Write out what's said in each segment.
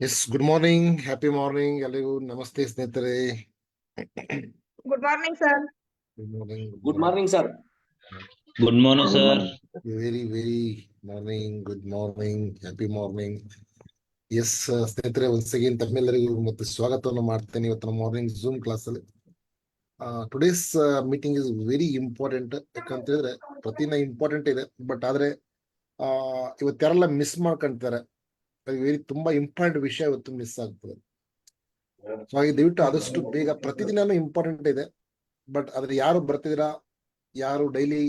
S good morning, happy morning ಎಲ್ಲರಿಗೂ. ನಮಸ್ತೆ ಸ್ನೇಹಿತರೆ. Good morning sir. Good morning. Good morning sir. Good morning sir. Very very morning. Good morning, happy morning. Yes ಸ್ನೇಹಿತರೆ, once again ತಮ್ಮೆಲ್ಲರಿಗೂ ಮತ್ತೆ ಸ್ವಾಗತವನ್ನು ಮಾಡ್ತೇನೆ ಇವತ್ತಿನ ಮಾರ್ನಿಂಗ್ ಝೂಮ್ ಕ್ಲಾಸ್ ಅಲ್ಲಿ. Today's meeting is very important. ಯಾಕಂತ ಹೇಳಿದ್ರೆ ಪ್ರತಿದಿನ ಇಂಪಾರ್ಟೆಂಟ್ ಇದೆ, ಬಟ್ ಆದ್ರೆ ಇವತ್ತೆಲ್ಲ ಮಿಸ್ ಮಾಡ್ಕೊಂತಾರೆ. ವೆರಿ ತುಂಬಾ ಇಂಪಾರ್ಟೆಂಟ್ ವಿಷಯ ಇವತ್ತು ಮಿಸ್ ಆಗ್ತದೆ. ಸೊ ಹಾಗೆ ದಯವಿಟ್ಟು ಆದಷ್ಟು ಬೇಗ, ಪ್ರತಿದಿನನೂ ಇಂಪಾರ್ಟೆಂಟ್ ಇದೆ, ಬಟ್ ಆದ್ರೆ ಯಾರು ಬರ್ತಿದ್ದೀರಾ, ಯಾರು ಡೈಲಿ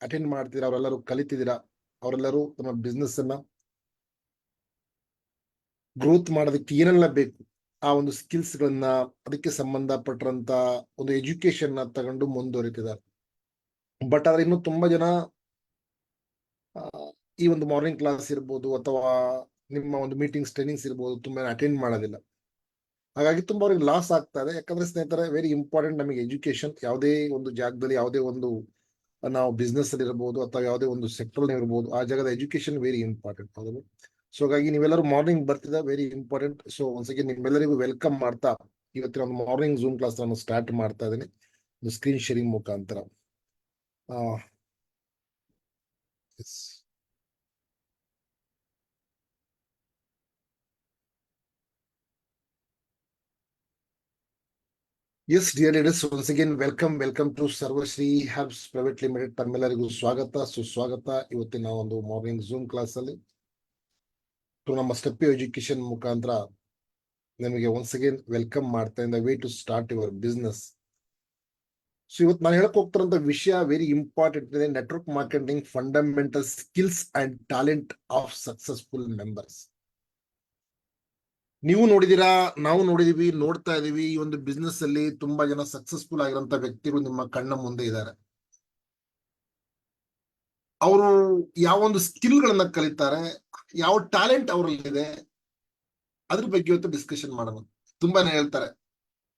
ಅಟೆಂಡ್ ಮಾಡ್ತಿದ್ದೀರಾ, ಅವರೆಲ್ಲರೂ ಕಲಿತಿದ್ದೀರಾ, ಅವರೆಲ್ಲರೂ ತಮ್ಮ ಬಿಸ್ನೆಸ್ ಅನ್ನ ಗ್ರೋತ್ ಮಾಡೋದಕ್ಕೆ ಏನೆಲ್ಲ ಬೇಕು ಆ ಒಂದು ಸ್ಕಿಲ್ಸ್ ಗಳನ್ನ, ಅದಕ್ಕೆ ಸಂಬಂಧಪಟ್ಟಂತ ಒಂದು ಎಜುಕೇಶನ್ ನ ತಗೊಂಡು ಮುಂದುವರಿತಿದ್ದಾರೆ. ಬಟ್ ಆದ್ರೆ ಇನ್ನು ತುಂಬಾ ಜನ ಈ ಒಂದು ಮಾರ್ನಿಂಗ್ ಕ್ಲಾಸ್ ಇರ್ಬೋದು ಅಥವಾ ನಿಮ್ಮ ಒಂದು ಮೀಟಿಂಗ್ಸ್, ಟ್ರೈನಿಂಗ್ಸ್ ಇರ್ಬೋದು, ತುಂಬಾ ಅಟೆಂಡ್ ಮಾಡೋದಿಲ್ಲ. ಹಾಗಾಗಿ ತುಂಬಾ ಅವ್ರಿಗೆ ಲಾಸ್ ಆಗ್ತಾ ಇದೆ. ಯಾಕಂದ್ರೆ ಸ್ನೇಹಿತರೆ, ವೆರಿ ಇಂಪಾರ್ಟೆಂಟ್ ನಮಗೆ ಎಜುಕೇಶನ್. ಯಾವುದೇ ಒಂದು ಜಾಗದಲ್ಲಿ, ಯಾವುದೇ ಒಂದು ನಾವು ಬಿಸ್ನೆಸ್ ಅಲ್ಲಿ ಇರ್ಬೋದು ಅಥವಾ ಯಾವುದೇ ಒಂದು ಸೆಕ್ಟರ್ ಇರ್ಬೋದು, ಆ ಜಾಗದ ಎಜುಕೇಶನ್ ವೆರಿ ಇಂಪಾರ್ಟೆಂಟ್. ಹೌದು. ಸೊ ಹಾಗಾಗಿ ನೀವೆಲ್ಲರೂ ಮಾರ್ನಿಂಗ್ ಬರ್ತಿದ್ದ ವೆರಿ ಇಂಪಾರ್ಟೆಂಟ್. ಸೊ ಒಂದ್ಸತಿ ನಿಮ್ಮೆಲ್ಲರಿಗೂ ವೆಲ್ಕಮ್ ಮಾಡ್ತಾ ಇವತ್ತಿನ ಒಂದು ಮಾರ್ನಿಂಗ್ ಝೂಮ್ ಕ್ಲಾಸ್ ನಾನು ಸ್ಟಾರ್ಟ್ ಮಾಡ್ತಾ ಇದ್ದೀನಿ ಒಂದು ಸ್ಕ್ರೀನ್ ಶೇರಿಂಗ್ ಮುಖಾಂತರ. Yes dear leaders, once again welcome to Sarvashree Herbs Private Limited. ತಮ್ಮೆಲ್ಲರಿಗೂ ಸ್ವಾಗತ, ಸುಸ್ವಾಗತ ಇವತ್ತಿನ ಒಂದು ಮಾರ್ನಿಂಗ್ ಝೂಮ್ ಕ್ಲಾಸ್ ಅಲ್ಲಿ. ನಮ್ಮ ಸ್ಟೆಪ್ ಎಜುಕೇಶನ್ ಮುಖಾಂತರ ನಿಮಗೆ ಒನ್ಸ್ ಅಗೇನ್ ವೆಲ್ಕಮ್ ಮಾಡ್ತಾ in the way to start your business. So ಇವತ್ತು ನಾನು ಹೇಳಕ್ ಹೋಗ್ತಿರೋಂಥ ವಿಷಯ ವೆರಿ ಇಂಪಾರ್ಟೆಂಟ್ ಇದೆ. Network marketing fundamental skills and talent of successful members. ನೀವು ನೋಡಿದೀರಾ, ನಾವು ನೋಡಿದೀವಿ, ನೋಡ್ತಾ ಇದೀವಿ. ಈ ಒಂದು ಬಿಸ್ನೆಸ್ ಅಲ್ಲಿ ತುಂಬಾ ಜನ ಸಕ್ಸಸ್ಫುಲ್ ಆಗಿರೋಂಥ ವ್ಯಕ್ತಿಗಳು ನಿಮ್ಮ ಕಣ್ಣ ಮುಂದೆ ಇದ್ದಾರೆ. ಅವರು ಯಾವ ಒಂದು ಸ್ಕಿಲ್ ಗಳನ್ನ ಕಲಿತಾರೆ, ಯಾವ ಟ್ಯಾಲೆಂಟ್ ಅವರಲ್ಲಿದೆ, ಅದ್ರ ಬಗ್ಗೆ ಇವತ್ತು ಡಿಸ್ಕಷನ್ ಮಾಡೋಣ. ತುಂಬಾನೇ ಹೇಳ್ತಾರೆ,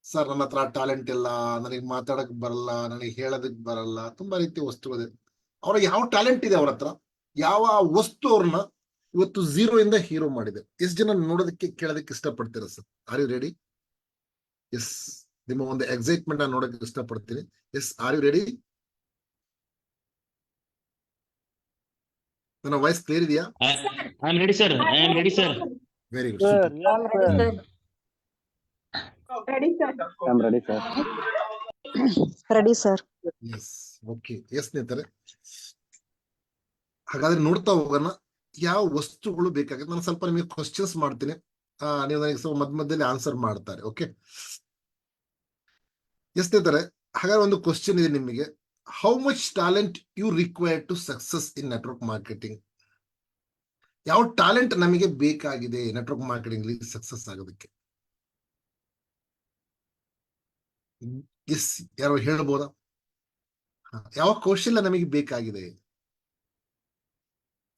ಸರ್ ನನ್ನ ಹತ್ರ ಟ್ಯಾಲೆಂಟ್ ಇಲ್ಲ, ನನಗೆ ಮಾತಾಡಕ್ ಬರಲ್ಲ, ನನಗೆ ಹೇಳೋದಕ್ ಬರಲ್ಲ, ತುಂಬಾ ರೀತಿಯ ವಸ್ತುಗಳಿದೆ. ಅವ್ರಿಗೆ ಯಾವ ಟ್ಯಾಲೆಂಟ್ ಇದೆ ಅವ್ರ ಹತ್ರ, ಯಾವ ವಸ್ತು ಅವ್ರನ್ನ ಇವತ್ತು ಝೀರೋ ಇಂದ ಹೀರೋ ಮಾಡಿದೆ. ಎಷ್ಟು ಜನ ನೋಡೋದಕ್ಕೆ, ಕೇಳೋದಕ್ಕೆ ಇಷ್ಟಪಡ್ತೀರ sir? Are you ready? Yes, ನಿಮ್ಮ ಒಂದು ಎಕ್ಸೈಟ್ಮೆಂಟ್ ನಾನು ನೋಡೋಕೆ ಇಷ್ಟಪಡ್ತೀನಿ. Yes, are you ready? ನನ್ನ ವಾಯ್ಸ್ ಕ್ಲಿಯರ್ ಇದೆಯಾ? I am ready sir. I am ready sir. Very good. Ready sir. Yes, okay. Yes ಸ್ನೇಹಿತರೆ, ಹಾಗಾದ್ರೆ ನೋಡ್ತಾ ಹೋಗೋಣ ಯಾವ ವಸ್ತುಗಳು ಬೇಕಾಗುತ್ತೆ. ನಾನು ಸ್ವಲ್ಪ ನಿಮಗೆ ಕ್ವಶನ್ಸ್ ಮಾಡ್ತೀನಿ, ನೀವು ನನಗೆ ಸ್ವಲ್ಪ ಮಧ್ಯದಲ್ಲಿ ಆನ್ಸರ್ ಮಾಡ್ತಾರೆ. ಓಕೆ. ಎಸ್ ಸ್ನೇಹಿತರೆ, ಹಾಗಾದ್ರೆ ಒಂದು ಕ್ವಶನ್ ಇದೆ ನಿಮಗೆ. How much talent you require to success in network marketing? ಯಾವ ಟ್ಯಾಲೆಂಟ್ ನಮಗೆ ಬೇಕಾಗಿದೆ ನೆಟ್ವರ್ಕ್ ಮಾರ್ಕೆಟಿಂಗ್ ಸಕ್ಸಸ್ ಆಗೋದಕ್ಕೆ? ಎಸ್, ಯಾರೋ ಹೇಳ್ಬೋದಾ? ಯಾವ ಕೌಶಲ್ಯ ನಮಗೆ ಬೇಕಾಗಿದೆ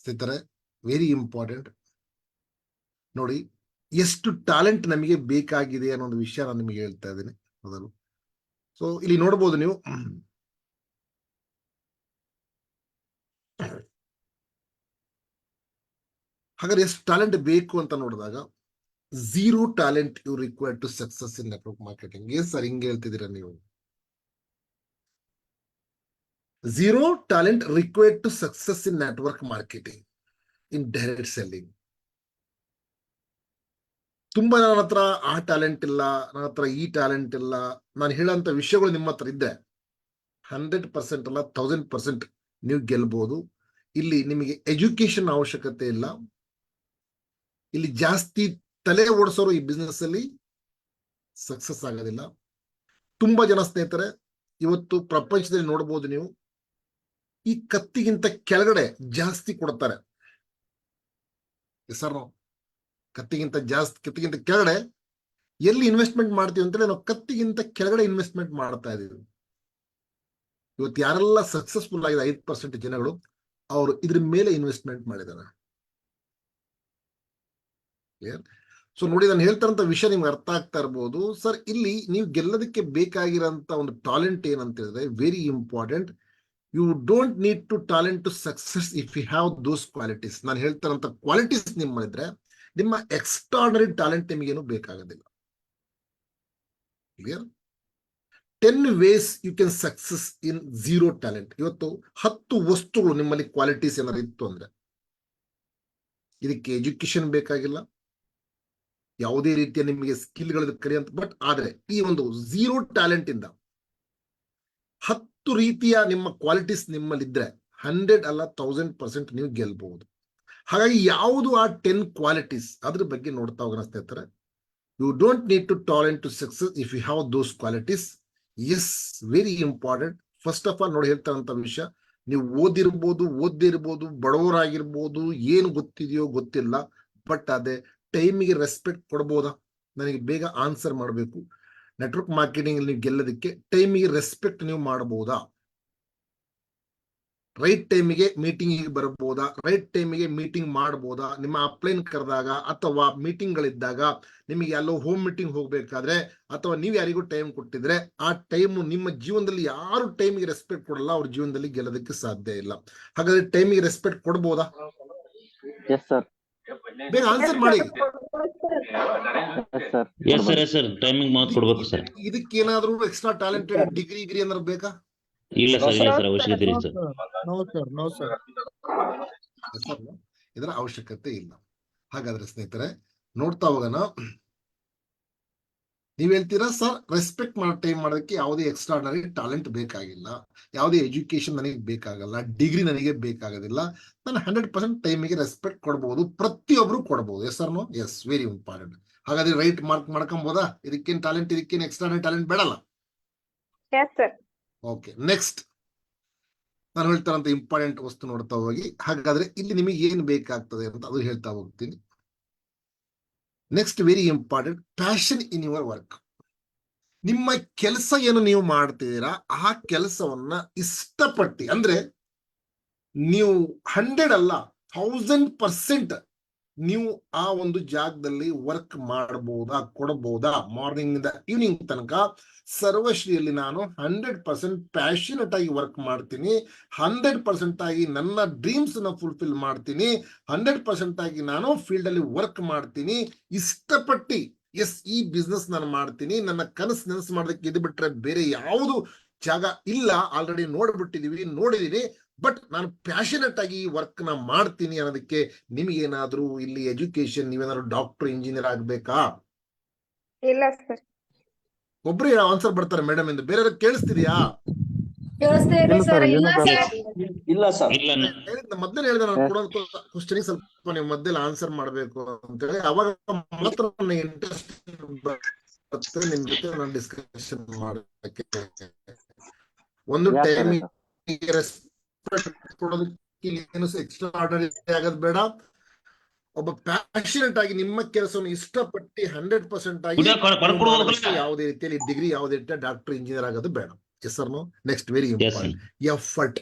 ಸ್ನೇಹಿತರೆ? Very important. ನೋಡಿ, ಎಷ್ಟು ಟ್ಯಾಲೆಂಟ್ ನಮಗೆ ಬೇಕಾಗಿದೆ ಅನ್ನೋ ಒಂದು ವಿಷಯ ನಾನು ನಿಮಗೆ ಹೇಳ್ತಾ ಇದ್ದೀನಿ. ಮೊದಲು ಸೊ ಇಲ್ಲಿ ನೋಡ್ಬೋದು ನೀವು, ಹಾಗಾದ್ರೆ ಎಷ್ಟು ಟ್ಯಾಲೆಂಟ್ ಬೇಕು ಅಂತ ನೋಡಿದಾಗ, zero talent you require to success in network marketing. ಏನ್ ಸರ್ ಹಿಂಗೆ ಹೇಳ್ತಿದ್ದೀರಾ ನೀವು? Zero talent required to success in network marketing, in direct selling. ತುಂಬಾ ನನ್ನ ಹತ್ರ ಆ ಟ್ಯಾಲೆಂಟ್ ಇಲ್ಲ, ನನ್ನ ಹತ್ರ ಈ ಟ್ಯಾಲೆಂಟ್ ಇಲ್ಲ. ನಾನು ಹೇಳೋಂಥ ವಿಷಯಗಳು ನಿಮ್ಮ ಹತ್ರ ಇದ್ದೆ 100% ಅಲ್ಲ, 1000% ನೀವು ಗೆಲ್ಬಹುದು. ಇಲ್ಲಿ ನಿಮಗೆ ಎಜುಕೇಶನ್ ಅವಶ್ಯಕತೆ ಇಲ್ಲ. ಇಲ್ಲಿ ಜಾಸ್ತಿ ತಲೆ ಓಡಿಸೋರು ಈ ಬಿಸ್ನೆಸ್ ಅಲ್ಲಿ ಸಕ್ಸಸ್ ಆಗೋದಿಲ್ಲ. ತುಂಬಾ ಜನ ಸ್ನೇಹಿತರೆ ಇವತ್ತು ಪ್ರಪಂಚದಲ್ಲಿ ನೋಡಬಹುದು ನೀವು, ಈ ಕತ್ತಿಗಿಂತ ಕೆಳಗಡೆ ಜಾಸ್ತಿ ಕೊಡ್ತಾರೆ. ಸರ್, ನಾವು ಕತ್ತಿಗಿಂತ ಕೆಳಗಡೆ ಎಲ್ಲಿ ಇನ್ವೆಸ್ಟ್ಮೆಂಟ್ ಮಾಡ್ತೀವಿ ಅಂತೇಳಿ ನಾವು ಕತ್ತಿಗಿಂತ ಕೆಳಗಡೆ ಇನ್ವೆಸ್ಟ್ಮೆಂಟ್ ಮಾಡ್ತಾ ಇದೀವಿ. ಇವತ್ತು ಯಾರೆಲ್ಲ ಸಕ್ಸಸ್ಫುಲ್ ಆಗಿದೆ 5% ಜನಗಳು, ಅವರು ಇದ್ರ ಮೇಲೆ ಇನ್ವೆಸ್ಟ್ಮೆಂಟ್ ಮಾಡಿದ್ದಾರೆ. ಸೊ ನೋಡಿ, ನಾನು ಹೇಳ್ತಾರಂತ ವಿಷಯ ನಿಮ್ಗೆ ಅರ್ಥ ಆಗ್ತಾ ಇರ್ಬೋದು. ಸರ್, ಇಲ್ಲಿ ನೀವು ಗೆಲ್ಲೋದಕ್ಕೆ ಬೇಕಾಗಿರೋಂತ ಒಂದು ಟ್ಯಾಲೆಂಟ್ ಏನಂತ ಹೇಳಿದ್ರೆ very important. You don't need to talent to success if you have those qualities. ನಾನು ಹೇಳ್ತಾರಂತ ಕ್ವಾಲಿಟೀಸ್ ನಿಮ್ಮಲ್ಲಿದ್ರೆ ನಿಮ್ಮ ಎಕ್ಸ್ಟ್ರಾರ್ಡನರಿ ಟ್ಯಾಲೆಂಟ್ ನಿಮಗೇನು ಬೇಕಾಗೋದಿಲ್ಲ. Clear? 10 ways you can success in zero talent. ಇವತ್ತು 10 ವಸ್ತುಗಳು ನಿಮ್ಮಲ್ಲಿ ಕ್ವಾಲಿಟೀಸ್ ಏನಾದ್ರು ಇತ್ತು ಅಂದ್ರೆ ಇದಕ್ಕೆ ಎಜುಕೇಶನ್ ಬೇಕಾಗಿಲ್ಲ, ಯಾವುದೇ ರೀತಿಯ ನಿಮಗೆ ಸ್ಕಿಲ್ಗಳು ಕಲಿಯಂತ. ಬಟ್ ಆದ್ರೆ ಈ ಒಂದು ಝೀರೋ ಟ್ಯಾಲೆಂಟ್ ಇಂದ 10 ರೀತಿಯ ನಿಮ್ಮ ಕ್ವಾಲಿಟೀಸ್ ನಿಮ್ಮಲ್ಲಿದ್ರೆ 100 ಅಲ್ಲ 1000% ನೀವು ಗೆಲ್ಬಹುದು. ಹಾಗಾಗಿ ಯಾವುದು ಆ 10 ಕ್ವಾಲಿಟೀಸ್ ಅದ್ರ ಬಗ್ಗೆ ನೋಡ್ತಾ ಹೋಗೋಣ ಸ್ನೇಹಿತರೆ. You don't need to talent to success if you have those qualities. Yes, very important. First of all ನೋಡಿ ಹೇಳ್ತಾರಂತ ವಿಷಯ, ನೀವು ಓದಿರ್ಬೋದು, ಓದ್ದೇ ಇರ್ಬೋದು, ಬಡವರಾಗಿರ್ಬೋದು, ಏನು ಗೊತ್ತಿದೆಯೋ ಗೊತ್ತಿಲ್ಲ, ಬಟ್ ಅದೇ ಟೈಮಿಗೆ ರೆಸ್ಪೆಕ್ಟ್ ಕೊಡ್ಬೋದಾ? ನನಗೆ ಬೇಗ ಆನ್ಸರ್ ಮಾಡಬೇಕು. ನೆಟ್ವರ್ಕ್ ಮಾರ್ಕೆಟಿಂಗ್ ನೀವು ಗೆಲ್ಲೋದಕ್ಕೆ ಟೈಮಿಗೆ ರೆಸ್ಪೆಕ್ಟ್ ನೀವು ಮಾಡಬಹುದಾ? ರೈಟ್ ಟೈಮಿಗೆ ಮೀಟಿಂಗ್ ಬರಬಹುದಾ? ರೈಟ್ ಟೈಮಿಗೆ ಮೀಟಿಂಗ್ ಮಾಡಬಹುದಾ? ನಿಮ್ಮ ಅಪ್ಲೈನ್ ಕರೆದಾಗ ಅಥವಾ ಮೀಟಿಂಗ್ ಗಳಿದ್ದಾಗ, ನಿಮಗೆ ಎಲ್ಲೋ ಹೋಮ್ ಮೀಟಿಂಗ್ ಹೋಗ್ಬೇಕಾದ್ರೆ ಅಥವಾ ನೀವು ಯಾರಿಗೂ ಟೈಮ್ ಕೊಟ್ಟಿದ್ರೆ ಆ ಟೈಮ್ ನಿಮ್ಮ ಜೀವನದಲ್ಲಿ ಯಾರು ಟೈಮಿಗೆ ರೆಸ್ಪೆಕ್ಟ್ ಕೊಡಲ್ಲ ಅವ್ರ ಜೀವನದಲ್ಲಿ ಗೆಲ್ಲೋದಕ್ಕೆ ಸಾಧ್ಯ ಇಲ್ಲ. ಹಾಗಾದ್ರೆ ಟೈಮಿಗೆ ರೆಸ್ಪೆಕ್ಟ್ ಕೊಡ್ಬೋದಾ? ಬೇಗ ಆನ್ಸರ್ ಮಾಡಿ. ಎಸ್ ಸರ್ ಟೈಮಿಂಗ್ ಮಾತು ಕೊಡ್ಬೇಕು ಸರ್. ಇದಕ್ಕೇನಾದ್ರೂ ಎಕ್ಸ್ಟ್ರಾ ಟ್ಯಾಲೆಂಟೆಡ್ ಡಿಗ್ರಿ ಏನಾದ್ರು ಬೇಕಾ? ಇಲ್ಲ ಸರ್ ಅವಶ್ಯಕತೆ ಇಲ್ಲ ಸರ್. ಇದರ ಅವಶ್ಯಕತೆ ಇಲ್ಲ. ಹಾಗಾದ್ರೆ ಸ್ನೇಹಿತರೆ ನೋಡ್ತಾ ಹೋಗೋಣ. ನೀವ್ ಹೇಳ್ತೀರಾ ಸರ್ ರೆಸ್ಪೆಕ್ಟ್ ಟೈಮ್ ಮಾಡೋದಕ್ಕೆ ಯಾವುದೇ ಎಕ್ಸ್ಟ್ರಾರ್ಡನರಿ ಟ್ಯಾಲೆಂಟ್ ಬೇಕಾಗಿಲ್ಲ, ಯಾವುದೇ ಎಜುಕೇಶನ್ ನನಗೆ ಬೇಕಾಗಲ್ಲ, ಡಿಗ್ರಿ ನನಗೆ ಬೇಕಾಗೋದಿಲ್ಲ, ನಾನು 100% ಟೈಮಿಗೆ ರೆಸ್ಪೆಕ್ಟ್ ಕೊಡಬಹುದು, ಪ್ರತಿಯೊಬ್ರು ಕೊಡಬಹುದು. Yes sir no? Yes, very important. ಹಾಗಾದ್ರೆ ರೈಟ್ ಮಾರ್ಕ್ ಮಾಡ್ಕೊಬೋದಾ? ಇದಕ್ಕೇನು ಟ್ಯಾಲೆಂಟ್, ಇದಕ್ಕೇನು ಎಕ್ಸ್ಟ್ರಾರ್ಡನರಿ ಟ್ಯಾಲೆಂಟ್ ಬೇಡಲ್ಲ. ಓಕೆ, ನೆಕ್ಸ್ಟ್ ನಾನು ಹೇಳ್ತಾರಂತ ಇಂಪಾರ್ಟೆಂಟ್ ವಸ್ತು ನೋಡ್ತಾ ಹೋಗಿ. ಹಾಗಾದ್ರೆ ಇಲ್ಲಿ ನಿಮಗೆ ಏನ್ ಬೇಕಾಗ್ತದೆ ಅಂತ ಅದು ಹೇಳ್ತಾ ಹೋಗ್ತೀನಿ. Next very important, passion in your work. ನಿಮ್ಮ ಕೆಲಸ ಏನು ನೀವು ಮಾಡ್ತಿದ್ದೀರಾ ಆ ಕೆಲಸವನ್ನ ಇಷ್ಟಪಟ್ಟು, ಅಂದ್ರೆ ನೀವು 100 ಅಲ್ಲ 1000% ನೀವು ಆ ಒಂದು ಜಾಗದಲ್ಲಿ ವರ್ಕ್ ಮಾಡಬಹುದಾ, ಕೊಡಬಹುದಾ? ಮಾರ್ನಿಂಗ್ ಇಂದ ಈವ್ನಿಂಗ್ ತನಕ ಸರ್ವಶ್ರೀಯಲ್ಲಿ ನಾನು 100% ಪ್ಯಾಷನೇಟ್ ಆಗಿ ವರ್ಕ್ ಮಾಡ್ತೀನಿ, 100% ಆಗಿ ನನ್ನ ಡ್ರೀಮ್ಸ್ ನ ಫುಲ್ಫಿಲ್ ಮಾಡ್ತೀನಿ, 100% ಆಗಿ ನಾನು ಫೀಲ್ಡ್ ಅಲ್ಲಿ ವರ್ಕ್ ಮಾಡ್ತೀನಿ, ಇಷ್ಟಪಟ್ಟು. ಎಸ್, ಈ ಬಿಸ್ನೆಸ್ ನಾನು ಮಾಡ್ತೀನಿ, ನನ್ನ ಕನಸು ನನಸು ಮಾಡೋದಕ್ಕೆ ಇದು ಬಿಟ್ರೆ ಬೇರೆ ಯಾವುದು ಜಾಗ ಇಲ್ಲ. ಆಲ್ರೆಡಿ ನೋಡಿದೀನಿ, ಬಟ್ ನಾನು ಪ್ಯಾಷನೇಟ್ ಆಗಿ ವರ್ಕ್ ನ ಮಾಡ್ತೀನಿ ಅನ್ನೋದಕ್ಕೆ ನಿಮಗೇನಾದ್ರೂ ಇಲ್ಲಿ ಎಜುಕೇಶನ್, ನೀವೇನಾದ್ರು ಡಾಕ್ಟರ್, ಇಂಜಿನಿಯರ್ ಆಗ್ಬೇಕಾ? ಇಲ್ಲ ಸರ್. ಒಬ್ರು ಆನ್ಸರ್ ಬರ್ತಾರೆ ಮೇಡಮ್ ಎಂದು. ಬೇರೆ ಕೇಳಿಸ್ತಿದ್ಯಾ? ಮೊದ್ಲೇ ಹೇಳಿದೆ ನಾನು ಕೊಡೋದು ಕ್ವಶನ್ ಸ್ವಲ್ಪ ನೀವು ಮಧ್ಯದಲ್ಲಿ ಆನ್ಸರ್ ಮಾಡ್ಬೇಕು ಅಂತ ಹೇಳಿ. ಅವಾಗ ಮಾತ್ರ ನನಗೆ ಇಂಟ್ರೆಸ್ಟ್ ಬರುತ್ತೆ ನಿಮ್ ಜೊತೆ ನಾನು ಡಿಸ್ಕಷನ್ ಮಾಡೋದಕ್ಕೆ. ಒಂದು ಟೈಮ್ ರೆಸ್ಪೆಕ್ಟ್ ಕೊಡೋದಕ್ಕೆ ಏನು ಎಕ್ಸ್ಟ್ರಾ ಆರ್ಡರ್ ಆಗೋದು ಬೇಡ. ಒಬ್ಬ ಪ್ಯಾಷನೇಟ್ ಆಗಿ ನಿಮ್ಮ ಕೆಲಸವನ್ನು ಇಷ್ಟಪಟ್ಟು 100% ಆಗಿ ಯಾವುದೇ ರೀತಿಯಲ್ಲಿ ಡಿಗ್ರಿ, ಯಾವುದೇ ರೀತಿಯ ಡಾಕ್ಟರ್, ಇಂಜಿನಿಯರ್ ಆಗೋದು ಬೇಡ. Yes sir no? Next very important, effort.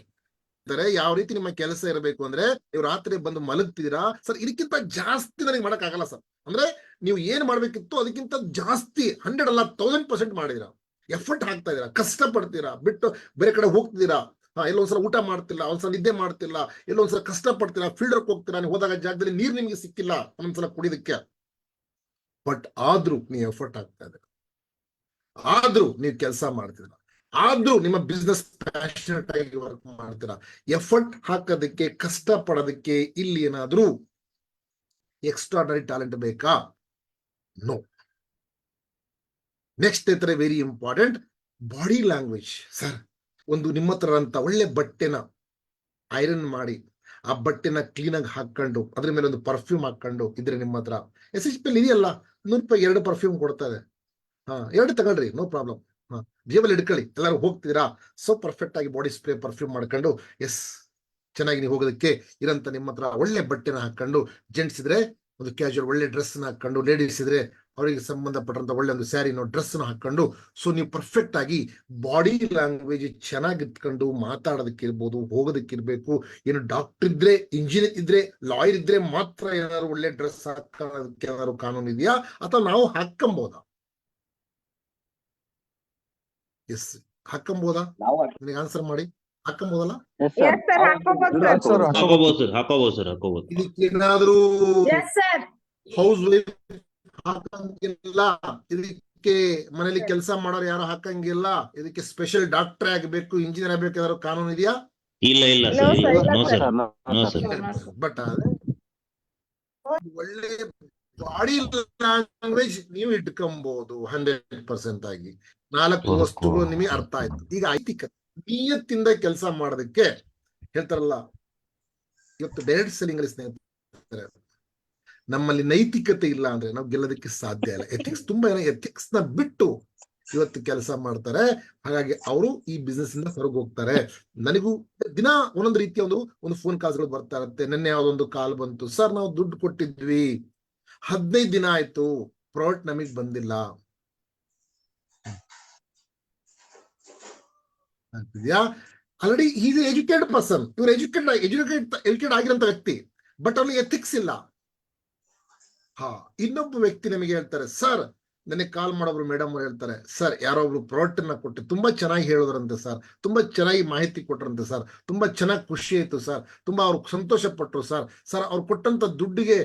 ಯಾವ ರೀತಿ ನಿಮ್ಮ ಕೆಲಸ ಇರಬೇಕು ಅಂದ್ರೆ, ನೀವು ರಾತ್ರಿ ಬಂದು ಮಲಗ್ತಿದ್ದೀರಾ ಸರ್, ಇದಕ್ಕಿಂತ ಜಾಸ್ತಿ ನನಗೆ ಮಾಡಕ್ ಆಗಲ್ಲ ಸರ್, ಅಂದ್ರೆ ನೀವು ಏನ್ ಮಾಡ್ಬೇಕಿತ್ತು ಅದಕ್ಕಿಂತ ಜಾಸ್ತಿ 100 ಅಲ್ಲ 1000% ಮಾಡಿದಿರಾ, ಎಫರ್ಟ್ ಹಾಕ್ತಾ ಇದೀರಾ, ಕಷ್ಟ ಪಡ್ತೀರಾ, ಬಿಟ್ಟು ಬೇರೆ ಕಡೆ ಹೋಗ್ತಿದ್ದೀರಾ, ಎಲ್ಲೊಂದ್ಸಲ ಊಟ ಮಾಡ್ತಿಲ್ಲ, ಒಂದ್ಸಲ ನಿದ್ದೆ ಮಾಡ್ತಿಲ್ಲ, ಎಲ್ಲೊಂದ್ಸಲ ಕಷ್ಟ ಪಡ್ತೀರಾ, ಫೀಲ್ಡ್ ವರ್ಕ್ ಹೋಗ್ತೀರಾ, ನೀವು ಹೋದಾಗ ಜಾಗದಲ್ಲಿ ನೀರು ನಿಮ್ಗೆ ಸಿಕ್ಕಿಲ್ಲ ಒಂದ್ಸಲ ಕುಡಿದಕ್ಕೆ, ಬಟ್ ಆದ್ರೂ ನೀವು ಎಫರ್ಟ್ ಹಾಕ್ತಾ ಇದ್ದೀರಾ, ಆದ್ರೂ ನೀವು ಕೆಲಸ ಮಾಡ್ತೀರಾ, ಆದ್ರೂ ನಿಮ್ಮ ಬಿಸ್ನೆಸ್ ಪ್ಯಾಷನೇಟ್ ಆಗಿ ವರ್ಕ್ ಮಾಡ್ತೀರಾ. ಎಫರ್ಟ್ ಹಾಕೋದಕ್ಕೆ, ಕಷ್ಟ ಪಡೋದಕ್ಕೆ ಇಲ್ಲಿ ಏನಾದ್ರೂ ಎಕ್ಸ್ಟ್ರಾರ್ಡನರಿ ಟ್ಯಾಲೆಂಟ್ ಬೇಕಾ? ನೋ. ನೆಕ್ಸ್ಟ್ ಇತರ very important, body language. Sir, ಒಂದು ನಿಮ್ಮ ಹತ್ರ ಅಂತ ಒಳ್ಳೆ ಬಟ್ಟೆನ ಐರನ್ ಮಾಡಿ, ಆ ಬಟ್ಟೆನ ಕ್ಲೀನ್ ಆಗಿ ಹಾಕೊಂಡು ಅದ್ರ ಮೇಲೆ ಒಂದು ಪರ್ಫ್ಯೂಮ್ ಹಾಕೊಂಡು ಇದ್ರೆ ನಿಮ್ಮ ಹತ್ರ, SHP ಇದೆಯಲ್ಲ, 100 ರೂಪಾಯಿ 2 ಪರ್ಫ್ಯೂಮ್ ಕೊಡ್ತಾ ಇದೆ, 2 ತಗೊಳ್ರಿ, ನೋ ಪ್ರಾಬ್ಲಮ್, ಜೇಬಲ್ಲಿ ಇಟ್ಕೊಳ್ಳಿ. ಎಲ್ಲರೂ ಹೋಗ್ತೀರಾ, ಸೊ ಪರ್ಫೆಕ್ಟ್ ಆಗಿ ಬಾಡಿ ಸ್ಪ್ರೇ ಪರ್ಫ್ಯೂಮ್ ಮಾಡ್ಕೊಂಡು, ಎಸ್, ಚೆನ್ನಾಗಿ ನೀವು ಹೋಗೋದಕ್ಕೆ ಇರಂತ ನಿಮ್ಮ ಹತ್ರ ಒಳ್ಳೆ ಬಟ್ಟೆನ ಹಾಕೊಂಡು, ಜೆಂಟ್ಸ್ ಇದ್ರೆ ಒಂದು ಕ್ಯಾಶುವಲ್ ಒಳ್ಳೆ ಡ್ರೆಸ್ ಹಾಕೊಂಡು, ಲೇಡೀಸ್ ಇದ್ರೆ ಅವರಿಗೆ ಸಂಬಂಧಪಟ್ಟಂತ ಒಳ್ಳೆ ಒಂದು ಸ್ಯಾರಿನೋ ಡ್ರೆಸ್ ಹಾಕೊಂಡು, ಸೊ ನೀವು ಪರ್ಫೆಕ್ಟ್ ಆಗಿ ಬಾಡಿ ಲ್ಯಾಂಗ್ವೇಜ್ ಚೆನ್ನಾಗಿ ಇಟ್ಕೊಂಡು ಮಾತಾಡೋದಕ್ಕೆ ಇರ್ಬೋದು, ಹೋಗೋದಕ್ಕಿರ್ಬೇಕು. ಏನು ಡಾಕ್ಟರ್ ಇದ್ರೆ, ಇಂಜಿನಿಯರ್ ಇದ್ರೆ, ಲಾಯರ್ ಇದ್ರೆ ಮಾತ್ರ ಏನಾದ್ರು ಒಳ್ಳೆ ಡ್ರೆಸ್ ಹಾಕೋದಕ್ಕೆ ಏನಾದ್ರು ಕಾನೂನು ಇದೆಯಾ, ಅಥವಾ ನಾವು ಹಾಕೊಂಬೋದಾ? ಎಸ್, ಹಾಕೊಂಬೋದಾ? ನನಗೆ ಆನ್ಸರ್ ಮಾಡಿ. ಹಾಕೊಂಬೋದಲ್ಲ? ಹಾಕೋಬಹುದು ಸರ್. ಇದಕ್ಕೇನಾದ್ರೂ ಹೌಸ್ ವೈಫ್ ಹಾಕಂಗಿಲ್ಲ, ಇದಕ್ಕೆ ಮನೇಲಿ ಕೆಲಸ ಮಾಡೋರು ಯಾರು ಹಾಕಂಗಿಲ್ಲ, ಇದಕ್ಕೆ ಸ್ಪೆಷಲ್ ಡಾಕ್ಟರ್ ಆಗ್ಬೇಕು, ಇಂಜಿನಿಯರ್ ಆಗ್ಬೇಕು, ಯಾರು ಕಾನೂನು ಇದೆಯಾ? ಇಲ್ಲ ಇಲ್ಲ No, ಸರ್, sir, ಇಲ್ಲ, ಇಲ್ಲ no sir. Sir, no sir. But ಒಳ್ಳೆ ಬಾಡಿ ಲ್ಯಾಂಗ್ವೇಜ್ ನೀವು ಇಟ್ಕೊಂಬಹುದು 100% ಆಗಿ. 4 ವಸ್ತುಗಳು ನಿಮಗೆ ಅರ್ಥ ಆಯ್ತು. ಈಗ ಐತಿಕ ನಿಯತ್ತಿಂದ ಕೆಲಸ ಮಾಡೋದಕ್ಕೆ ಹೇಳ್ತಾರಲ್ಲ, ಇವತ್ತು ಡೈರೆಕ್ಟ್ ಸೆಲ್ಲಿಂಗ್ ಅಲ್ಲಿ ಸ್ನೇಹಿತರೆ ನಮ್ಮಲ್ಲಿ ನೈತಿಕತೆ ಇಲ್ಲ ಅಂದ್ರೆ ನಾವು ಗೆಲ್ಲೋದಕ್ಕೆ ಸಾಧ್ಯ ಇಲ್ಲ. ಎಥಿಕ್ಸ್ ತುಂಬಾ ಜನ ಎಥಿಕ್ಸ್ ನ ಬಿಟ್ಟು ಇವತ್ತು ಕೆಲಸ ಮಾಡ್ತಾರೆ. ಹಾಗಾಗಿ ಅವರು ಈ ಬಿಸ್ನೆಸ್ ಇಂದ ಹೊರಗೆ ಹೋಗ್ತಾರೆ. ನನಗೂ ದಿನ ಒಂದೊಂದು ರೀತಿಯ ಒಂದು ಫೋನ್ ಕಾಲ್ಸ್ಗಳು ಬರ್ತಾ ಇರುತ್ತೆ. ನಿನ್ನೆ ಯಾವ್ದೊಂದು ಕಾಲ್ ಬಂತು, ಸರ್ ನಾವು ದುಡ್ಡು ಕೊಟ್ಟಿದ್ವಿ, 15 ದಿನ ಆಯ್ತು, ಪ್ರಾಡಕ್ಟ್ ನಮಗ್ ಬಂದಿಲ್ಲ. ಆಲ್ರೆಡಿ ಈಸ್ ಎಜುಕೇಟೆಡ್ ಪರ್ಸನ್, ಇವ್ರು ಎಜುಕೇಟೆಡ್ ಆಗಿರೋಂಥ ವ್ಯಕ್ತಿ, ಬಟ್ ಅವ್ರಿಗೆ ಎಥಿಕ್ಸ್ ಇಲ್ಲ. ಇನ್ನೊಬ್ಬ ವ್ಯಕ್ತಿ ನಮಗೆ ಹೇಳ್ತಾರೆ, ಸರ್ ನನಗೆ ಕಾಲ್ ಮಾಡೋಬ್ರು ಮೇಡಮ್ ಅವ್ರು ಹೇಳ್ತಾರೆ, ಸರ್ ಯಾರೋ ಒಬ್ರು ಪ್ರಾಡಕ್ಟ್ ಅನ್ನ ಕೊಟ್ಟು ತುಂಬಾ ಚೆನ್ನಾಗಿ ಹೇಳಿದ್ರಂತೆ ಸರ್, ತುಂಬಾ ಚೆನ್ನಾಗಿ ಮಾಹಿತಿ ಕೊಟ್ರಂತೆ ಸರ್, ತುಂಬಾ ಚೆನ್ನಾಗಿ ಖುಷಿ ಆಯ್ತು ಸರ್, ತುಂಬಾ ಅವ್ರು ಸಂತೋಷ ಪಟ್ರು ಸರ್ ಅವ್ರು ಕೊಟ್ಟಂತ ದುಡ್ಡಿಗೆ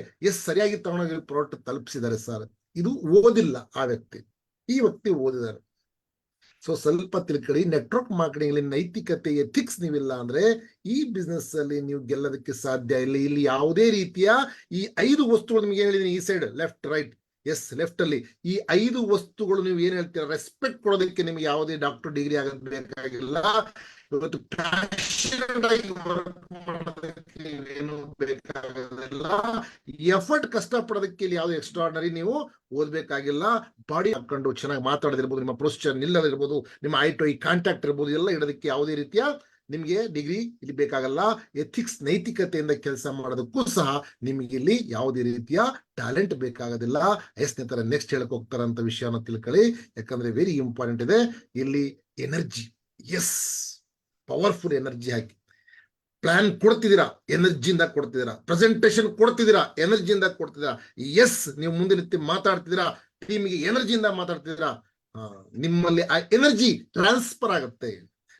ಸರಿಯಾಗಿ ತಗೊಂಡೋಗಿ ಪ್ರಾಡಕ್ಟ್ ತಲುಪಿಸಿದ್ದಾರೆ ಸರ್. ಇದು ಓದಿಲ್ಲ ಆ ವ್ಯಕ್ತಿ, ಈ ವ್ಯಕ್ತಿ ಓದಿದ್ದಾರೆ. ಸೊ ಸ್ವಲ್ಪ ತಿಳ್ಕೊಳ್ಳಿ, ನೆಟ್ವರ್ಕ್ ಮಾರ್ಕೆಟಿಂಗ್ ಅಲ್ಲಿ ನೈತಿಕತೆ ಎಥಿಕ್ಸ್ ನೀವಿಲ್ಲ ಅಂದ್ರೆ ಈ ಬಿಸ್ನೆಸ್ ಅಲ್ಲಿ ನೀವು ಗೆಲ್ಲೋದಕ್ಕೆ ಸಾಧ್ಯ ಇಲ್ಲ. ಇಲ್ಲಿ ಯಾವುದೇ ರೀತಿಯ ಈ 5 ವಸ್ತುಗಳು ನಿಮ್ಗೆ ಹೇಳಿದೀನಿ, ಈ ಸೈಡ್ ಲೆಫ್ಟ್ ರೈಟ್ ಲೆಫ್ಟ್ ಅಲ್ಲಿ ಈ 5 ವಸ್ತುಗಳು ನೀವು ಏನ್ ಹೇಳ್ತೀರಾ, ರೆಸ್ಪೆಕ್ಟ್ ಕೊಡೋದಕ್ಕೆ ನಿಮ್ಗೆ ಯಾವುದೇ ಡಾಕ್ಟರ್ ಡಿಗ್ರಿ ಆಗೋದು ಬೇಕಾಗಿಲ್ಲ. ಇವತ್ತು ಪ್ಯಾಷನೇಟ್ ಆಗಿ ವರ್ಕ್ ಮಾಡೋದಕ್ಕೆ ಏನು ಬೇಕಾಗೋದಿಲ್ಲ. ಎಫರ್ಟ್ ಕಷ್ಟ ಪಡೋದಕ್ಕೆ ಇಲ್ಲಿ ಯಾವ್ದು ಎಕ್ಸ್ಟ್ರಾರ್ಡನರಿ ನೀವು ಓದ್ಬೇಕಾಗಿಲ್ಲ. ಬಾಡಿ ಹಾಕೊಂಡು ಚೆನ್ನಾಗಿ ಮಾತಾಡೋದಿರ್ಬೋದು, ನಿಮ್ಮ ಪ್ರೊಸೀಜರ್ ನಿಲ್ಲದಿರ್ಬೋದು, ನಿಮ್ಮ ಐ ಟು ಐ ಕಾಂಟ್ಯಾಕ್ಟ್ ಇರ್ಬೋದು, ಎಲ್ಲ ಇಡೋದಕ್ಕೆ ಯಾವುದೇ ರೀತಿಯ ನಿಮ್ಗೆ ಡಿಗ್ರಿ ಇಲ್ಲಿ ಬೇಕಾಗಲ್ಲ. ಎಥಿಕ್ಸ್ ನೈತಿಕತೆಯಿಂದ ಕೆಲಸ ಮಾಡೋದಕ್ಕೂ ಸಹ ನಿಮಗೆ ಇಲ್ಲಿ ಯಾವುದೇ ರೀತಿಯ ಟ್ಯಾಲೆಂಟ್ ಬೇಕಾಗೋದಿಲ್ಲ. ಸ್ನೇಹಿತರೆ ನೆಕ್ಸ್ಟ್ ಹೇಳಕ್ ಹೋಗ್ತಾರಂತ ವಿಷಯನ ತಿಳ್ಕೊಳ್ಳಿ, ಯಾಕಂದ್ರೆ ವೆರಿ ಇಂಪಾರ್ಟೆಂಟ್ ಇದೆ. ಇಲ್ಲಿ ಎನರ್ಜಿ, ಪವರ್ಫುಲ್ ಎನರ್ಜಿ ಹಾಕಿ ಪ್ಲಾನ್ ಕೊಡ್ತಿದ್ದೀರಾ, ಎನರ್ಜಿಯಿಂದ ಕೊಡ್ತಿದ್ದೀರಾ, ಪ್ರೆಸೆಂಟೇಶನ್ ಕೊಡ್ತಿದ್ದೀರಾ, ಎನರ್ಜಿಯಿಂದ ಕೊಡ್ತಿದ್ದೀರಾ. ನೀವು ಮುಂದೆ ನಿಂತು ಮಾತಾಡ್ತಿದ್ದೀರಾ, ಟೀಮಿಗೆ ಎನರ್ಜಿಯಿಂದ ಮಾತಾಡ್ತಿದ್ದೀರಾ. ನಿಮ್ಮಲ್ಲಿ ಆ ಎನರ್ಜಿ ಟ್ರಾನ್ಸ್ಫರ್ ಆಗುತ್ತೆ,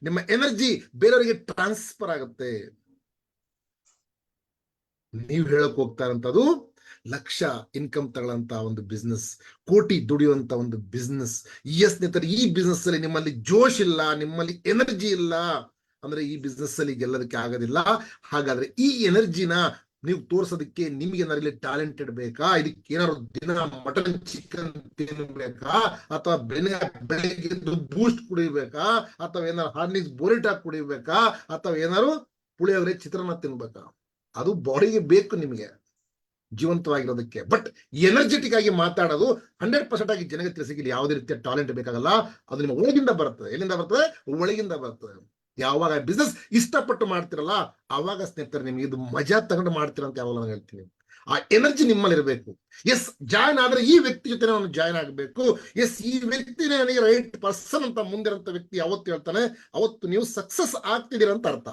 ನಿಮ್ಮ ಎನರ್ಜಿ ಬೇರೆಯವರಿಗೆ ಟ್ರಾನ್ಸ್ಫರ್ ಆಗುತ್ತೆ. ನೀವು ಹೇಳಕ್ ಹೋಗ್ತಾ ಇರೋಂಥದ್ದು ಲಕ್ಷ ಇನ್ಕಮ್ ತಗೊಳ್ಳಂತ ಒಂದು ಬಿಸ್ನೆಸ್, ಕೋಟಿ ದುಡಿಯುವಂತ ಒಂದು ಬಿಸ್ನೆಸ್. ಸ್ನೇಹಿತರೆ ಈ ಬಿಸ್ನೆಸ್ ಅಲ್ಲಿ ನಿಮ್ಮಲ್ಲಿ ಜೋಶ್ ಇಲ್ಲ, ನಿಮ್ಮಲ್ಲಿ ಎನರ್ಜಿ ಇಲ್ಲ ಅಂದ್ರೆ ಈ ಬಿಸ್ನೆಸ್ ಅಲ್ಲಿ ಗೆಲ್ಲೋದಕ್ಕೆ ಆಗೋದಿಲ್ಲ. ಹಾಗಾದ್ರೆ ಈ ಎನರ್ಜಿನ ನೀವು ತೋರ್ಸೋದಕ್ಕೆ ನಿಮ್ಗೆ ಏನಾದ್ರು ಟ್ಯಾಲೆಂಟೆಡ್ ಬೇಕಾ? ಇದಕ್ಕೆ ಏನಾದ್ರು ದಿನ ಮಟನ್ ಚಿಕನ್ ತಿನ್ಬೇಕಾ, ಅಥವಾ ಬೆಳಿಗ್ಗೆ ಬೂಸ್ಟ್ ಕುಡಿಬೇಕಾ, ಅಥವಾ ಏನಾದ್ರು ಹಾರ್ನಿಕ್ಸ್ ಬೋರಿಟಾ ಕುಡಿಬೇಕಾ, ಅಥವಾ ಏನಾದ್ರು ಪುಳಿಯೋಗರೆ ಚಿತ್ರಾನ್ನ ತಿನ್ಬೇಕಾ? ಅದು ಬಾಡಿಗೆ ಬೇಕು ನಿಮಗೆ ಜೀವಂತವಾಗಿರೋದಕ್ಕೆ. ಬಟ್ ಎನರ್ಜೆಟಿಕ್ ಆಗಿ ಮಾತಾಡೋದು 100% ಆಗಿ ಜನಕ್ಕೆ ತಿಳಿಸಿಕ್ಕೆ ಯಾವುದೇ ರೀತಿಯ ಟ್ಯಾಲೆಂಟ್ ಬೇಕಾಗಲ್ಲ. ಅದು ನಿಮ್ಮ ಒಳಗಿಂದ ಬರ್ತದೆ. ಎಲ್ಲಿಂದ ಬರ್ತದೆ? ಒಳಗಿಂದ ಬರ್ತದೆ. ಯಾವಾಗ ಬಿಸ್ನೆಸ್ ಇಷ್ಟಪಟ್ಟು ಮಾಡ್ತಿರಲ್ಲ ಆವಾಗ ಸ್ನೇಹಿತರೆ ನಿಮ್ಗೆ ಇದು ಮಜಾ ತಗೊಂಡು ಮಾಡ್ತೀರ ಅಂತ ಯಾವಾಗ ನಾನು ಹೇಳ್ತೀನಿ. ಆ ಎನರ್ಜಿ ನಿಮ್ಮಲ್ಲಿ ಇರಬೇಕು. ಜಾಯ್ನ್ ಆದ್ರೆ ಈ ವ್ಯಕ್ತಿ ಜೊತೆ ನಾನು ಜಾಯ್ನ್ ಆಗಬೇಕು, ಈ ವ್ಯಕ್ತಿನೇ ನನಗೆ ರೈಟ್ ಪರ್ಸನ್ ಅಂತ ಮುಂದಿರಂತ ವ್ಯಕ್ತಿ ಯಾವತ್ತು ಹೇಳ್ತಾನೆ ಅವತ್ತು ನೀವು ಸಕ್ಸಸ್ ಆಗ್ತಿದ್ದೀರ ಅಂತ ಅರ್ಥ.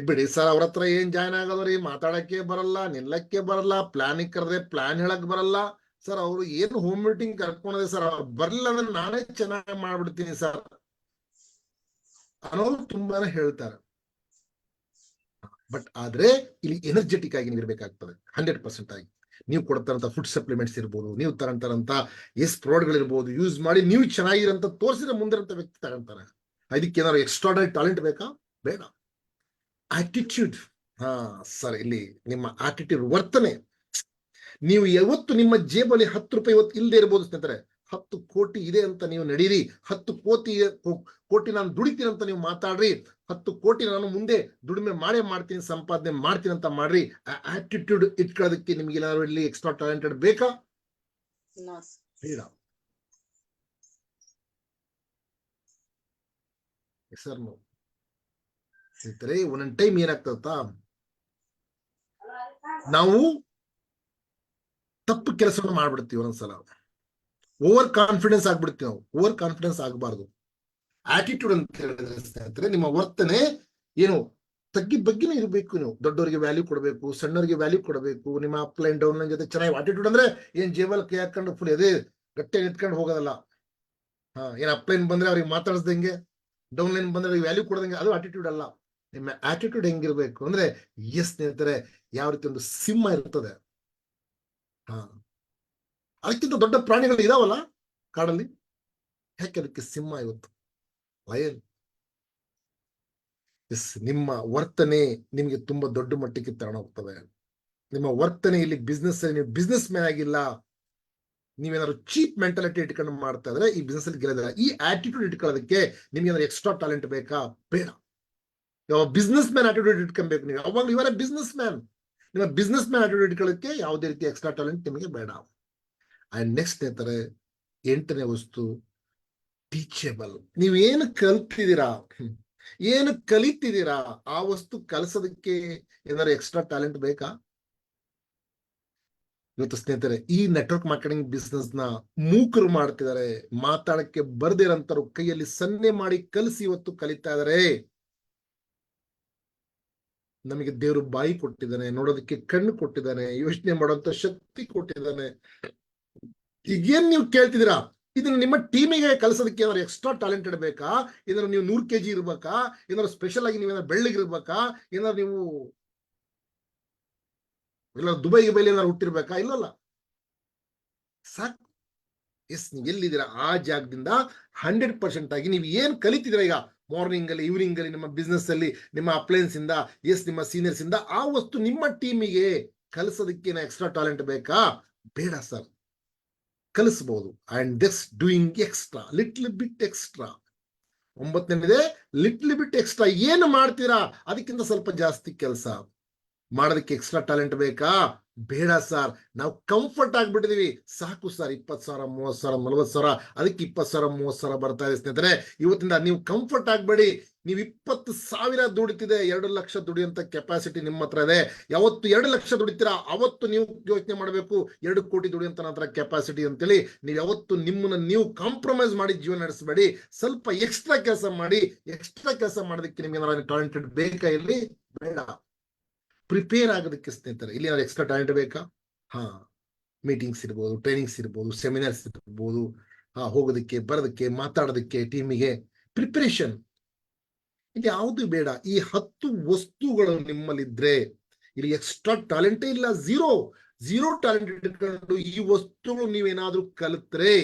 ಬಿಡಿ ಸರ್ ಅವ್ರ ಹತ್ರ ಏನ್ ಜಾಯ್ನ್ ಆಗೋದ್ರಿ, ಮಾತಾಡಕ್ಕೆ ಬರಲ್ಲ, ನಿಲ್ಲಕ್ಕೆ ಬರಲ್ಲ, ಪ್ಲಾನಿಂಗ್ ಕರೆದ್ರೆ ಪ್ಲಾನ್ ಹೇಳಕ್ ಬರಲ್ಲ ಸರ್, ಅವ್ರು ಏನು ಹೋಮ್ ಮೀಟಿಂಗ್ ಕರ್ಕೊಂಡಿದೆ ಸರ್, ಅವ್ರು ಬರ್ಲಿಲ್ಲ ಅಂದ್ರೆ ನಾನೇ ಚೆನ್ನಾಗಿ ಮಾಡ್ಬಿಡ್ತೀನಿ ಸರ್ ಅನ್ನೋರು ತುಂಬಾನೇ ಹೇಳ್ತಾರೆ. ಬಟ್ ಆದ್ರೆ ಇಲ್ಲಿ ಎನರ್ಜೆಟಿಕ್ ಆಗಿ ನೀವು ಇರ್ಬೇಕಾಗ್ತದೆ 100% ಆಗಿ. ನೀವು ಕೊಡ್ತಾರಂತ ಫುಡ್ ಸಪ್ಲಿಮೆಂಟ್ಸ್ ಇರ್ಬೋದು, ನೀವು ತರಂತಾರಂತ ಪ್ರಾಡಕ್ಟ್ಗಳಿರ್ಬೋದು, ಯೂಸ್ ಮಾಡಿ ನೀವು ಚೆನ್ನಾಗಿರಂತ ತೋರಿಸಿದ್ರೆ ಮುಂದಿರಂತ ವ್ಯಕ್ತಿ ತಗೊಂತಾರೆ. ಇದಕ್ಕೆ ಏನಾದ್ರು ಎಕ್ಸ್ಟ್ರಾಡನರಿ ಟ್ಯಾಲೆಂಟ್ ಬೇಕಾ? ಬೇಡ. ಆಟಿಟ್ಯೂಡ್, ಸರ್ ಇಲ್ಲಿ ನಿಮ್ಮ ಆಟಿಟ್ಯೂಡ್, ವರ್ತನೆ. ನೀವು ಯಾವತ್ತು ನಿಮ್ಮ ಜೇಬಲ್ಲಿ 10 ರೂಪಾಯಿ ಇವತ್ತು ಇಲ್ಲದೆ ಇರ್ಬೋದು ಸ್ನೇಹಿತರೆ, 10 ಕೋಟಿ ಇದೆ ಅಂತ ನೀವು ನಡೀರಿ, 10 ಕೋಟಿ ನಾನು ದುಡಿತೀನಿ ಅಂತ ನೀವು ಮಾತಾಡ್ರಿ, 10 ಕೋಟಿ ನಾನು ಮುಂದೆ ದುಡಿಮೆ ಮಾಡ್ತೀನಿ, ಸಂಪಾದನೆ ಮಾಡ್ತೀನಿ ಅಂತ ಮಾಡ್ರಿ. ಆಟಿಟ್ಯೂಡ್ ಇಟ್ಕೊಳ್ಳೋದಕ್ಕೆ ನಿಮ್ಗೆ ಏನಾದ್ರು ಇಲ್ಲಿ ಎಕ್ಸ್ಟ್ರಾ ಟ್ಯಾಲೆಂಟೆಡ್ ಬೇಕಾ? ಬೇಡ. ಸರ್ ನೋ ಸ್ನೇಹಿತರೆ, ಒಂದೊಂದು ಟೈಮ್ ಏನಾಗ್ತದ, ನಾವು ತಪ್ಪು ಕೆಲಸವನ್ನು ಮಾಡ್ಬಿಡ್ತೀವಿ. ಒಂದೊಂದ್ಸಲ ಓವರ್ ಕಾನ್ಫಿಡೆನ್ಸ್ ಆಗ್ಬಿಡ್ತೀವಿ. ನಾವು ಓವರ್ ಕಾನ್ಫಿಡೆನ್ಸ್ ಆಗಬಾರ್ದು. ಆಟಿಟ್ಯೂಡ್ ಅಂತ ಹೇಳಿದ್ರೆ ಸ್ನೇಹಿತರೆ ನಿಮ್ಮ ವರ್ತನೆ ಏನು ತಗ್ಗಿ ಬಗ್ಗಿನೇ ಇರಬೇಕು. ನೀವು ದೊಡ್ಡವರಿಗೆ ವ್ಯಾಲ್ಯೂ ಕೊಡಬೇಕು, ಸಣ್ಣವರಿಗೆ ವ್ಯಾಲ್ಯೂ ಕೊಡಬೇಕು. ನಿಮ್ಮ ಅಪ್ ಲೈನ್ ಡೌನ್ ಲೈನ್ ಜೊತೆ ಚೆನ್ನಾಗಿ ಆಟಿಟ್ಯೂಡ್ ಅಂದ್ರೆ ಏನ್ ಜೇಬಲ್ ಕೈ ಹಾಕೊಂಡು ಫುಲ್ ಅದೇ ಗಟ್ಟಿಯಾಗಿ ಇಟ್ಕೊಂಡು ಹೋಗೋದಲ್ಲ. ಏನ್ ಅಪ್ ಲೈನ್ ಬಂದ್ರೆ ಅವ್ರಿಗೆ ಮಾತಾಡ್ಸ್ದಂಗೆ, ಡೌನ್ ಲೈನ್ ಬಂದ್ರೆ ಅವ್ರಿಗೆ ವ್ಯಾಲ್ಯೂ ಕೊಡದಂಗೆ, ಅದು ಆಟಿಟ್ಯೂಡ್ ಅಲ್ಲ. ನಿಮ್ಮ ಆಟಿಟ್ಯೂಡ್ ಹೆಂಗಿರ್ಬೇಕು ಅಂದ್ರೆ ಸ್ನೇಹಿತರೆ ಯಾವ ರೀತಿ ಒಂದು ಸಿಂಹ ಇರ್ತದೆ, ಹಾ, ಅದಕ್ಕಿಂತ ದೊಡ್ಡ ಪ್ರಾಣಿಗಳು ಇದಾವಲ್ಲ ಕಾಡಲ್ಲಿ. ಯಾಕೆ ಅದಕ್ಕೆ ಸಿಂಹ ಇವತ್ತು, ಲಯನ್. ಎಸ್, ನಿಮ್ಮ ವರ್ತನೆ ನಿಮ್ಗೆ ತುಂಬಾ ದೊಡ್ಡ ಮಟ್ಟಕ್ಕೆ ತಗೊಂಡು ಹೋಗ್ತದೆ. ನಿಮ್ಮ ವರ್ತನೆ ಇಲ್ಲಿ ಬಿಸ್ನೆಸ್, ನೀವು ಬಿಸ್ನೆಸ್ ಮ್ಯಾನ್ ಆಗಿಲ್ಲ, ನೀವೇನಾದ್ರು ಚೀಪ್ ಮೆಂಟಾಲಿಟಿ ಇಟ್ಕೊಂಡು ಮಾಡ್ತಾ ಇದ್ರೆ ಈ ಬಿಸ್ನೆಸ್ ಅಲ್ಲಿ ಗೆಲ್ಲೋದಿಲ್ಲ. ಈ ಆಟಿಟ್ಯೂಡ್ ಇಟ್ಕೊಳ್ಳೋದಕ್ಕೆ ನಿಮ್ಗೆ ಏನಾದ್ರು ಎಕ್ಸ್ಟ್ರಾ ಟ್ಯಾಲೆಂಟ್ ಬೇಕಾ? ಬೇಡ. ಯಾವ ಬಿಸ್ನೆಸ್ ಮ್ಯಾನ್ ಆಟಿಟ್ಯೂಡ್ ಇಟ್ಕೊಬೇಕು ನೀವು. ಅವಾಗ ಇವರ ಬಿಸ್ನೆಸ್ ಮ್ಯಾನ್. ನಿಮ್ಮ ಬಿಸ್ನೆಸ್ ಮ್ಯಾನ್ ಆಟಿಟ್ಯೂಡ್ ಇಟ್ಕೊಳ್ಳೋದಕ್ಕೆ ಯಾವುದೇ ರೀತಿ ಎಕ್ಸ್ಟ್ರಾ ಟ್ಯಾಲೆಂಟ್ ನಿಮಗೆ ಬೇಡ. ಅಂಡ್ ನೆಕ್ಸ್ಟ್ ಸ್ನೇಹಿತರೆ, 8ನೇ ವಸ್ತು ಟೀಚೇಬಲ್. ನೀವು ಏನು ಕಲ್ತಿದ್ದೀರಾ, ಏನು ಕಲಿತಿದ್ದೀರಾ, ಆ ವಸ್ತು ಕಲಿಸೋದಕ್ಕೆ ಏನಾದ್ರು ಎಕ್ಸ್ಟ್ರಾ ಟ್ಯಾಲೆಂಟ್ ಬೇಕಾ? ಇವತ್ತು ಸ್ನೇಹಿತರೆ, ಈ ನೆಟ್ವರ್ಕ್ ಮಾರ್ಕೆಟಿಂಗ್ ಬಿಸ್ನೆಸ್ ನ ಮೂಕರು ಮಾಡ್ತಿದ್ದಾರೆ. ಮಾತಾಡಕ್ಕೆ ಬರ್ದಿರಂತರು ಕೈಯಲ್ಲಿ ಸನ್ನೆ ಮಾಡಿ ಕಲಿಸಿ ಇವತ್ತು ಕಲಿತಾ ಇದಾರೆ. ನಮಗೆ ದೇವರು ಬಾಯಿ ಕೊಟ್ಟಿದ್ದಾನೆ, ನೋಡೋದಕ್ಕೆ ಕಣ್ಣು ಕೊಟ್ಟಿದ್ದಾನೆ, ಯೋಚನೆ ಮಾಡುವಂತ ಶಕ್ತಿ ಕೊಟ್ಟಿದ್ದಾನೆ. ಈಗೇನ್ ನೀವು ಕೇಳ್ತಿದ್ದೀರಾ, ಇದನ್ನ ನಿಮ್ಮ ಟೀಮಿಗೆ ಕಲಿಸೋದಕ್ಕೆ ಏನಾದ್ರು ಎಕ್ಸ್ಟ್ರಾ ಟ್ಯಾಲೆಂಟೆಡ್ ಬೇಕಾ? ಏನಾದ್ರು ನೀವು 100 kg ಇರ್ಬೇಕಾ? ಏನಾದ್ರು ಸ್ಪೆಷಲ್ ಆಗಿ ನೀವೇನಾದ್ರು ಬೆಳ್ಳಗಿರ್ಬೇಕಾ? ಏನಾದ್ರು ನೀವು ಇಲ್ಲ ದುಬೈ ಬೈಲಿ ಏನಾದ್ರು ಹುಟ್ಟಿರ್ಬೇಕಾ? ಇಲ್ಲಲ್ಲ, ಸಾಕು. ಎಸ್, ನೀವು ಎಲ್ಲಿದ್ದೀರಾ ಆ ಜಾಗದಿಂದ 100% ಆಗಿ ನೀವು ಏನ್ ಕಲಿತಿದ್ದೀರಾ ಈಗ ಮಾರ್ನಿಂಗ್ ಅಲ್ಲಿ, ಈವ್ನಿಂಗ್ ಅಲ್ಲಿ, ನಿಮ್ಮ ಬಿಸ್ನೆಸ್ ಅಲ್ಲಿ, ನಿಮ್ಮ ಅಪ್ಲಯನ್ಸ್ ಇಂದ, ಎಸ್ ನಿಮ್ಮ ಸೀನಿಯರ್ಸ್ ಇಂದ, ಆ ವಸ್ತು ನಿಮ್ಮ ಟೀಮಿಗೆ ಕಲಿಸೋದಕ್ಕೆ ಎಕ್ಸ್ಟ್ರಾ ಟ್ಯಾಲೆಂಟ್ ಬೇಕಾ? ಬೇಡ ಸರ್, ಕಲಿಸಬಹುದು. And this doing extra, little bit extra. 9ನೇದಿದೆ, ಲಿಟ್ಲ್ ಬಿಟ್ ಎಕ್ಸ್ಟ್ರಾ. ಏನು ಮಾಡ್ತೀರಾ ಅದಕ್ಕಿಂತ ಸ್ವಲ್ಪ ಜಾಸ್ತಿ ಕೆಲಸ ಮಾಡೋದಕ್ಕೆ ಎಕ್ಸ್ಟ್ರಾ ಟ್ಯಾಲೆಂಟ್ ಬೇಕಾ? ಬೇಡ ಸರ್, ನಾವು ಕಂಫರ್ಟ್ ಆಗ್ಬಿಟ್ಟಿದೀವಿ. ಸಾಕು ಸರ್, 20,000, 30,000, 40,000, ಅದಕ್ಕೆ 20,000, 30,000 ಬರ್ತಾ ಇದೆ ಸ್ನೇಹಿತರೆ. ಇವತ್ತಿಂದ ನೀವು ಕಂಫರ್ಟ್ ಆಗ್ಬೇಡಿ. ನೀವು 20,000 ದುಡಿತಿದೆ, 2 ಲಕ್ಷ ದುಡಿಯಂತ ಕೆಪಾಸಿಟಿ ನಿಮ್ಮ ಹತ್ರ ಇದೆ. ಯಾವತ್ತು 2 ಲಕ್ಷ ದುಡಿತೀರಾ ಅವತ್ತು ನೀವು ಯೋಚನೆ ಮಾಡಬೇಕು 2 ಕೋಟಿ ದುಡಿಯಂತ ನಂತರ ಕೆಪಾಸಿಟಿ ಅಂತೇಳಿ. ನೀವು ಯಾವತ್ತು ನಿಮ್ಮನ್ನ ನೀವು ಕಾಂಪ್ರಮೈಸ್ ಮಾಡಿ ಜೀವನ ನಡೆಸಬೇಡಿ. ಸ್ವಲ್ಪ ಎಕ್ಸ್ಟ್ರಾ ಕೆಲಸ ಮಾಡಿ. ಎಕ್ಸ್ಟ್ರಾ ಕೆಲಸ ಮಾಡೋದಕ್ಕೆ ನಿಮ್ಗೆ ಏನಾದ್ರು ಟ್ಯಾಲೆಂಟೆಡ್ ಬೇಕಾ? ಇಲ್ಲಿ ಬೇಡ. ಪ್ರಿಪೇರ್ ಆಗೋದಕ್ಕೆ ಸ್ನೇಹಿತರೆ ಇಲ್ಲಿ ಏನಾದ್ರು ಎಕ್ಸ್ಟ್ರಾ ಟ್ಯಾಲೆಂಟ್ ಬೇಕಾ? ಹಾ, ಮೀಟಿಂಗ್ಸ್ ಇರ್ಬೋದು, ಟ್ರೈನಿಂಗ್ಸ್ ಇರ್ಬೋದು, ಸೆಮಿನಾರ್ಸ್ ಇರ್ಬೋದು, ಹೋಗೋದಕ್ಕೆ, ಬರೋದಕ್ಕೆ, ಮಾತಾಡೋದಕ್ಕೆ, ಟೀಮಿಗೆ ಪ್ರಿಪರೇಷನ್, ಇಲ್ಲಿ ಯಾವುದು ಬೇಡ. ಈ 10 ವಸ್ತುಗಳು ನಿಮ್ಮಲ್ಲಿದ್ರೆ ಇಲ್ಲಿ ಎಕ್ಸ್ಟ್ರಾ ಟ್ಯಾಲೆಂಟೇ ಇಲ್ಲ. ಝೀರೋ ಝೀರೋ ಟ್ಯಾಲೆಂಟ್ ಇಟ್ಕೊಂಡು ಈ ವಸ್ತುಗಳು ನೀವೇನಾದ್ರೂ ಕಲಿತ್ರೆ,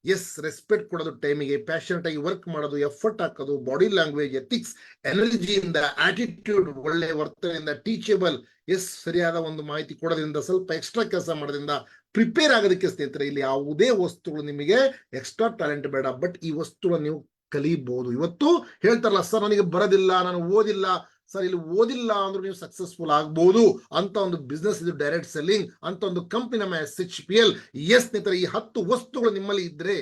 ಎಸ್, ರೆಸ್ಪೆಕ್ಟ್ ಕೊಡೋದು, ಟೈಮಿಗೆ ಪ್ಯಾಷನೆಟ್ ಆಗಿ ವರ್ಕ್ ಮಾಡೋದು, ಎಫರ್ಟ್ ಹಾಕೋದು, ಬಾಡಿ ಲ್ಯಾಂಗ್ವೇಜ್, ಎಥಿಕ್ಸ್, ಎನರ್ಜಿಯಿಂದ, ಆಟಿಟ್ಯೂಡ್, ಒಳ್ಳೆ ವರ್ತನೆಯಿಂದ, ಟೀಚೇಬಲ್, ಎಸ್, ಸರಿಯಾದ ಒಂದು ಮಾಹಿತಿ ಕೊಡೋದ್ರಿಂದ, ಸ್ವಲ್ಪ ಎಕ್ಸ್ಟ್ರಾ ಕೆಲಸ ಮಾಡೋದ್ರಿಂದ ಪ್ರಿಪೇರ್ ಆಗೋದಕ್ಕೆ ಸ್ನೇಹಿತರೆ ಇಲ್ಲಿ ಯಾವುದೇ ವಸ್ತುಗಳು ನಿಮಗೆ ಎಕ್ಸ್ಟ್ರಾ ಟ್ಯಾಲೆಂಟ್ ಬೇಡ. ಬಟ್ ಈ ವಸ್ತುಗಳನ್ನು ನೀವು ಕಲಿಬಹುದು. ಇವತ್ತು ಹೇಳ್ತಾರಲ್ಲ ಸರ್ ನನಗೆ ಬರೋದಿಲ್ಲ, ನಾನು ಓದಿಲ್ಲ. ಸರ್, ಇಲ್ಲಿ ಓದಿಲ್ಲ ಅಂದ್ರೂ ನೀವು ಸಕ್ಸಸ್ಫುಲ್ ಆಗ್ಬಹುದು ಅಂತ ಒಂದು ಬಿಸ್ನೆಸ್ ಇದು ಡೈರೆಕ್ಟ್ ಸೆಲ್ಲಿಂಗ್ ಅಂತ ಒಂದು ಕಂಪನಿ ನಮ್ಮ SHPL. ಎಸ್ ಸ್ನೇಹಿತರೆ, ಈ 10 ವಸ್ತುಗಳು ನಿಮ್ಮಲ್ಲಿ ಇದ್ರೆ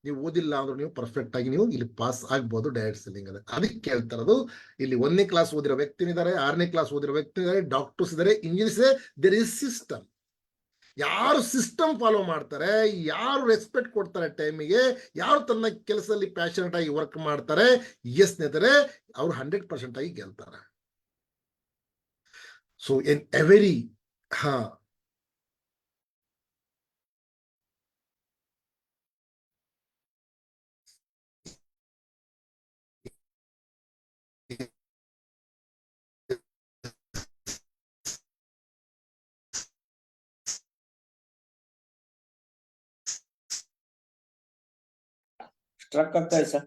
ನೀವು ಓದಿಲ್ಲ ಅಂದ್ರೂ ನೀವು ಪರ್ಫೆಕ್ಟ್ ಆಗಿ ನೀವು ಇಲ್ಲಿ ಪಾಸ್ ಆಗ್ಬಹುದು ಡೈರೆಕ್ಟ್ ಸೆಲ್ಲಿಂಗ್. ಅದಕ್ಕೆ ಕೇಳ್ತಾ ಇರೋದು. ಇಲ್ಲಿ 1ನೇ ಕ್ಲಾಸ್ ಓದಿರೋ ವ್ಯಕ್ತಿ ಇದ್ದಾರೆ, 6ನೇ ಕ್ಲಾಸ್ ಓದಿರೋ ವ್ಯಕ್ತಿ ಇದ್ದಾರೆ, ಡಾಕ್ಟರ್ಸ್ ಇದ್ದಾರೆ, ಇಂಜಿನಿಯರ್ಸ್ ಇದೆ. There is system. ಯಾರು ಸಿಸ್ಟಮ್ ಫಾಲೋ ಮಾಡ್ತಾರೆ, ಯಾರು ರೆಸ್ಪೆಕ್ಟ್ ಕೊಡ್ತಾರೆ ಟೈಮಿಗೆ, ಯಾರು ತನ್ನ ಕೆಲಸದಲ್ಲಿ ಪ್ಯಾಷನೆಟ್ ಆಗಿ ವರ್ಕ್ ಮಾಡ್ತಾರೆ, ಎಸ್ ಸ್ನೇಹಿತರೆ, ಅವ್ರು 100% ಆಗಿ ಗೆಲ್ತಾರೆ. ಸೊ ಇನ್ ಎವರಿ ಹಾ ಸ್ಟ್ರಕ್ ಆಗ್ತಾ ಇದೆ ಸರ್.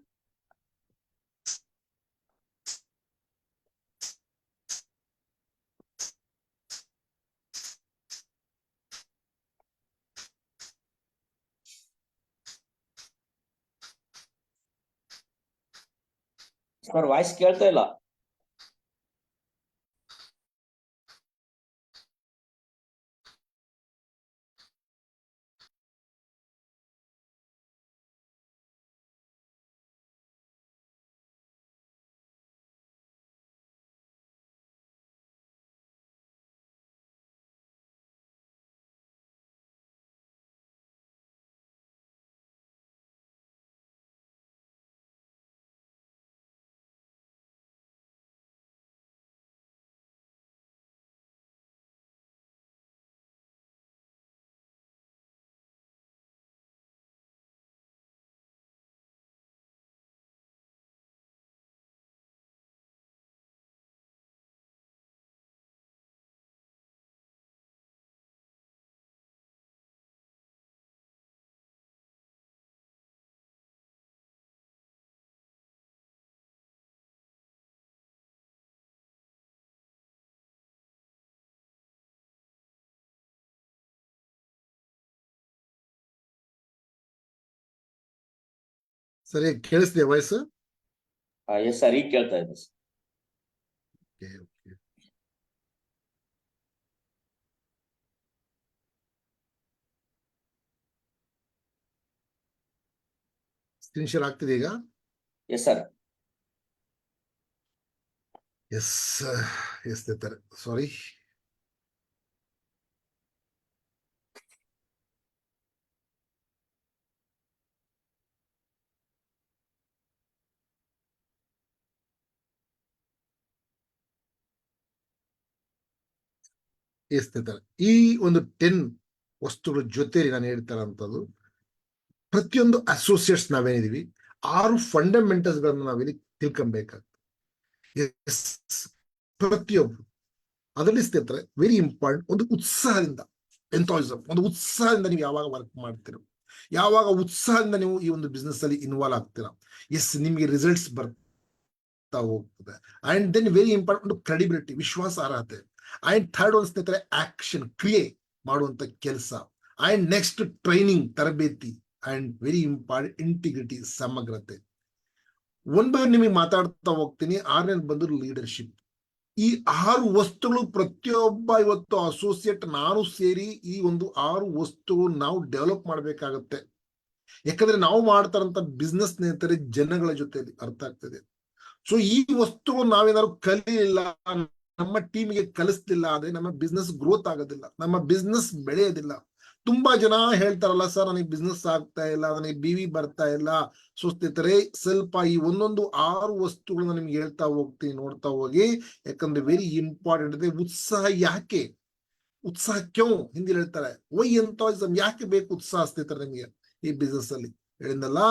ಸರ್ ವಾಯ್ಸ್ ಕೇಳ್ತಾ ಇಲ್ಲ. ಸರಿ ಕೇಳಿಸ್ತೀಯ ವಾಯ್ಸ್? ಎಸ್ ಸರ್, ಈಗ ಕೇಳ್ತಾ ಇದೆ ಸರ್. ಸ್ಕ್ರೀನ್ ಶೇರ್ ಆಗ್ತಿದೆ ಈಗ? S sir. ಎಸ್ ಎಸ್ ಸಾರಿ. ಈ ಒಂದು 10 ವಸ್ತುಗಳ ಜೊತೆಲಿ ನಾನು ಹೇಳ್ತಾರಂಥದ್ದು, ಪ್ರತಿಯೊಂದು ಅಸೋಸಿಯೇಟ್ಸ್ ನಾವೇನಿದೀವಿ 6 ಫಂಡಮೆಂಟಲ್ಸ್ ಗಳನ್ನ ನಾವಿಲ್ಲಿ ತಿಳ್ಕೊಬೇಕಾಗ್ತದೆ. ಪ್ರತಿಯೊಬ್ರು ಅದರಲ್ಲಿ ಸ್ನೇಹಿತರೆ ವೆರಿ ಇಂಪಾರ್ಟೆಂಟ್, ಒಂದು ಉತ್ಸಾಹದಿಂದ, ಎಂಥಾಯಿಸಮ್, ಒಂದು ಉತ್ಸಾಹದಿಂದ ನೀವು ಯಾವಾಗ ವರ್ಕ್ ಮಾಡ್ತೀರೋ, ಯಾವಾಗ ಉತ್ಸಾಹದಿಂದ ನೀವು ಈ ಒಂದು ಬಿಸ್ನೆಸ್ ಅಲ್ಲಿ ಇನ್ವಾಲ್ವ್ ಆಗ್ತೀರಾ, ಎಸ್ ನಿಮ್ಗೆ ರಿಸಲ್ಟ್ಸ್ ಬರ್ತಾ ಹೋಗ್ತದೆ. And then very important credibility, ವಿಶ್ವಾಸಾರ್ಹತೆ. ಅಂಡ್ ಥರ್ಡ್ ಒಂದು ಸ್ನೇಹಿತರೆ ಆಕ್ಷನ್, ಕ್ರಿಯೆ ಮಾಡುವಂತ ಕೆಲಸ. ಅಂಡ್ ನೆಕ್ಸ್ಟ್ ಟ್ರೈನಿಂಗ್, ತರಬೇತಿ. ಅಂಡ್ ವೆರಿ ಇಂಪಾರ್ಟೆಂಟ್ ಇಂಟಿಗ್ರಿಟಿ, ಸಮಗ್ರತೆ. ಒಂದು ನಿಮಗೆ ಮಾತಾಡ್ತಾ ಹೋಗ್ತೀನಿ. 6ನೇದು ಬಂದು ಲೀಡರ್ಶಿಪ್. ಈ 6 ವಸ್ತುಗಳು ಪ್ರತಿಯೊಬ್ಬ ಇವತ್ತು ಅಸೋಸಿಯೇಟ್ ನಾನು ಸೇರಿ ಈ ಒಂದು 6 ವಸ್ತುಗಳು ನಾವು ಡೆವಲಪ್ ಮಾಡ್ಬೇಕಾಗತ್ತೆ. ಯಾಕಂದ್ರೆ ನಾವು ಮಾಡ್ತಾರಂತ ಬಿಸ್ನೆಸ್ ಸ್ನೇಹಿತರೆ ಜನಗಳ ಜೊತೆಲಿ ಅರ್ಥ ಆಗ್ತದೆ. ಸೊ ಈ ವಸ್ತುಗಳು ನಾವೇನಾದ್ರು ಕಲಿಯಲಿಲ್ಲ, ನಮ್ಮ ಟೀಮ್ಗೆ ಕಲಿಸ್ಲಿಲ್ಲ ಅಂದ್ರೆ ನಮ್ಮ ಬಿಸ್ನೆಸ್ ಗ್ರೋತ್ ಆಗೋದಿಲ್ಲ, ನಮ್ಮ ಬಿಸ್ನೆಸ್ ಬೆಳೆಯೋದಿಲ್ಲ. ತುಂಬಾ ಜನ ಹೇಳ್ತಾರಲ್ಲ ಸರ್ ನನಗೆ ಬಿಸ್ನೆಸ್ ಆಗ್ತಾ ಇಲ್ಲ, ನನಗೆ BV ಬರ್ತಾ ಇಲ್ಲ. ಸೊ ಸ್ನೇಹಿತರೆ ಸ್ವಲ್ಪ ಈ ಒಂದೊಂದು 6 ವಸ್ತುಗಳನ್ನ ನಿಮ್ಗೆ ಹೇಳ್ತಾ ಹೋಗ್ತೀನಿ, ನೋಡ್ತಾ ಹೋಗಿ. ಯಾಕಂದ್ರೆ ವೆರಿ ಇಂಪಾರ್ಟೆಂಟ್ ಇದೆ. ಉತ್ಸಾಹ ಯಾಕೆ, ಉತ್ಸಾಹ ಕ್ಯೋ ಹಿಂದಿ ಹೇಳ್ತಾರೆ, ವೈ ಎಂಥಾಯಿಸಮ್, ಯಾಕೆ ಬೇಕು ಉತ್ಸಾಹ ಸ್ನೇಹಿತರೆ ನಿಮ್ಗೆ ಈ ಬಿಸ್ನೆಸ್ ಅಲ್ಲಿ? ಹೇಳಿದ್ನಲ್ಲ,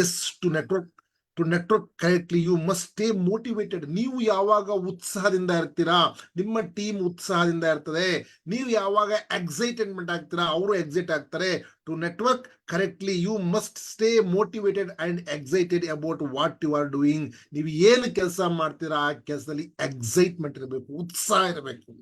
yes to network correctly you must stay motivated. ನೀವು ಯಾವಾಗ ಉತ್ಸಾಹದಿಂದ ಇರ್ತೀರಾ, ನಿಮ್ಮ ಟೀಮ್ ಉತ್ಸಾಹದಿಂದ ಇರ್ತದೆ. ನೀವು ಯಾವಾಗ ಎಕ್ಸೈಟೆಡ್ಮೆಂಟ್ ಆಗ್ತೀರಾ, ಅವರು ಎಕ್ಸೈಟ್ ಆಗ್ತಾರೆ. To network correctly you must stay motivated and excited about what you are doing. ನೀವು ಏನು ಕೆಲಸ ಮಾಡ್ತೀರಾ ಆ ಕೆಲಸದಲ್ಲಿ ಎಕ್ಸೈಟ್ಮೆಂಟ್ ಇರಬೇಕು, ಉತ್ಸಾಹ ಇರಬೇಕು.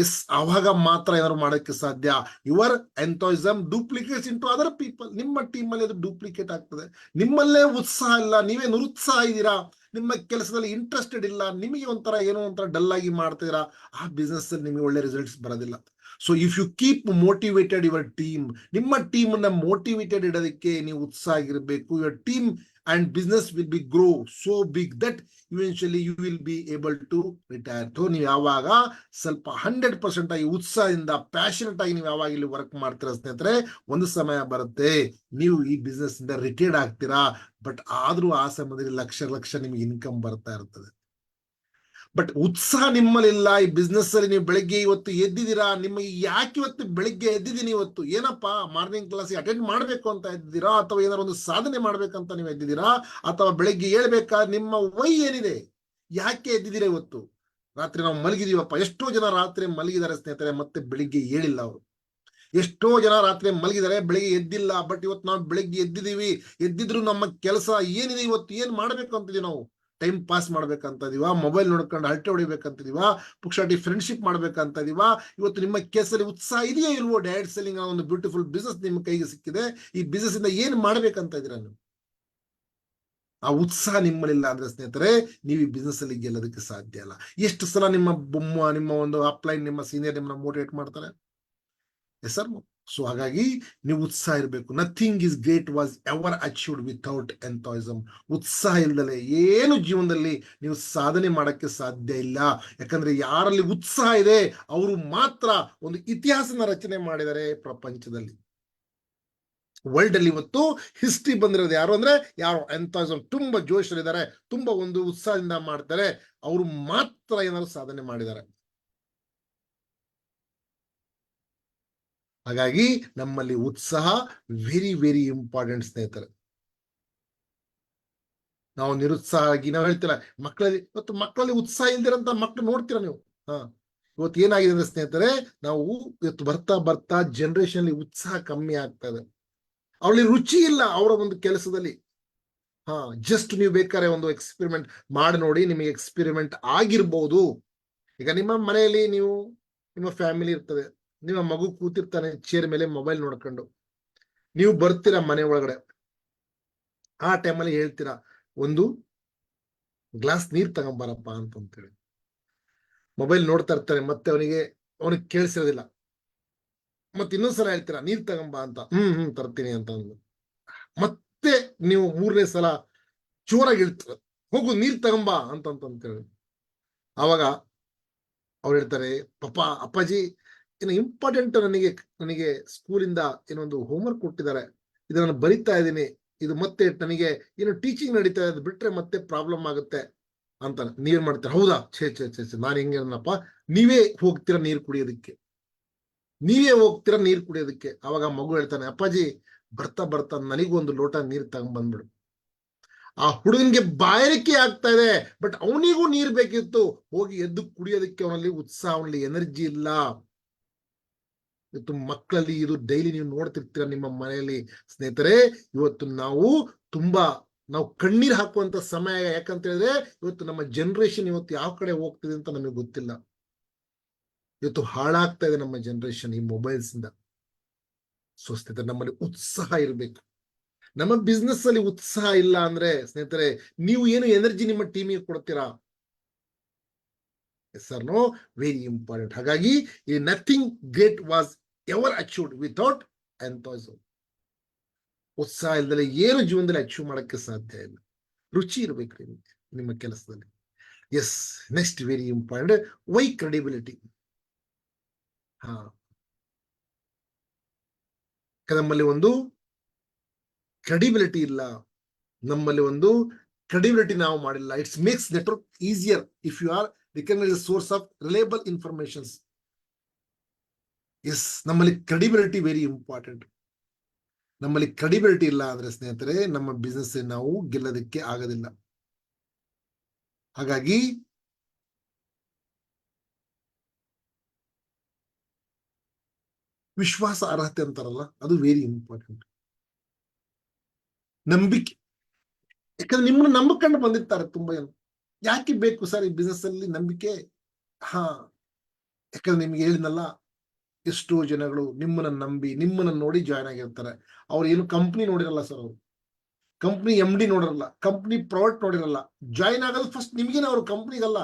ಎಸ್, ಆವಾಗ ಮಾತ್ರ ಏನಾದ್ರು ಮಾಡೋಕ್ಕೆ ಸಾಧ್ಯ. Your enthusiasm duplicates into other people. ನಿಮ್ಮ ಟೀಮ್ ಅಲ್ಲಿ ಅದು ಡೂಪ್ಲಿಕೇಟ್ ಆಗ್ತದೆ. ನಿಮ್ಮಲ್ಲೇ ಉತ್ಸಾಹ ಇಲ್ಲ, ನೀವೇ ನಿರುತ್ಸಾಹ ಇದ್ದೀರಾ, ನಿಮ್ಮ ಕೆಲಸದಲ್ಲಿ ಇಂಟ್ರೆಸ್ಟೆಡ್ ಇಲ್ಲ, ನಿಮಗೆ ಒಂಥರ ಏನೋ ಒಂಥರ ಡಲ್ ಆಗಿ ಮಾಡ್ತೀರಾ, ಆ ಬಿಸ್ನೆಸ್ ಅಲ್ಲಿ ನಿಮಗೆ ಒಳ್ಳೆ ರಿಸಲ್ಟ್ಸ್ ಬರೋದಿಲ್ಲ. So if you keep motivated your team, ನಿಮ್ಮ ಟೀಮ್ ಅನ್ನ ಮೋಟಿವೇಟೆಡ್ ಇಡೋದಕ್ಕೆ ನೀವು ಉತ್ಸಾಹ ಆಗಿರಬೇಕು. Your team and business will be grow so big that eventually you will be able to retire. So ನೀವು ಯಾವಾಗ ಸ್ವಲ್ಪ 100% ಆಗಿ ಉತ್ಸಾಹದಿಂದ ಪ್ಯಾಷನೆಟ್ ಆಗಿ ನೀವು ಯಾವಾಗ ಇಲ್ಲಿ ವರ್ಕ್ ಮಾಡ್ತೀರಾ ಸ್ನೇಹಿತರೆ, ಒಂದು ಸಮಯ ಬರುತ್ತೆ ನೀವು ಈ ಬಿಸ್ನೆಸ್ ಇಂದ ರಿಟೈರ್ಡ್ ಆಗ್ತೀರಾ. ಬಟ್ ಆದ್ರೂ ಆ ಸಮಯದಲ್ಲಿ ಲಕ್ಷ ನಿಮಗೆ ಇನ್ಕಮ್ ಬರ್ತಾ ಇರ್ತದೆ. ಬಟ್ ಉತ್ಸಾಹ ನಿಮ್ಮಲ್ಲಿಲ್ಲ. ಈ ಬಿಸ್ನೆಸ್ ಅಲ್ಲಿ ನೀವು ಬೆಳಿಗ್ಗೆ ಇವತ್ತು ಎದ್ದಿದ್ದೀರಾ, ನಿಮಗೆ ಯಾಕೆ ಇವತ್ತು ಬೆಳಿಗ್ಗೆ ಎದ್ದಿದ್ದೀನಿ, ಇವತ್ತು ಏನಪ್ಪಾ ಮಾರ್ನಿಂಗ್ ಕ್ಲಾಸ್ ಅಟೆಂಡ್ ಮಾಡ್ಬೇಕು ಅಂತ ಎದ್ದಿದ್ದೀರಾ, ಅಥವಾ ಏನಾದ್ರು ಒಂದು ಸಾಧನೆ ಮಾಡ್ಬೇಕಂತ ನೀವು ಎದ್ದಿದ್ದೀರಾ, ಅಥವಾ ಬೆಳಿಗ್ಗೆ ಹೇಳ್ಬೇಕಾದ್ರೆ ನಿಮ್ಮ ವೈ ಏನಿದೆ, ಯಾಕೆ ಎದ್ದಿದ್ದೀರಾ ಇವತ್ತು? ರಾತ್ರಿ ನಾವು ಮಲಗಿದೀವಪ್ಪ, ಎಷ್ಟೋ ಜನ ರಾತ್ರಿ ಮಲಗಿದ್ದಾರೆ ಸ್ನೇಹಿತರೆ, ಮತ್ತೆ ಬೆಳಿಗ್ಗೆ ಹೇಳಿಲ್ಲ ಅವರು. ಎಷ್ಟೋ ಜನ ರಾತ್ರಿ ಮಲಗಿದ್ದಾರೆ, ಬೆಳಿಗ್ಗೆ ಎದ್ದಿಲ್ಲ. ಬಟ್ ಇವತ್ತು ನಾವು ಬೆಳಿಗ್ಗೆ ಎದ್ದಿದ್ದೀವಿ, ಎದ್ದಿದ್ರು ನಮ್ಮ ಕೆಲಸ ಏನಿದೆ, ಇವತ್ತು ಏನ್ ಮಾಡ್ಬೇಕು ಅಂತಿದೀವಿ ನಾವು? ಟೈಮ್ ಪಾಸ್ ಮಾಡ್ಬೇಕಂತ ಇದೀವಾ, ಮೊಬೈಲ್ ನೋಡ್ಕೊಂಡು ಹರಟೆ ಹೊಡಿಬೇಕಂತಿದೀವಾ, ಪುಕ್ಷಾಟಿ ಫ್ರೆಂಡ್ಶಿಪ್ ಮಾಡ್ಬೇಕಂತ ಇದೀವಾ? ಇವತ್ತು ನಿಮ್ಮ ಕೇಸಲ್ಲಿ ಉತ್ಸಾಹ ಇದೆಯೋ ಇಲ್ವೋ? ಡೈರೆಕ್ಟ್ ಸೆಲ್ಲಿಂಗ್ ಒಂದು ಬ್ಯೂಟಿಫುಲ್ ಬಿಸ್ನೆಸ್ ನಿಮ್ಮ ಕೈಗೆ ಸಿಕ್ಕಿದೆ. ಈ ಬಿಸ್ನೆಸ್ ಇಂದ ಏನ್ ಮಾಡ್ಬೇಕಂತ ಇದೀರಾ ನೀವು? ಆ ಉತ್ಸಾಹ ನಿಮ್ಮಲ್ಲಿಲ್ಲ ಅಂದ್ರೆ ಸ್ನೇಹಿತರೆ, ನೀವು ಈ ಬಿಸ್ನೆಸ್ ಅಲ್ಲಿ ಗೆಲ್ಲೋದಕ್ಕೆ ಸಾಧ್ಯ ಇಲ್ಲ. ಎಷ್ಟು ಸಲ ನಿಮ್ಮ ಒಂದು ಅಪ್ಲೈನ್, ನಿಮ್ಮ ಸೀನಿಯರ್ ನಿಮ್ಮನ್ನ ಮೋಟಿವೇಟ್ ಮಾಡ್ತಾರೆ. Yes sir. ಸೊ ಹಾಗಾಗಿ ನೀವು ಉತ್ಸಾಹ ಇರಬೇಕು. Nothing is great was ever achieved without enthusiasm. ಉತ್ಸಾಹ ಇಲ್ದಲೆ ಏನು ಜೀವನದಲ್ಲಿ ನೀವು ಸಾಧನೆ ಮಾಡಕ್ಕೆ ಸಾಧ್ಯ ಇಲ್ಲ. ಯಾಕಂದ್ರೆ ಯಾರಲ್ಲಿ ಉತ್ಸಾಹ ಇದೆ ಅವರು ಮಾತ್ರ ಒಂದು ಇತಿಹಾಸನ ರಚನೆ ಮಾಡಿದ್ದಾರೆ ಪ್ರಪಂಚದಲ್ಲಿ. ವರ್ಲ್ಡ್ ಅಲ್ಲಿ ಇವತ್ತು ಹಿಸ್ಟ್ರಿ ಬಂದಿರೋದು ಯಾರು ಅಂದ್ರೆ, ಯಾರು ಎಂಥಾಯಿಸಮ್ ತುಂಬಾ ಜೋಶಲ್ಲಿದ್ದಾರೆ, ತುಂಬಾ ಒಂದು ಉತ್ಸಾಹದಿಂದ ಮಾಡ್ತಾರೆ, ಅವರು ಮಾತ್ರ ಏನಾದ್ರು ಸಾಧನೆ ಮಾಡಿದ್ದಾರೆ. ಹಾಗಾಗಿ ನಮ್ಮಲ್ಲಿ ಉತ್ಸಾಹ ವೆರಿ ವೆರಿ ಇಂಪಾರ್ಟೆಂಟ್ ಸ್ನೇಹಿತರೆ. ನಾವು ನಿರುತ್ಸಾಹ ಆಗಿ ನಾವು ಹೇಳ್ತೀರ ಮಕ್ಕಳಲ್ಲಿ, ಇವತ್ತು ಮಕ್ಕಳಲ್ಲಿ ಉತ್ಸಾಹ ಇಲ್ದಿರಂತ ಮಕ್ಕಳು ನೋಡ್ತೀರ ನೀವು. ಇವತ್ತು ಏನಾಗಿದೆ ಅಂದ್ರೆ ಸ್ನೇಹಿತರೆ, ನಾವು ಇವತ್ತು ಬರ್ತಾ ಬರ್ತಾ ಜನರೇಷನ್ ಉತ್ಸಾಹ ಕಮ್ಮಿ ಆಗ್ತಾ ಇದೆ. ಅವಳಿ ರುಚಿ ಇಲ್ಲ ಅವರ ಒಂದು ಕೆಲಸದಲ್ಲಿ. ಜಸ್ಟ್ ನೀವು ಬೇಕಾದ್ರೆ ಒಂದು ಎಕ್ಸ್ಪೆರಿಮೆಂಟ್ ಮಾಡಿ ನೋಡಿ, ನಿಮಗೆ ಎಕ್ಸ್ಪೆರಿಮೆಂಟ್ ಆಗಿರ್ಬೋದು. ಈಗ ನಿಮ್ಮ ಮನೆಯಲ್ಲಿ ನಿಮ್ಮ ಫ್ಯಾಮಿಲಿ ಇರ್ತದೆ, ನಿಮ್ಮ ಮಗು ಕೂತಿರ್ತಾನೆ ಚೇರ್ ಮೇಲೆ ಮೊಬೈಲ್ ನೋಡ್ಕೊಂಡು, ನೀವು ಬರ್ತೀರಾ ಮನೆ ಒಳಗಡೆ, ಆ ಟೈಮಲ್ಲಿ ಹೇಳ್ತೀರಾ ಒಂದು ಗ್ಲಾಸ್ ನೀರ್ ತಗೊಂಬಾರಪ್ಪ ಅಂತೇಳಿ. ಮೊಬೈಲ್ ನೋಡ್ತಾ ಇರ್ತಾನೆ, ಮತ್ತೆ ಅವನಿಗೆ ಕೇಳಿಸಿರೋದಿಲ್ಲ. ಮತ್ತೆ ಇನ್ನೊಂದ್ಸಲ ಹೇಳ್ತೀರಾ ನೀರ್ ತಗೊಂಬ ಅಂತ, ತರ್ತೀನಿ ಅಂತ ಅಂದು. ಮತ್ತೆ ನೀವು 3ನೇ ಸಲ ಜೋರಾಗಿ ಹೇಳ್ತೀರ, ಹೋಗು ನೀರ್ ತಗೊಂಬ ಅಂತೇಳಿ. ಆವಾಗ ಅವ್ರು ಹೇಳ್ತಾರೆ, ಅಪ್ಪಾಜಿ ಏನೋ ಇಂಪಾರ್ಟೆಂಟ್, ನನಗೆ ಸ್ಕೂಲಿಂದ ಏನೊಂದು ಹೋಮ್ವರ್ಕ್ ಕೊಟ್ಟಿದ್ದಾರೆ, ಇದನ್ನು ಬರಿತಾ ಇದ್ದೀನಿ, ಇದು ಮತ್ತೆ ನನಗೆ ಏನೋ ಟೀಚಿಂಗ್ ನಡೀತಾ ಇದೆ, ಬಿಟ್ರೆ ಮತ್ತೆ ಪ್ರಾಬ್ಲಮ್ ಆಗುತ್ತೆ ಅಂತ. ನೀವೇನ್ ಮಾಡ್ತೀರ? ಹೌದಾ, ಛೇ ನಾನು ಹೆಂಗೇನಪ್ಪ, ನೀವೇ ಹೋಗ್ತೀರಾ ನೀರ್ ಕುಡಿಯೋದಕ್ಕೆ. ಅವಾಗ ಮಗು ಹೇಳ್ತಾನೆ, ಅಪ್ಪಾಜಿ ಬರ್ತಾ ನನಗೊಂದು ಲೋಟ ನೀರ್ ತಗೊಂಡ್ಬಂದ್ಬಿಡು. ಆ ಹುಡುಗನ್ಗೆ ಬಾಯಾರಿಕೆ ಆಗ್ತಾ ಇದೆ, ಬಟ್ ಅವನಿಗೂ ನೀರ್ ಬೇಕಿತ್ತು. ಹೋಗಿ ಎದ್ದು ಕುಡಿಯೋದಕ್ಕೆ ಅವನಲ್ಲಿ ಉತ್ಸಾಹ, ಅವನಲ್ಲಿ ಎನರ್ಜಿ ಇಲ್ಲ. ಇವತ್ತು ಮಕ್ಕಳಲ್ಲಿ ಇದು ಡೈಲಿ ನೀವು ನೋಡ್ತಿರ್ತೀರ ನಿಮ್ಮ ಮನೆಯಲ್ಲಿ. ಸ್ನೇಹಿತರೆ, ಇವತ್ತು ನಾವು ಕಣ್ಣೀರ್ ಹಾಕುವಂತ ಸಮಯ. ಯಾಕಂತ ಹೇಳಿದ್ರೆ ಇವತ್ತು ನಮ್ಮ ಜನರೇಷನ್ ಇವತ್ತು ಯಾವ ಕಡೆ ಹೋಗ್ತಿದೆ ಅಂತ ನಮಗೆ ಗೊತ್ತಿಲ್ಲ. ಇವತ್ತು ಹಾಳಾಗ್ತಾ ಇದೆ ನಮ್ಮ ಜನರೇಷನ್ ಈ ಮೊಬೈಲ್ಸ್ ಇಂದ. ಸೊ ಸ್ನೇಹಿತರೆ, ನಮ್ಮಲ್ಲಿ ಉತ್ಸಾಹ ಇರಬೇಕು. ನಮ್ಮ ಬಿಸ್ನೆಸ್ ಅಲ್ಲಿ ಉತ್ಸಾಹ ಇಲ್ಲ ಅಂದ್ರೆ ಸ್ನೇಹಿತರೆ, ನೀವು ಏನು ಎನರ್ಜಿ ನಿಮ್ಮ ಟೀಮಿಗೆ ಕೊಡ್ತೀರಾ? Yes or no? Very important. ಹಾಗಾಗಿ ಈ nothing great was ever achieved without enthusiasm. ಉತ್ಸಾಹ ಇಲ್ಲದೆ ಏನು ಜೀವನದಲ್ಲಿ ಅಚೀವ್ ಮಾಡಕ್ಕೆ ಸಾಧ್ಯ ಇಲ್ಲ. ರುಚಿ ಇರ್ಬೇಕು ನಿಮ್ಮ ಕೆಲಸದಲ್ಲಿ. Yes, next very important, why credibility. ನಮ್ಮಲ್ಲಿ ಒಂದು ಕ್ರೆಡಿಬಿಲಿಟಿ ಇಲ್ಲ, ನಮ್ಮಲ್ಲಿ ಒಂದು ಕ್ರೆಡಿಬಿಲಿಟಿ ನಾವು ಮಾಡಿಲ್ಲ. It's makes network easier if you are recognise source of reliable informations. Yes, ನಮ್ಮಲ್ಲಿ ಕ್ರೆಡಿಬಿಲಿಟಿ ವೆರಿ ಇಂಪಾರ್ಟೆಂಟ್. ನಮ್ಮಲ್ಲಿ ಕ್ರೆಡಿಬಿಲಿಟಿ ಇಲ್ಲ ಅಂದ್ರೆ ಸ್ನೇಹಿತರೆ, ನಮ್ಮ ಬಿಸ್ನೆಸ್ ನಾವು ಗೆಲ್ಲೋದಕ್ಕೆ ಆಗೋದಿಲ್ಲ. ಹಾಗಾಗಿ ವಿಶ್ವಾಸ ಅರ್ಹತೆ ಅಂತಾರಲ್ಲ, ಅದು ವೆರಿ ಇಂಪಾರ್ಟೆಂಟ್. ನಂಬಿಕೆ. ಯಾಕಂದ್ರೆ ನಿಮ್ಮನ್ನು ನಂಬಿಕೊಂಡು ಬಂದಿರ್ತಾರೆ ತುಂಬಾ ಜನ. ಯಾಕೆ ಬೇಕು ಸರ್ ಈ ಬಿಸ್ನೆಸ್ ಅಲ್ಲಿ ನಂಬಿಕೆ? ಯಾಕಂದ್ರೆ ನಿಮ್ಗೆ ಹೇಳಿದ್ನಲ್ಲ, ಎಷ್ಟೋ ಜನಗಳು ನಿಮ್ಮನ್ನ ನೋಡಿ ಜಾಯ್ನ್ ಆಗಿರ್ತಾರೆ. ಅವ್ರು ಏನು ಕಂಪ್ನಿ ನೋಡಿರಲ್ಲ ಸರ್, ಅವರು ಕಂಪ್ನಿ MD ನೋಡಿರಲ್ಲ, ಕಂಪ್ನಿ ಪ್ರಾಡಕ್ಟ್ ನೋಡಿರಲ್ಲ. ಜಾಯ್ನ್ ಆಗೋದು ಫಸ್ಟ್ ನಿಮ್ಗೇನ, ಅವ್ರು ಕಂಪ್ನಿಗಲ್ಲ.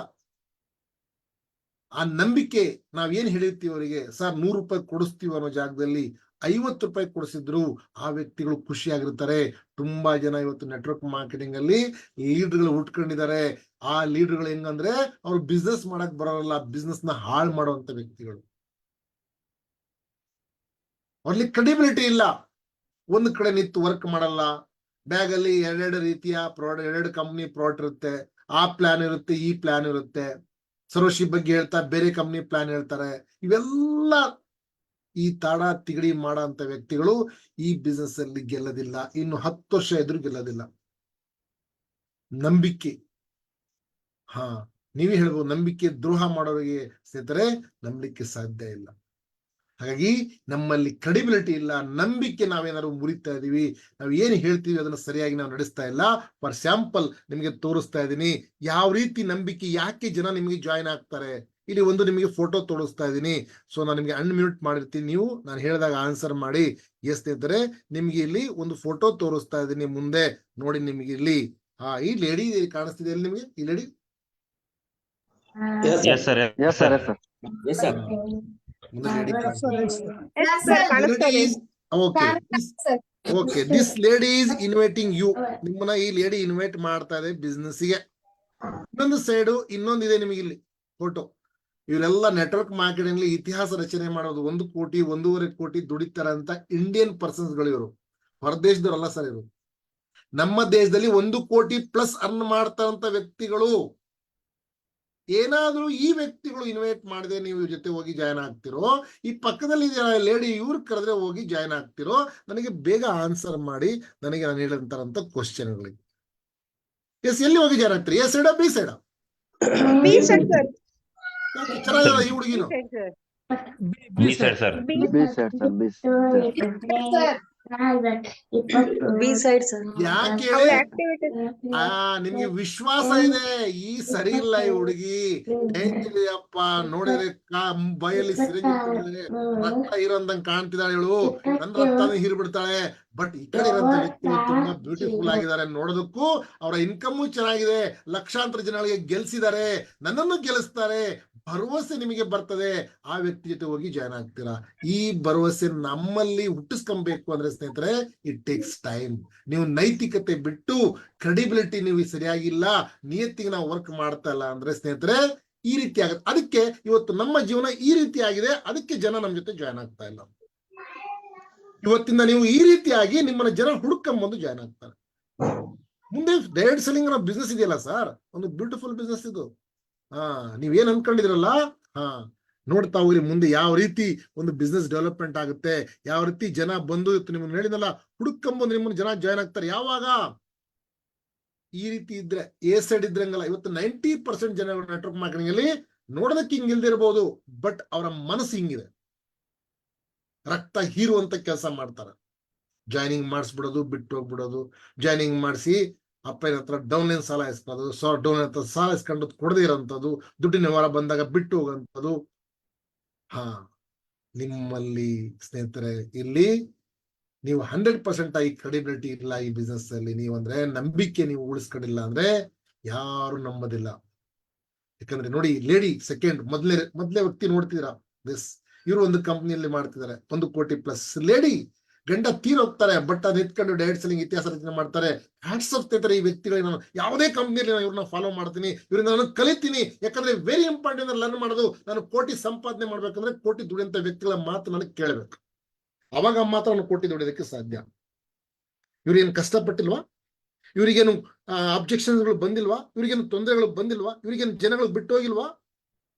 ಆ ನಂಬಿಕೆ ನಾವೇನ್ ಹೇಳಿರ್ತೀವಿ ಅವರಿಗೆ, ಸರ್ 100 ರೂಪಾಯಿ ಕೊಡಿಸ್ತೀವಿ ಅನ್ನೋ ಜಾಗದಲ್ಲಿ 50 ರೂಪಾಯಿ ಕೊಡಿಸಿದ್ರು ಆ ವ್ಯಕ್ತಿಗಳು ಖುಷಿಯಾಗಿರ್ತಾರೆ. ತುಂಬಾ ಜನ ಇವತ್ತು ನೆಟ್ವರ್ಕ್ ಮಾರ್ಕೆಟಿಂಗ್ ಅಲ್ಲಿ ಲೀಡರ್ಗಳು ಹುಟ್ಕೊಂಡಿದ್ದಾರೆ. ಆ ಲೀಡರ್ಗಳು ಹೆಂಗಂದ್ರೆ, ಅವ್ರು ಬಿಸ್ನೆಸ್ ಮಾಡಕ್ ಬರೋಲ್ಲ, ಬಿಸ್ನೆಸ್ ನ ಹಾಳು ಮಾಡುವಂತ ವ್ಯಕ್ತಿಗಳು. ಅವ್ರಲ್ಲಿ ಕ್ರೆಡಿಬಿಲಿಟಿ ಇಲ್ಲ. ಒಂದು ಕಡೆ ನಿಂತು ವರ್ಕ್ ಮಾಡಲ್ಲ. ಬ್ಯಾಗ್ ಅಲ್ಲಿ 2 ರೀತಿಯ ಪ್ರಾಡಕ್ಟ್, 2 ಕಂಪ್ನಿ ಪ್ರಾಡಕ್ಟ್ ಇರುತ್ತೆ. ಆ ಪ್ಲಾನ್ ಇರುತ್ತೆ, ಈ ಪ್ಲಾನ್ ಇರುತ್ತೆ. ಸರೋಶಿ ಬಗ್ಗೆ ಹೇಳ್ತಾ ಬೇರೆ ಕಂಪ್ನಿ ಪ್ಲಾನ್ ಹೇಳ್ತಾರೆ. ಇವೆಲ್ಲ ಈ ತಾಡ ತಿಗಡಿ ಮಾಡೋ ಅಂತ ವ್ಯಕ್ತಿಗಳು ಈ ಬಿಸ್ನೆಸ್ ಅಲ್ಲಿ ಗೆಲ್ಲದಿಲ್ಲ. ಇನ್ನು 10 ವರ್ಷ ಎದುರು ಗೆಲ್ಲದಿಲ್ಲ. ನಂಬಿಕೆ, ನೀವೇ ಹೇಳ್ಬೋದು, ನಂಬಿಕೆ ದ್ರೋಹ ಮಾಡೋರಿಗೆ ಸ್ನೇಹಿತರೆ ನಂಬಲಿಕ್ಕೆ ಸಾಧ್ಯ ಇಲ್ಲ. ಹಾಗಾಗಿ ನಮ್ಮಲ್ಲಿ ಕ್ರೆಡಿಬಿಲಿಟಿ ಇಲ್ಲ. ನಂಬಿಕೆ ನಾವೇನಾದ್ರು ಮುರಿತಾ ಇದೀವಿ, ನಾವು ಏನು ಹೇಳ್ತೀವಿ ಅದನ್ನ ಸರಿಯಾಗಿ ನಾವು ನಡೆಸ್ತಾ ಇಲ್ಲ. ಫಾರ್ ಸ್ಯಾಂಪಲ್ ನಿಮಗೆ ತೋರಿಸ್ತಾ ಇದ್ದೀನಿ ಯಾವ ರೀತಿ ನಂಬಿಕೆ, ಯಾಕೆ ಜನ ನಿಮಗೆ ಜಾಯಿನ್ ಆಗ್ತಾರೆ. ಇಲ್ಲಿ ಒಂದು ನಿಮಗೆ ಫೋಟೋ ತೋರಿಸ್ತಾ ಇದ್ದೀನಿ. ಸೊ ನಾನು ನಿಮಗೆ ಅನ್ಮ್ಯೂಟ್ ಮಾಡಿರ್ತೀನಿ, ನೀವು ನಾನು ಹೇಳಿದಾಗ ಆನ್ಸರ್ ಮಾಡಿ. ಎಸ್ ಸ್ನೇಹಿತರೆ, ನಿಮ್ಗೆ ಇಲ್ಲಿ ಒಂದು ಫೋಟೋ ತೋರಿಸ್ತಾ ಇದ್ದೀನಿ, ಮುಂದೆ ನೋಡಿ. ನಿಮಗೆ ಇಲ್ಲಿ ಈ ಲೇಡಿ ಕಾಣಿಸ್ತಿದೆ ಇಲ್ಲಿ ನಿಮಗೆ, ಈ lady. Yes sir, yes sir. Okay, this lady is inviting you. ನಿಮ್ಮನ್ನ ಈ ಲೇಡಿ ಇನ್ವೈಟ್ ಮಾಡ್ತಾ ಇದೆ ಬಿಸ್ನೆಸ್ ಗೆ. ಇನ್ನೊಂದು ಸೈಡು ಇನ್ನೊಂದಿದೆ ನಿಮಗೆ ಇಲ್ಲಿ ಫೋಟೋ. ಇವರೆಲ್ಲ ನೆಟ್ವರ್ಕ್ ಮಾರ್ಕೆಟಿಂಗ್ ಇತಿಹಾಸ ರಚನೆ ಮಾಡೋದು. 1 ಕೋಟಿ 1.5 ಕೋಟಿ ದುಡಿತಾರಂತ ಇಂಡಿಯನ್ ಪರ್ಸನ್ಸ್ ಗಳು ಇವರು, ಹೊರದೇಶದವರಲ್ಲ ಸರ್ ಇವರು. ನಮ್ಮ ದೇಶದಲ್ಲಿ 1 ಕೋಟಿ ಪ್ಲಸ್ ಅರ್ನ್ ಮಾಡ್ತಾರಂತ ವ್ಯಕ್ತಿಗಳು. ಏನಾದ್ರೂ ಈ ವ್ಯಕ್ತಿಗಳು ಇನ್ವೈಟ್ ಮಾಡದೆ ನೀವು ಜೊತೆ ಹೋಗಿ ಜಾಯ್ನ್ ಆಗ್ತಿರೋ, ಈ ಪಕ್ಕದಲ್ಲಿ ಲೇಡಿ ಇವ್ರು ಕರೆದ್ರೆ ಹೋಗಿ ಜಾಯ್ನ್ ಆಗ್ತಿರೋ, ನನಗೆ ಬೇಗ ಆನ್ಸರ್ ಮಾಡಿ. ನನಗೆ ನಾನು ಹೇಳಿದಂತಾರಂತ ಕ್ವಶನ್ಗಳಿಗೆ ಎಸ್, ಎಲ್ಲಿ ಹೋಗಿ ಜಾಯ್ನ್ ಆಗ್ತೀರಿ? ಎ ಸೈಡಾ ಬಿ ಸೈಡಾ? ಚೆನ್ನಾಗಲ್ಲ ಈ ಹುಡುಗಿನು. B side sir. B side sir. ಯಾಕೆ ಅವಳ ಹೇಳಿ? ಆಕ್ಟಿವಿಟೀಸ್ ನಿಮ್ಗೆ ವಿಶ್ವಾಸ ಇದೆ ಈ ಸರಿ ಇಲ್ಲ ಈ ಹುಡುಗಿ, ಡೇಂಜರ್ ಅಪ್ಪ, ನೋಡಿದ್ರೆ ಬೈಯಲ್ಲಿ ಸಿರಿಂಜ್ ಇಟ್ಟಿದ್ರೆ ರಕ್ತ ಇರೋಂದಂಗ್ ಕಾಣ್ತಿದ್ದಾಳೆ ಇವಳು, ನನ್ನ ರಕ್ತನ ಹೀರ್ಬಿಡ್ತಾಳೆ. ಬಟ್ ಈ ಕಡೆ ಇರೋಂತ ವ್ಯಕ್ತಿಗಳು ತುಂಬಾ ಬ್ಯೂಟಿಫುಲ್ ಆಗಿದ್ದಾರೆ, ನೋಡೋದಕ್ಕೂ ಅವರ ಇನ್ಕಮ್ ಚೆನ್ನಾಗಿದೆ, ಲಕ್ಷಾಂತರ ಜನಗಳಿಗೆ ಗೆಲ್ಸಿದ್ದಾರೆ, ನನ್ನನ್ನು ಗೆಲ್ಲಿಸ್ತಾರೆ, ಭರವಸೆ ನಿಮಗೆ ಬರ್ತದೆ. ಆ ವ್ಯಕ್ತಿ ಜೊತೆ ಹೋಗಿ ಜಾಯ್ನ್ ಆಗ್ತೀರಾ. ಈ ಭರವಸೆ ನಮ್ಮಲ್ಲಿ ಹುಟ್ಟಿಸ್ಕೊಬೇಕು ಅಂದ್ರೆ ಸ್ನೇಹಿತರೆ, ಇಟ್ ಟೇಕ್ಸ್ ಟೈಮ್. ನೀವು ನೈತಿಕತೆ ಬಿಟ್ಟು ಕ್ರೆಡಿಬಿಲಿಟಿ ನೀವು ಸರಿಯಾಗಿಲ್ಲ, ನಿಯತ್ತಿಗೆ ನಾವು ವರ್ಕ್ ಮಾಡ್ತಾ ಇಲ್ಲ ಅಂದ್ರೆ ಸ್ನೇಹಿತರೆ ಈ ರೀತಿ ಆಗುತ್ತೆ. ಅದಕ್ಕೆ ಇವತ್ತು ನಮ್ಮ ಜೀವನ ಈ ರೀತಿ ಆಗಿದೆ, ಅದಕ್ಕೆ ಜನ ನಮ್ಮ ಜೊತೆ ಜಾಯ್ನ್ ಆಗ್ತಾ ಇಲ್ಲ. ಇವತ್ತಿಂದ ನೀವು ಈ ರೀತಿಯಾಗಿ ನಿಮ್ಮನ್ನ ಜನ ಹುಡುಕೊಂಬಂದು ಜಾಯ್ನ್ ಆಗ್ತಾರೆ. ಮುಂದೆ ಡೈರೆಕ್ಟ್ ಸೆಲ್ಲಿಂಗ್ ಬಿಸ್ನೆಸ್ ಇದೆಯಲ್ಲ ಸರ್, ಒಂದು ಬ್ಯೂಟಿಫುಲ್ ಬಿಸ್ನೆಸ್ ಇದು. ನೀವೇನ್ ಅನ್ಕೊಂಡಿದ್ರಲ್ಲ, ನೋಡ್ತಾ ಹೋಗ್ರಿ ಮುಂದೆ ಯಾವ ರೀತಿ ಒಂದು ಬಿಸ್ನೆಸ್ ಡೆವಲಪ್ಮೆಂಟ್ ಆಗುತ್ತೆ, ಯಾವ ರೀತಿ ಜನ ಬಂದು ನಿಮ್ಮನ್ನ ಹೇಳಿದಲ್ಲ ಹುಡುಕೊಂಬಂದು ನಿಮ್ಮನ್ನ ಜನ ಜಾಯ್ನ್ ಆಗ್ತಾರೆ. ಯಾವಾಗ ಈ ರೀತಿ ಇದ್ರೆ, ಎ ಸೈಡ್ ಇದ್ರಂಗಲ್ಲ. ಇವತ್ತು 90% ಜನ ನೆಟ್ವರ್ಕ್ ಮಾರ್ಕೆಟಿಂಗ್ ಅಲ್ಲಿ ನೋಡೋದಕ್ಕೆ ಹಿಂಗಿಲ್ದಿರ್ಬೋದು, ಬಟ್ ಅವರ ಮನಸ್ಸು ಹಿಂಗಿದೆ, ರಕ್ತ ಹೀರುವಂತ ಕೆಲಸ ಮಾಡ್ತಾರೆ. ಜಾಯ್ನಿಂಗ್ ಮಾಡಿಸ್ಬಿಡೋದು, ಬಿಟ್ಟು ಹೋಗ್ಬಿಡೋದು, ಜಾಯ್ನಿಂಗ್ ಮಾಡಿಸಿ ಅಪ್ಪನ ಹತ್ರ ಡೌನ್ ಲೈನ್ ಸಾಲ ಇಸ್ಕೊಳ್ಳೋದು, ಡೌನ್ ಹತ್ರ ಸಾಲ ಇಸ್ಕೊಂಡು ಕೊಡದೇ ಇರೋಂಥದ್ದು, ದುಡ್ಡಿನ ವ್ಯವಹಾರ ಬಂದಾಗ ಬಿಟ್ಟು ಹೋಗೋಂಥದ್ದು. ನಿಮ್ಮಲ್ಲಿ ಸ್ನೇಹಿತರೆ ಇಲ್ಲಿ ನೀವು 100% ಆಗಿ ಕ್ರೆಡಿಬಿಲಿಟಿ ಇಲ್ಲ ಈ ಬಿಸ್ನೆಸ್ ಅಲ್ಲಿ. ನೀವಂದ್ರೆ ನಂಬಿಕೆ ನೀವು ಉಳಿಸ್ಕೊಂಡಿಲ್ಲ ಅಂದ್ರೆ ಯಾರು ನಂಬೋದಿಲ್ಲ. ಯಾಕಂದ್ರೆ ನೋಡಿ, ಲೇಡಿ ಸೆಕೆಂಡ್ ಮೊದಲೇ ವ್ಯಕ್ತಿ ನೋಡ್ತಿದ್ದೀರಾ, ಇವರು ಒಂದು ಕಂಪ್ನಿಯಲ್ಲಿ ಮಾಡ್ತಿದ್ದಾರೆ 1 ಕೋಟಿ ಪ್ಲಸ್. ಲೇಡಿ ಗಂಡ ತೀರೋಗ್ತಾರೆ, ಬಟ್ ಅದ್ ಎತ್ಕೊಂಡು ಡೈರೆಕ್ಟ್ ಸೆಲ್ಲಿಂಗ್ ಇತಿಹಾಸ ರಚನೆ ಮಾಡ್ತಾರೆ. ಹ್ಯಾಟ್ಸ್ ಆಫ್ ಸ್ನೇಹಿತರೆ ಈ ವ್ಯಕ್ತಿಗಳಿಗೆ. ನಾನು ಯಾವುದೇ ಕಂಪ್ನಿಯಲ್ಲಿ ಇವ್ರನ್ನ ಫಾಲೋ ಮಾಡ್ತೀನಿ, ಇವರಿಂದ ನಾನು ಕಲಿತೀನಿ. ಯಾಕಂದ್ರೆ ವೆರಿ ಇಂಪಾರ್ಟೆಂಟ್ ಲರ್ನ್ ಮಾಡೋದು. ನಾನು ಕೋಟಿ ಸಂಪಾದನೆ ಮಾಡ್ಬೇಕಂದ್ರೆ ಕೋಟಿ ದುಡಿಯಂತ ವ್ಯಕ್ತಿಗಳ ಮಾತು ನನಗೆ ಕೇಳಬೇಕು, ಅವಾಗ ಮಾತ್ರ ನಾನು ಕೋಟಿ ದುಡಿಯೋದಕ್ಕೆ ಸಾಧ್ಯ. ಇವ್ರೇನು ಕಷ್ಟಪಟ್ಟಿಲ್ವಾ? ಇವರಿಗೇನು ಅಬ್ಜೆಕ್ಷನ್ಗಳು ಬಂದಿಲ್ವಾ? ಇವರಿಗೇನು ತೊಂದರೆಗಳು ಬಂದಿಲ್ವಾ? ಇವರಿಗೇನು ಜನಗಳು ಬಿಟ್ಟು ಹೋಗಿಲ್ವಾ?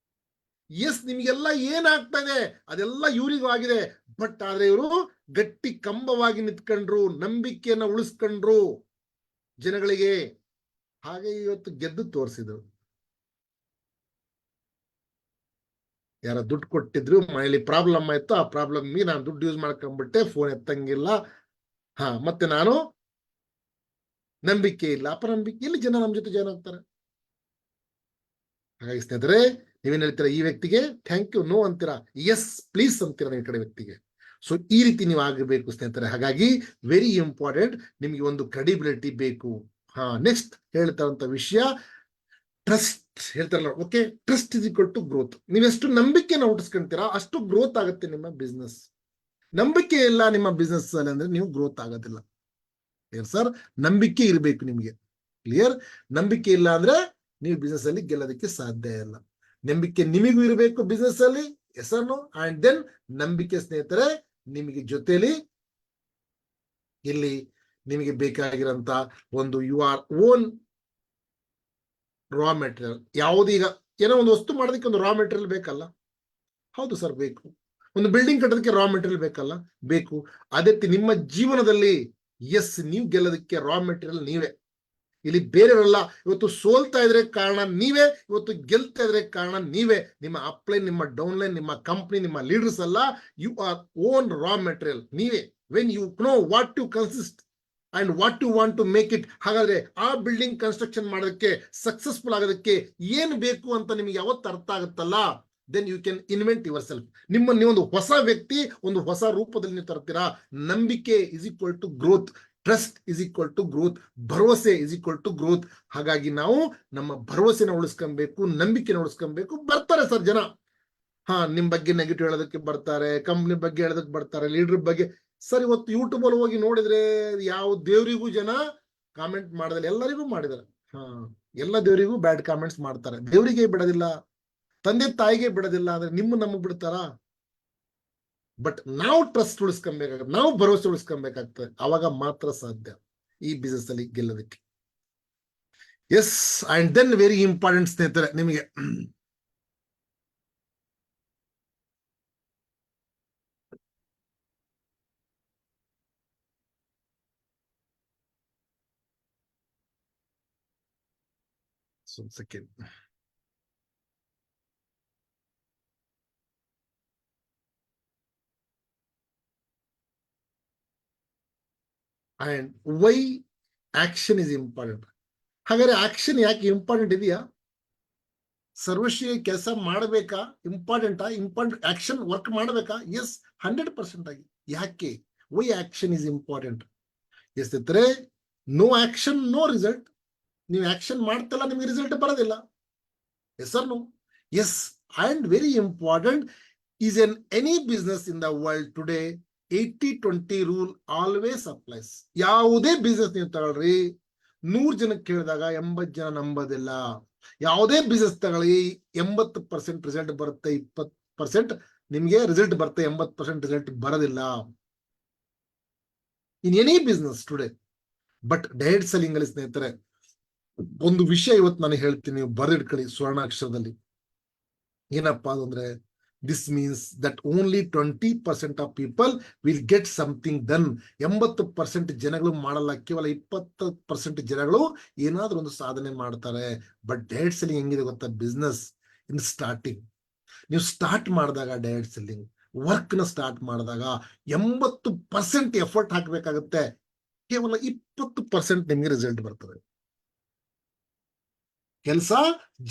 ಎಸ್, ನಿಮ್ಗೆಲ್ಲ ಏನಾಗ್ತಾ ಇದೆ ಅದೆಲ್ಲ ಇವರಿಗೂ ಆಗಿದೆ. ಬಟ್ ಆದ್ರೆ ಇವರು ಗಟ್ಟಿ ಕಂಬವಾಗಿ ನಿಂತ್ಕೊಂಡ್ರು, ನಂಬಿಕೆಯನ್ನ ಉಳಿಸ್ಕೊಂಡ್ರು ಜನಗಳಿಗೆ. ಹಾಗೆ ಇವತ್ತು ಗೆದ್ದು ತೋರಿಸಿದ್ರು. ಯಾರ ದುಡ್ಡು ಕೊಟ್ಟಿದ್ರು, ಮನೇಲಿ ಪ್ರಾಬ್ಲಮ್ ಆಯ್ತು, ಆ ಪ್ರಾಬ್ಲಮ್ ನಾನು ದುಡ್ಡು ಯೂಸ್ ಮಾಡ್ಕೊಂಡ್ಬಿಟ್ಟೆ, ಫೋನ್ ಎತ್ತಂಗಿಲ್ಲ, ಮತ್ತೆ ನಾನು ನಂಬಿಕೆ ಇಲ್ಲ, ಅಪನಂಬಿಕೆ ಇಲ್ಲಿ ಜನ ನಮ್ಮ ಜೊತೆ ಜಾಯ್ನ್ ಆಗ್ತಾರೆ. ಹಾಗಾಗಿ ಸ್ನೇಹಿತರೆ ನೀವೇನ್ ಹೇಳ್ತೀರಾ ಈ ವ್ಯಕ್ತಿಗೆ? ಥ್ಯಾಂಕ್ ಯು, ನೋ ಅಂತೀರಾ, ಎಸ್ ಪ್ಲೀಸ್ ಅಂತೀರಾ ನೀವು ಈ ಕಡೆ ವ್ಯಕ್ತಿಗೆ. ಸೊ ಈ ರೀತಿ ನೀವು ಆಗಬೇಕು ಸ್ನೇಹಿತರೆ. ಹಾಗಾಗಿ ವೆರಿ ಇಂಪಾರ್ಟೆಂಟ್, ನಿಮ್ಗೆ ಒಂದು ಕ್ರೆಡಿಬಿಲಿಟಿ ಬೇಕು. ನೆಕ್ಸ್ಟ್ ಹೇಳ್ತಾರಂತ ವಿಷಯ ಟ್ರಸ್ಟ್ ಹೇಳ್ತಾರಲ್ಲ. Okay, trust is equal to growth. ನೀವೆಷ್ಟು ನಂಬಿಕೆನ ಹುಟ್ಟಿಸ್ಕೊಂತೀರಾ ಅಷ್ಟು ಗ್ರೋತ್ ಆಗುತ್ತೆ ನಿಮ್ಮ ಬಿಸ್ನೆಸ್. ನಂಬಿಕೆ ಇಲ್ಲ ನಿಮ್ಮ ಬಿಸ್ನೆಸ್ ಅಲ್ಲಿ ಅಂದ್ರೆ ನೀವು ಗ್ರೋತ್ ಆಗೋದಿಲ್ಲ. Clear sir? ನಂಬಿಕೆ ಇರಬೇಕು ನಿಮ್ಗೆ. ಕ್ಲಿಯರ್? ನಂಬಿಕೆ ಇಲ್ಲ ಅಂದ್ರೆ ನೀವು ಬಿಸ್ನೆಸ್ ಅಲ್ಲಿ ಗೆಲ್ಲೋದಕ್ಕೆ ಸಾಧ್ಯ ಇಲ್ಲ. ನಂಬಿಕೆ ನಿಮಗೂ ಇರಬೇಕು ಬಿಸ್ನೆಸ್ ಅಲ್ಲಿ, ಹೆಸರು. ಅಂಡ್ ದೆನ್ ನಂಬಿಕೆ ಸ್ನೇಹಿತರೆ ನಿಮಗೆ ಜೊತೆಲಿ ಇಲ್ಲಿ ನಿಮಗೆ ಬೇಕಾಗಿರಂತ ಒಂದು you are own raw material. ಯಾವುದೀಗ ಏನೋ ಒಂದು ವಸ್ತು ಮಾಡೋದಕ್ಕೆ ಒಂದು ರಾ ಮೆಟೀರಿಯಲ್ ಬೇಕಲ್ಲ? ಹೌದು ಸರ್, ಬೇಕು. ಒಂದು ಬಿಲ್ಡಿಂಗ್ ಕಟ್ಟೋದಕ್ಕೆ ರಾ ಮೆಟೀರಿಯಲ್ ಬೇಕಲ್ಲ? ಬೇಕು. ಅದೇ ನಿಮ್ಮ ಜೀವನದಲ್ಲಿ ಎಸ್, ನೀವು ಗೆಲ್ಲೋದಕ್ಕೆ ರಾ ಮೆಟೀರಿಯಲ್ ನೀವೇ. ಇಲ್ಲಿ ಬೇರೆಯವರಲ್ಲ. ಇವತ್ತು ಸೋಲ್ತಾ ಇದ್ರೆ ಕಾರಣ ನೀವೇ, ಇವತ್ತು ಗೆಲ್ತಾ ಇದ್ರೆ ಕಾರಣ ನೀವೇ. ನಿಮ್ಮ ಅಪ್ಲೈನ್, ನಿಮ್ಮ ಡೌನ್ಲೈನ್, ನಿಮ್ಮ ಕಂಪ್ನಿ, ನಿಮ್ಮ ಲೀಡರ್ಸ್ ಅಲ್ಲ. You are own raw material ನೀವೇ. When you know what to consist and what to want to make it. ಹಾಗಾದ್ರೆ ಆ ಬಿಲ್ಡಿಂಗ್ ಕನ್ಸ್ಟ್ರಕ್ಷನ್ ಮಾಡೋದಕ್ಕೆ, ಸಕ್ಸಸ್ಫುಲ್ ಆಗೋದಕ್ಕೆ ಏನ್ ಬೇಕು ಅಂತ ನಿಮಗೆ ಯಾವತ್ತು ಅರ್ಥ ಆಗುತ್ತಲ್ಲ, then you can invent yourself. ನೀವೊಂದು ಹೊಸ ವ್ಯಕ್ತಿ, ಒಂದು ಹೊಸ ರೂಪದಲ್ಲಿ ನೀವು ತರ್ತೀರಾ. ನಂಬಿಕೆ is equal to growth, trust is equal to growth, ಭರವಸೆ ಇಸ್ ಈಕ್ವಲ್ ಟು ಗ್ರೋತ್. ಹಾಗಾಗಿ ನಾವು ನಮ್ಮ ಭರವಸೆನ ಉಳಿಸ್ಕೊಬೇಕು, ನಂಬಿಕೆನ ಉಳಿಸ್ಕೊಬೇಕು. ಬರ್ತಾರೆ ಸರ್ ಜನ, ನಿಮ್ ಬಗ್ಗೆ ನೆಗೆಟಿವ್ ಹೇಳೋದಕ್ಕೆ ಬರ್ತಾರೆ, ಕಂಪ್ನಿ ಬಗ್ಗೆ ಹೇಳೋದಕ್ಕೆ ಬರ್ತಾರೆ, ಲೀಡರ್ ಬಗ್ಗೆ. ಸರ್ ಇವತ್ತು ಯೂಟ್ಯೂಬ್ ಅಲ್ಲಿ ಹೋಗಿ ನೋಡಿದ್ರೆ ಯಾವ ದೇವರಿಗೂ ಜನ ಕಾಮೆಂಟ್ ಮಾಡಿದ್ರೆ ಎಲ್ಲರಿಗೂ ಮಾಡಿದಾರೆ. ಎಲ್ಲ ದೇವರಿಗೂ ಬ್ಯಾಡ್ ಕಾಮೆಂಟ್ಸ್ ಮಾಡ್ತಾರೆ. ದೇವರಿಗೆ ಬಿಡೋದಿಲ್ಲ, ತಂದೆ ತಾಯಿಗೆ ಬಿಡೋದಿಲ್ಲ, ಅಂದ್ರೆ ನಮಗ್ ಬಿಡ್ತಾರ? ಬಟ್ ನಾವು ಟ್ರಸ್ಟ್ ಉಳಿಸ್ಕೊಬೇಕಾಗ್ತದೆ, ನಾವು ಭರವಸೆ ಉಳಿಸ್ಕೊಬೇಕಾಗ್ತದೆ. ಅವಾಗ ಮಾತ್ರ ಸಾಧ್ಯ ಈ ಬಿಸ್ನೆಸ್ ಅಲ್ಲಿ ಗೆಲ್ಲೋದಕ್ಕೆ. Yes, and then very important ಸ್ನೇಹಿತರೆ ನಿಮಗೆ second and why action is important. ಹಾಗಾದ್ರೆ ಆಕ್ಷನ್ ಯಾಕೆ ಇಂಪಾರ್ಟೆಂಟ್ ಇದೆಯಾ? ಸರ್ವಶ್ರೀ ಕೆಲಸ ಮಾಡಬೇಕಾ? ಇಂಪಾರ್ಟೆಂಟ್ ಆಕ್ಷನ್ ವರ್ಕ್ ಮಾಡಬೇಕಾ? ಎಸ್, 100% ಆಗಿ. ಯಾಕೆ? Why action is important. ಎಸ್ತಿದ್ರೆ ನೋ ಆಕ್ಷನ್ ನೋ ರಿಸಲ್ಟ್. ನೀವು ಆಕ್ಷನ್ ಮಾಡ್ತಿಲ್ಲ, ನಿಮಗೆ ರಿಸಲ್ಟ್ ಬರೋದಿಲ್ಲ. Yes or no? Yes. And very important is in any business in the world today, 80-20 rule always applies. ಯಾವುದೇ business ನೀವು ತಗೊಳ್ರಿ, 100 ಜನಕ್ಕೆ ಕೇಳಿದಾಗ 80 ಜನ ನಂಬೋದಿಲ್ಲ. ಯಾವುದೇ ಬಿಸ್ನೆಸ್ ತಗೊಳ್ಳಿ, 80% ರಿಸಲ್ಟ್ ಬರುತ್ತೆ, 20% ನಿಮ್ಗೆ ರಿಸಲ್ಟ್ ಬರುತ್ತೆ, 80% ರಿಸಲ್ಟ್ ಬರೋದಿಲ್ಲ. In any business today. But direct selling ಅಲ್ಲಿ ಸ್ನೇಹಿತರೆ ಒಂದು ವಿಷಯ ಇವತ್ತು ನಾನು ಹೇಳ್ತೀನಿ, ನೀವು ಬರೆದಿಟ್ಕೊಳ್ಳಿ ಸುವರ್ಣಾಕ್ಷರದಲ್ಲಿ. ಏನಪ್ಪಾ ಅಂದ್ರೆ, this means that only 20% of people will get something done. 80% ಜನಗಳು ಮಾಡಲ್ಲ, ಕೇವಲ 20% ಜನಗಳು ಏನಾದ್ರೂ ಒಂದು ಸಾಧನೆ ಮಾಡ್ತಾರೆ. ಬಟ್ ಡೈರೆಕ್ಟ್ ಸೆಲ್ಲಿಂಗ್ ಹೆಂಗಿದೆ ಗೊತ್ತಾ? ಬಿಸ್ನೆಸ್ ಇನ್ ಸ್ಟಾರ್ಟಿಂಗ್ ನೀವು ಸ್ಟಾರ್ಟ್ ಮಾಡಿದಾಗ, ಡೈರೆಕ್ಟ್ ಸೆಲ್ಲಿಂಗ್ ವರ್ಕ್ ನ ಸ್ಟಾರ್ಟ್ ಮಾಡಿದಾಗ 80% ಎಫರ್ಟ್ ಹಾಕ್ಬೇಕಾಗುತ್ತೆ, ಕೇವಲ 20% ನಿಮ್ಗೆ ರಿಸಲ್ಟ್ ಬರ್ತದೆ. ಕೆಲಸ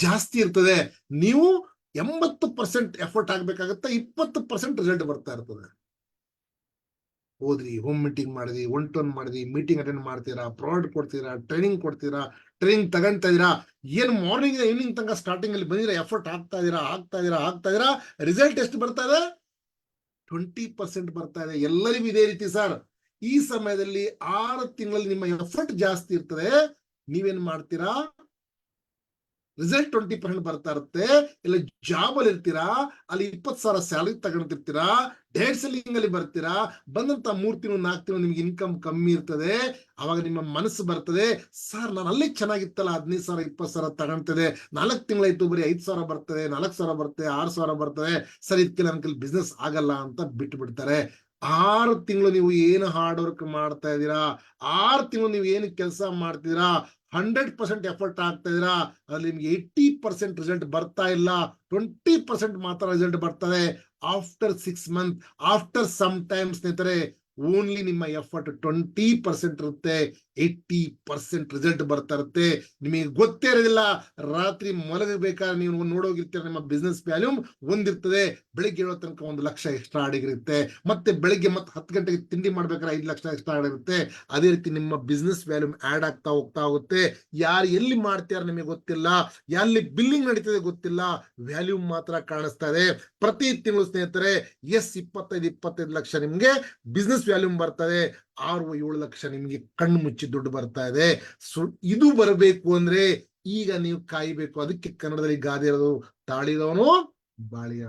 ಜಾಸ್ತಿ ಇರ್ತದೆ, ನೀವು 80% ಎಫರ್ಟ್ ಆಗ್ಬೇಕಾಗತ್ತೆ, 20% ರಿಸಲ್ಟ್ ಬರ್ತಾ ಇರ್ತದೆ. ಹೋದ್ರಿ, ಹೋಮ್ ಮೀಟಿಂಗ್ ಮಾಡಿದ್ರಿ, 1-to-1 ಮಾಡಿದ್ರಿ, ಮೀಟಿಂಗ್ ಅಟೆಂಡ್ ಮಾಡ್ತೀರಾ, ಪ್ರಾಡಕ್ಟ್ ಕೊಡ್ತೀರಾ, ಟ್ರೈನಿಂಗ್ ತಗೊಂತ ಇದೀರಾ, ಏನ್ ಮಾರ್ನಿಂಗ್ ಈವ್ನಿಂಗ್ ತನಕ ಸ್ಟಾರ್ಟಿಂಗ್ ಅಲ್ಲಿ ಬಂದಿರ, ಎಫರ್ಟ್ ಹಾಕ್ತಾ ಇದೀರಾ, ರಿಸಲ್ಟ್ ಎಷ್ಟು ಬರ್ತಾ ಇದೆ? 20% ಬರ್ತಾ ಇದೆ. ಎಲ್ಲರಿಗೂ ಇದೇ ರೀತಿ ಸರ್. ಈ ಸಮಯದಲ್ಲಿ 6 ತಿಂಗಳಲ್ಲಿ ನಿಮ್ಮ ಎಫರ್ಟ್ ಜಾಸ್ತಿ ಇರ್ತದೆ, ನೀವೇನ್ ಮಾಡ್ತೀರಾ? ರಿಸಲ್ಟ್ 20% ಬರ್ತಾ ಇರುತ್ತೆ. ಇಲ್ಲ ಜಾಬ್ ಅಲ್ಲಿ ಇರ್ತೀರಾ, ಅಲ್ಲಿ 20,000 ಸ್ಯಾಲರಿ ತಗೊಂಡಿರ್ತೀರಾ, ಡೈರೆಕ್ಟ್ ಸೆಲ್ಲಿಂಗ್ ಅಲ್ಲಿ ಬರ್ತೀರಾ, ಬಂದಂತ 3 ತಿಂಗಳು 4 ತಿಂಗಳು ನಿಮ್ಗೆ ಇನ್ಕಮ್ ಕಮ್ಮಿ ಇರ್ತದೆ. ಅವಾಗ ನಿಮ್ಮ ಮನಸ್ಸು ಬರ್ತದೆ, ಸರ್ ನಾನು ಅಲ್ಲಿ ಚೆನ್ನಾಗಿತ್ತಲ್ಲ, 15,000 20,000 ತಗೊಂತಿದೆ, 4 ತಿಂಗಳಾಯ್ತು ಬರೀ 5,000 ಬರ್ತದೆ, 4,000 ಬರ್ತದೆ, 6,000 ಬರ್ತದೆ, ಸರ್ ಇದಕ್ಕೆ ನನ್ನ ಕೈಲಿ ಬಿಸ್ನೆಸ್ ಆಗಲ್ಲ ಅಂತ ಬಿಟ್ಟು ಬಿಡ್ತಾರೆ. 6 ತಿಂಗಳು ನೀವು ಏನು ಹಾರ್ಡ್ ವರ್ಕ್ ಮಾಡ್ತಾ ಇದ್ದೀರಾ, 6 ತಿಂಗಳು ನೀವು ಏನು ಕೆಲಸ ಮಾಡ್ತಿದ್ದೀರಾ, 100% ಎಫರ್ಟ್ ಆಗ್ತಾ ಇದೀರಾ, ಅಲ್ಲಿ ನಿಮ್ಗೆ 80% ರಿಸಲ್ಟ್ ಬರ್ತಾ ಇಲ್ಲ, 20% ಮಾತ್ರ ರಿಸಲ್ಟ್ ಬರ್ತದೆ. After 6 month, after some time ಸ್ನೇಹಿತರೆ, ಓನ್ಲಿ ನಿಮ್ಮ ಎಫರ್ಟ್ 20% ಇರುತ್ತೆ, 80% ರಿಸಲ್ಟ್ ಬರ್ತಾ ಇರುತ್ತೆ. ನಿಮಗೆ ಗೊತ್ತೇ ಇರೋದಿಲ್ಲ. ರಾತ್ರಿ ಮಲಗಬೇಕಾದ್ರೆ ನೀವು ನೋಡೋಗಿರ್ತೀರ, ನಿಮ್ಮ ಬಿಸ್ನೆಸ್ ವ್ಯಾಲ್ಯೂಮ್ ಒಂದಿರ್ತದೆ, ಬೆಳಿಗ್ಗೆ ಹೇಳೋ ತನಕ 1 ಲಕ್ಷ ಎಕ್ಸ್ಟ್ರಾ ಆಗಿರುತ್ತೆ, ಮತ್ತೆ ಬೆಳಿಗ್ಗೆ ಮತ್ತೆ 10 ಗಂಟೆಗೆ ತಿಂಡಿ ಮಾಡ್ಬೇಕಾದ್ರೆ 5 ಲಕ್ಷ ಎಕ್ಸ್ಟ್ರಾ ಆಗಿರುತ್ತೆ. ಅದೇ ರೀತಿ ನಿಮ್ಮ ಬಿಸ್ನೆಸ್ ವ್ಯಾಲ್ಯೂಮ್ ಆಡ್ ಆಗ್ತಾ ಹೋಗುತ್ತೆ. ಯಾರು ಎಲ್ಲಿ ಮಾಡ್ತಾರೆ ನಿಮಗೆ ಗೊತ್ತಿಲ್ಲ, ಎಲ್ಲಿ ಬಿಲ್ಲಿಂಗ್ ನಡೀತದೆ ಗೊತ್ತಿಲ್ಲ, ವ್ಯಾಲ್ಯೂಮ್ ಮಾತ್ರ ಕಾಣಿಸ್ತಾ ಇದೆ. ಪ್ರತಿ ತಿಂಗಳು ಸ್ನೇಹಿತರೆ, ಎಸ್ 25 ಲಕ್ಷ ನಿಮ್ಗೆ ಬಿಸ್ನೆಸ್ ವ್ಯಾಲ್ಯೂಮ್ ಬರ್ತದೆ, 6-7 ಲಕ್ಷ ನಿಮ್ಗೆ ಕಣ್ಣು ಮುಚ್ಚಿ ದುಡ್ಡು ಬರ್ತಾ ಇದೆ. ಇದು ಬರಬೇಕು ಅಂದ್ರೆ ಈಗ ನೀವು ಕಾಯ್ಬೇಕು. ಅದಕ್ಕೆ ಕನ್ನಡದಲ್ಲಿ ಗಾದೆ ಇರೋದು, ತಾಳಿದವನು ಬಾಳಿಯ.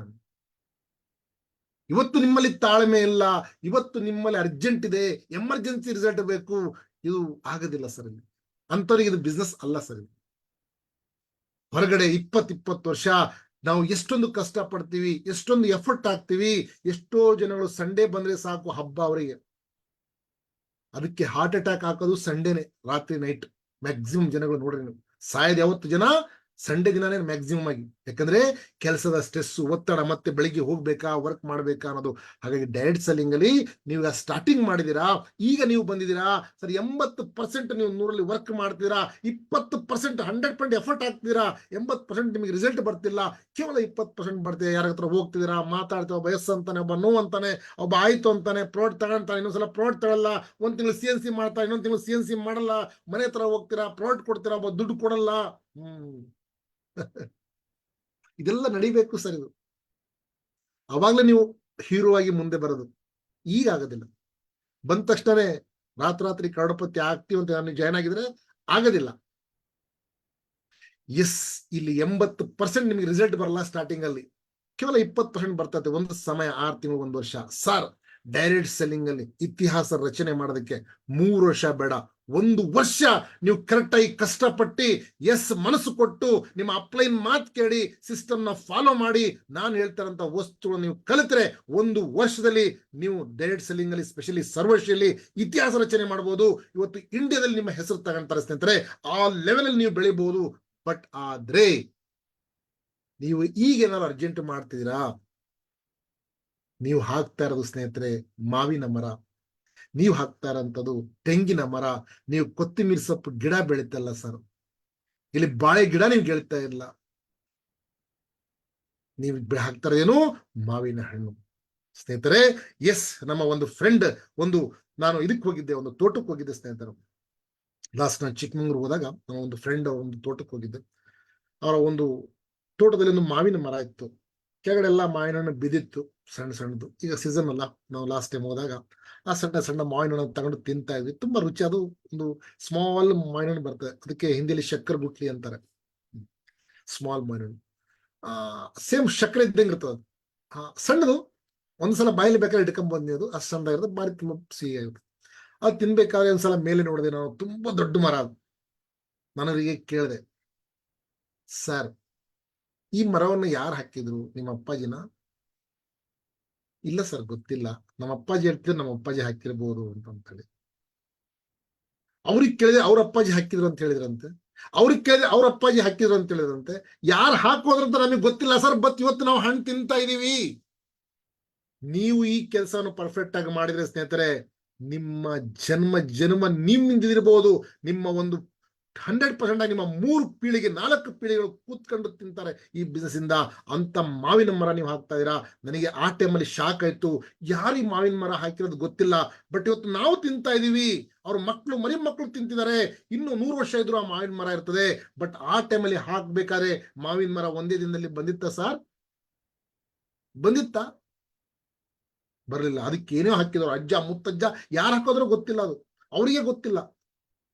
ಇವತ್ತು ನಿಮ್ಮಲ್ಲಿ ತಾಳ್ಮೆ ಇಲ್ಲ, ಇವತ್ತು ನಿಮ್ಮಲ್ಲಿ ಅರ್ಜೆಂಟ್ ಇದೆ, ಎಮರ್ಜೆನ್ಸಿ ರಿಸಲ್ಟ್ ಬೇಕು, ಇದು ಆಗೋದಿಲ್ಲ ಸರ್. ಅಂತವರಿಗೆ ಇದು ಬಿಸ್ನೆಸ್ ಅಲ್ಲ ಸರ್. ಹೊರಗಡೆ 20 ವರ್ಷ ನಾವು ಎಷ್ಟೊಂದು ಕಷ್ಟ ಪಡ್ತೀವಿ, ಎಷ್ಟೊಂದು ಎಫರ್ಟ್ ಹಾಕ್ತೀವಿ. ಎಷ್ಟೋ ಜನಗಳು ಸಂಡೇ ಬಂದ್ರೆ ಸಾಕು ಹಬ್ಬ ಅವರಿಗೆ. ಅದಕ್ಕೆ ಹಾರ್ಟ್ ಅಟ್ಯಾಕ್ ಹಾಕೋದು ಸಂಡೇನೆ, ರಾತ್ರಿ ನೈಟ್ ಮ್ಯಾಕ್ಸಿಮಮ್ ಜನಗಳು ನೋಡ್ರಿ. ನೀವು ಸಾಯದ ಯಾವತ್ತು ಜನ ಸಂಡೇ ದಿನಾನೇ ಮ್ಯಾಕ್ಸಿಮಮ್ ಆಗಿ. ಯಾಕಂದ್ರೆ ಕೆಲಸದ ಸ್ಟ್ರೆಸ್, ಒತ್ತಡ, ಮತ್ತೆ ಬೆಳಿಗ್ಗೆ ಹೋಗ್ಬೇಕಾ, ವರ್ಕ್ ಮಾಡ್ಬೇಕಾ ಅನ್ನೋದು. ಹಾಗಾಗಿ ಡೈರೆಕ್ಟ್ ಸೆಲ್ಲಿಂಗ್ ಅಲ್ಲಿ ನೀವು ಸ್ಟಾರ್ಟಿಂಗ್ ಮಾಡಿದೀರಾ, ಈಗ ನೀವು ಬಂದಿದ್ದೀರಾ ಸರ್, 80% ನೀವು 100ರಲ್ಲಿ ವರ್ಕ್ ಮಾಡ್ತೀರಾ, 20% 100% ಎಫರ್ಟ್ ಹಾಕ್ತೀರಾ, 80% ನಿಮಗೆ ರಿಸಲ್ಟ್ ಬರ್ತಿಲ್ಲ, ಕೇವಲ 20% ಬರ್ತೀರಾ. ಯಾರ ಹತ್ರ ಹೋಗ್ತಿದ್ದೀರಾ, ಮಾತಾಡ್ತೀವಿ, ಒಬ್ಬ ಎಸ್ ಅಂತಾನೆ, ಒಬ್ಬ ನೋ ಅಂತಾನೆ, ಒಬ್ಬ ಆಯ್ತು ಅಂತಾನೆ, ಪ್ರಾಡಕ್ಟ್ ತಗೊಂತಾನೆ, ಇನ್ನೊಂದ್ಸಲ ಪ್ರಾಡಕ್ಟ್ ತಗೊಳ್ಳಲ್ಲ, 1 ತಿಂಗಳು CNC ಮಾಡ್ತಾ, ಇನ್ನೊಂದು ತಿಂಗಳು CNC ಮಾಡಲ್ಲ, ಮನೆ ಹತ್ರ ಹೋಗ್ತೀರಾ, ಪ್ರಾಡಕ್ಟ್ ಕೊಡ್ತೀರಾ, ಒಬ್ಬ ದುಡ್ಡು ಕೊಡಲ್ಲ. ಇದೆಲ್ಲ ನಡಿಬೇಕು ಸರ್. ಇದು ಅವಾಗ್ಲೇ ನೀವು ಹೀರೋ ಆಗಿ ಮುಂದೆ ಬರೋದು. ಈಗ ಆಗೋದಿಲ್ಲ. ಬಂದ ತಕ್ಷಣನೇ ರಾತ್ರಿ ಕರೋಡಪತಿ ಆಗ್ತೀವಿ ಅಂತ ನಾನು ಜಾಯ್ನ್ ಆಗಿದ್ರೆ ಆಗೋದಿಲ್ಲ. ಎಸ್, ಇಲ್ಲಿ 80% ನಿಮಗೆ ರಿಸಲ್ಟ್ ಬರಲ್ಲ ಸ್ಟಾರ್ಟಿಂಗ್ ಅಲ್ಲಿ, ಕೇವಲ 20% ಬರ್ತದೆ. ಒಂದು ಸಮಯ 6 ತಿಂಗಳು 1 ವರ್ಷ. ಸರ್ ಡೈರೆಕ್ಟ್ ಸೆಲ್ಲಿಂಗ್ ಅಲ್ಲಿ ಇತಿಹಾಸ ರಚನೆ ಮಾಡೋದಕ್ಕೆ 3 ವರ್ಷ ಬೇಡ, 1 ವರ್ಷ ನೀವು ಕರೆಕ್ಟ್ ಆಗಿ ಕಷ್ಟಪಟ್ಟು, ಎಸ್ ಮನಸ್ಸು ಕೊಟ್ಟು, ನಿಮ್ಮ ಅಪ್ಲೈನ್ ಮಾತು ಕೇಳಿ, ಸಿಸ್ಟಮ್ ನ ಫಾಲೋ ಮಾಡಿ, ನಾನು ಹೇಳ್ತಾರಂತ ವಸ್ತುಗಳು ನೀವು ಕಲಿತ್ರೆ 1 ವರ್ಷದಲ್ಲಿ ನೀವು ಡೈರೆಕ್ಟ್ ಸೆಲ್ಲಿಂಗ್ ಅಲ್ಲಿ, ಸ್ಪೆಷಲಿ ಸರ್ವಶ್ರೀಯಲ್ಲಿ ಇತಿಹಾಸ ರಚನೆ ಮಾಡಬಹುದು. ಇವತ್ತು ಇಂಡಿಯಾದಲ್ಲಿ ನಿಮ್ಮ ಹೆಸರು ತಗೊಂತಾರೆ ಸ್ನೇಹಿತರೆ, ಆ ಲೆವೆಲ್ ಅಲ್ಲಿ ನೀವು ಬೆಳಿಬಹುದು. ಬಟ್ ಆದ್ರೆ ನೀವು ಈಗೇನಾದ್ರು ಅರ್ಜೆಂಟ್ ಮಾಡ್ತಿದ್ದೀರಾ, ನೀವು ಹಾಕ್ತಾ ಇರೋದು ಸ್ನೇಹಿತರೆ ಮಾವಿನ ಮರ. ನೀವು ಹಾಕ್ತಾ ಇರೋಂಥದ್ದು ತೆಂಗಿನ ಮರ, ನೀವು ಕೊತ್ತಿಮೀರಿ ಸೊಪ್ಪು ಗಿಡ ಬೆಳೀತಲ್ಲ ಸರ್, ಇಲ್ಲಿ ಬಾಳೆ ಗಿಡ ನೀವು ಗೆಳ್ತಾ ಇಲ್ಲ, ನೀವು ಹಾಕ್ತಾರೇನು ಮಾವಿನ ಹಣ್ಣು. ಸ್ನೇಹಿತರೆ, ಎಸ್, ನಮ್ಮ ಒಂದು ಫ್ರೆಂಡ್, ನಾನು ಇದಕ್ಕೆ ಹೋಗಿದ್ದೆ, ಒಂದು ತೋಟಕ್ಕೆ ಹೋಗಿದ್ದೆ ಸ್ನೇಹಿತರು. ಲಾಸ್ಟ್ ನಾನು ಚಿಕ್ಕಮಂಗ್ಳೂರು ಹೋದಾಗ ನಮ್ಮ ಒಂದು ಫ್ರೆಂಡ್ ಒಂದು ತೋಟಕ್ಕೆ ಹೋಗಿದ್ದೆ. ಅವರ ಒಂದು ತೋಟದಲ್ಲಿ ಒಂದು ಮಾವಿನ ಮರ ಇತ್ತು, ಕೆಳಗಡೆ ಎಲ್ಲ ಮಾವಿನ ಹಣ್ಣು ಬಿದ್ದಿತ್ತು, ಸಣ್ಣ ಸಣ್ಣದು. ಈಗ ಸೀಸನ್ ಅಲ್ಲ, ನಾವು ಲಾಸ್ಟ್ ಟೈಮ್ ಹೋದಾಗ ಆ ಸಣ್ಣ ಸಣ್ಣ ಮಾವಿನ ಹಣ್ಣು ತಗೊಂಡು ತಿಂತಾ ಇದ್ವಿ. ತುಂಬಾ ರುಚಿ, ಅದು ಒಂದು ಸ್ಮಾಲ್ ಮಾವಿನ ಹಣ್ಣು ಬರ್ತದೆ, ಅದಕ್ಕೆ ಹಿಂದಿಯಲ್ಲಿ ಶಕ್ಕರ್ ಗುಟ್ಲಿ ಅಂತಾರೆ, ಸ್ಮಾಲ್ ಮಾವಿನ ಹಣ್ಣು. ಸೇಮ್ ಸಕ್ಕರೆ ಇದ್ದಂಗೆ ಇರ್ತದೆ, ಸಣ್ಣದು. ಒಂದ್ಸಲ ಬಾಯಲ್ಲಿ ಬೇಕಾದ್ರೆ ಇಟ್ಕೊಂಡ್ ಬಂದಿದ್ದು, ಅಷ್ಟು ಸಣ್ಣದಾಗಿರುತ್ತೆ, ಬಾರಿ ತುಂಬಾ ಸಿಹಿ ಆಗಿರುತ್ತೆ. ಅದು ತಿನ್ಬೇಕಾದ್ರೆ ಒಂದ್ಸಲ ಮೇಲೆ ನೋಡಿದೆ ನಾವು, ತುಂಬಾ ದೊಡ್ಡ ಮರ ಅದು. ನನಗೆ ಕೇಳಿದೆ, ಸರ್ ಈ ಮರವನ್ನು ಯಾರು ಹಾಕಿದ್ರು, ನಿಮ್ಮ ಅಪ್ಪಾಜಿನ? ಇಲ್ಲ ಸರ್, ಗೊತ್ತಿಲ್ಲ, ನಮ್ಮ ಅಪ್ಪಾಜಿ ಹೇಳ್ತಿದ್ರು, ನಮ್ಮ ಅಪ್ಪಾಜಿ ಹಾಕಿರ್ಬೋದು ಅಂತ ಹೇಳಿ. ಅವ್ರಿಗೆ ಕೇಳಿದೆ, ಅವ್ರ ಅಪ್ಪಾಜಿ ಹಾಕಿದ್ರು ಅಂತ ಹೇಳಿದ್ರಂತೆ. ಅವ್ರಿಗೆ ಕೇಳಿದ್ರೆ ಅವ್ರ ಅಪ್ಪಾಜಿ ಹಾಕಿದ್ರು ಅಂತ ಹೇಳಿದ್ರಂತೆ. ಯಾರು ಹಾಕೋದ್ರಂತ ನಮಗೆ ಗೊತ್ತಿಲ್ಲ ಸರ್, ಬಟ್ ಇವತ್ತು ನಾವು ಹಣ್ಣು ತಿಂತಾ ಇದೀವಿ. ನೀವು ಈ ಕೆಲಸವನ್ನು ಪರ್ಫೆಕ್ಟ್ ಆಗಿ ಮಾಡಿದ್ರೆ ಸ್ನೇಹಿತರೆ, ನಿಮ್ಮ ಜನ್ಮ ನಿಮ್ಮಿಂದಿರ್ಬೋದು. ನಿಮ್ಮ ಒಂದು 100% ಆಗಿ ನಿಮ್ಮ 3 ಪೀಳಿಗೆ 4 ಪೀಳಿಗೆಗಳು ಕೂತ್ಕೊಂಡು ತಿಂತಾರೆ ಈ ಬಿಸ್ನೆಸ್ ಇಂದ. ಅಂತ ಮಾವಿನ ಮರ ನೀವು ಹಾಕ್ತಾ ಇದೀರಾ. ನನಗೆ ಆ ಟೈಮಲ್ಲಿ ಶಾಕ್ ಆಯ್ತು, ಯಾರು ಈ ಮಾವಿನ ಮರ ಹಾಕಿರೋದು ಗೊತ್ತಿಲ್ಲ, ಬಟ್ ಇವತ್ತು ನಾವು ತಿಂತಾ ಇದೀವಿ, ಅವ್ರ ಮಕ್ಕಳು ಮರಿ ಮಕ್ಕಳು ತಿಂತಿದ್ದಾರೆ. ಇನ್ನು 100 ವರ್ಷ ಇದ್ರು ಆ ಮಾವಿನ ಮರ ಇರ್ತದೆ. ಬಟ್ ಆ ಟೈಮಲ್ಲಿ ಹಾಕ್ಬೇಕಾದ್ರೆ ಮಾವಿನ ಮರ ಒಂದೇ ದಿನದಲ್ಲಿ ಬಂದಿತ್ತ ಸರ್? ಬಂದಿತ್ತಾ? ಬರಲಿಲ್ಲ. ಅದಕ್ಕೆ ಏನೋ ಹಾಕಿದ್ರು, ಅಜ್ಜ ಮುತ್ತಜ್ಜ ಯಾರು ಹಾಕೋದ್ರೂ ಗೊತ್ತಿಲ್ಲ, ಅದು ಅವರಿಗೆ ಗೊತ್ತಿಲ್ಲ.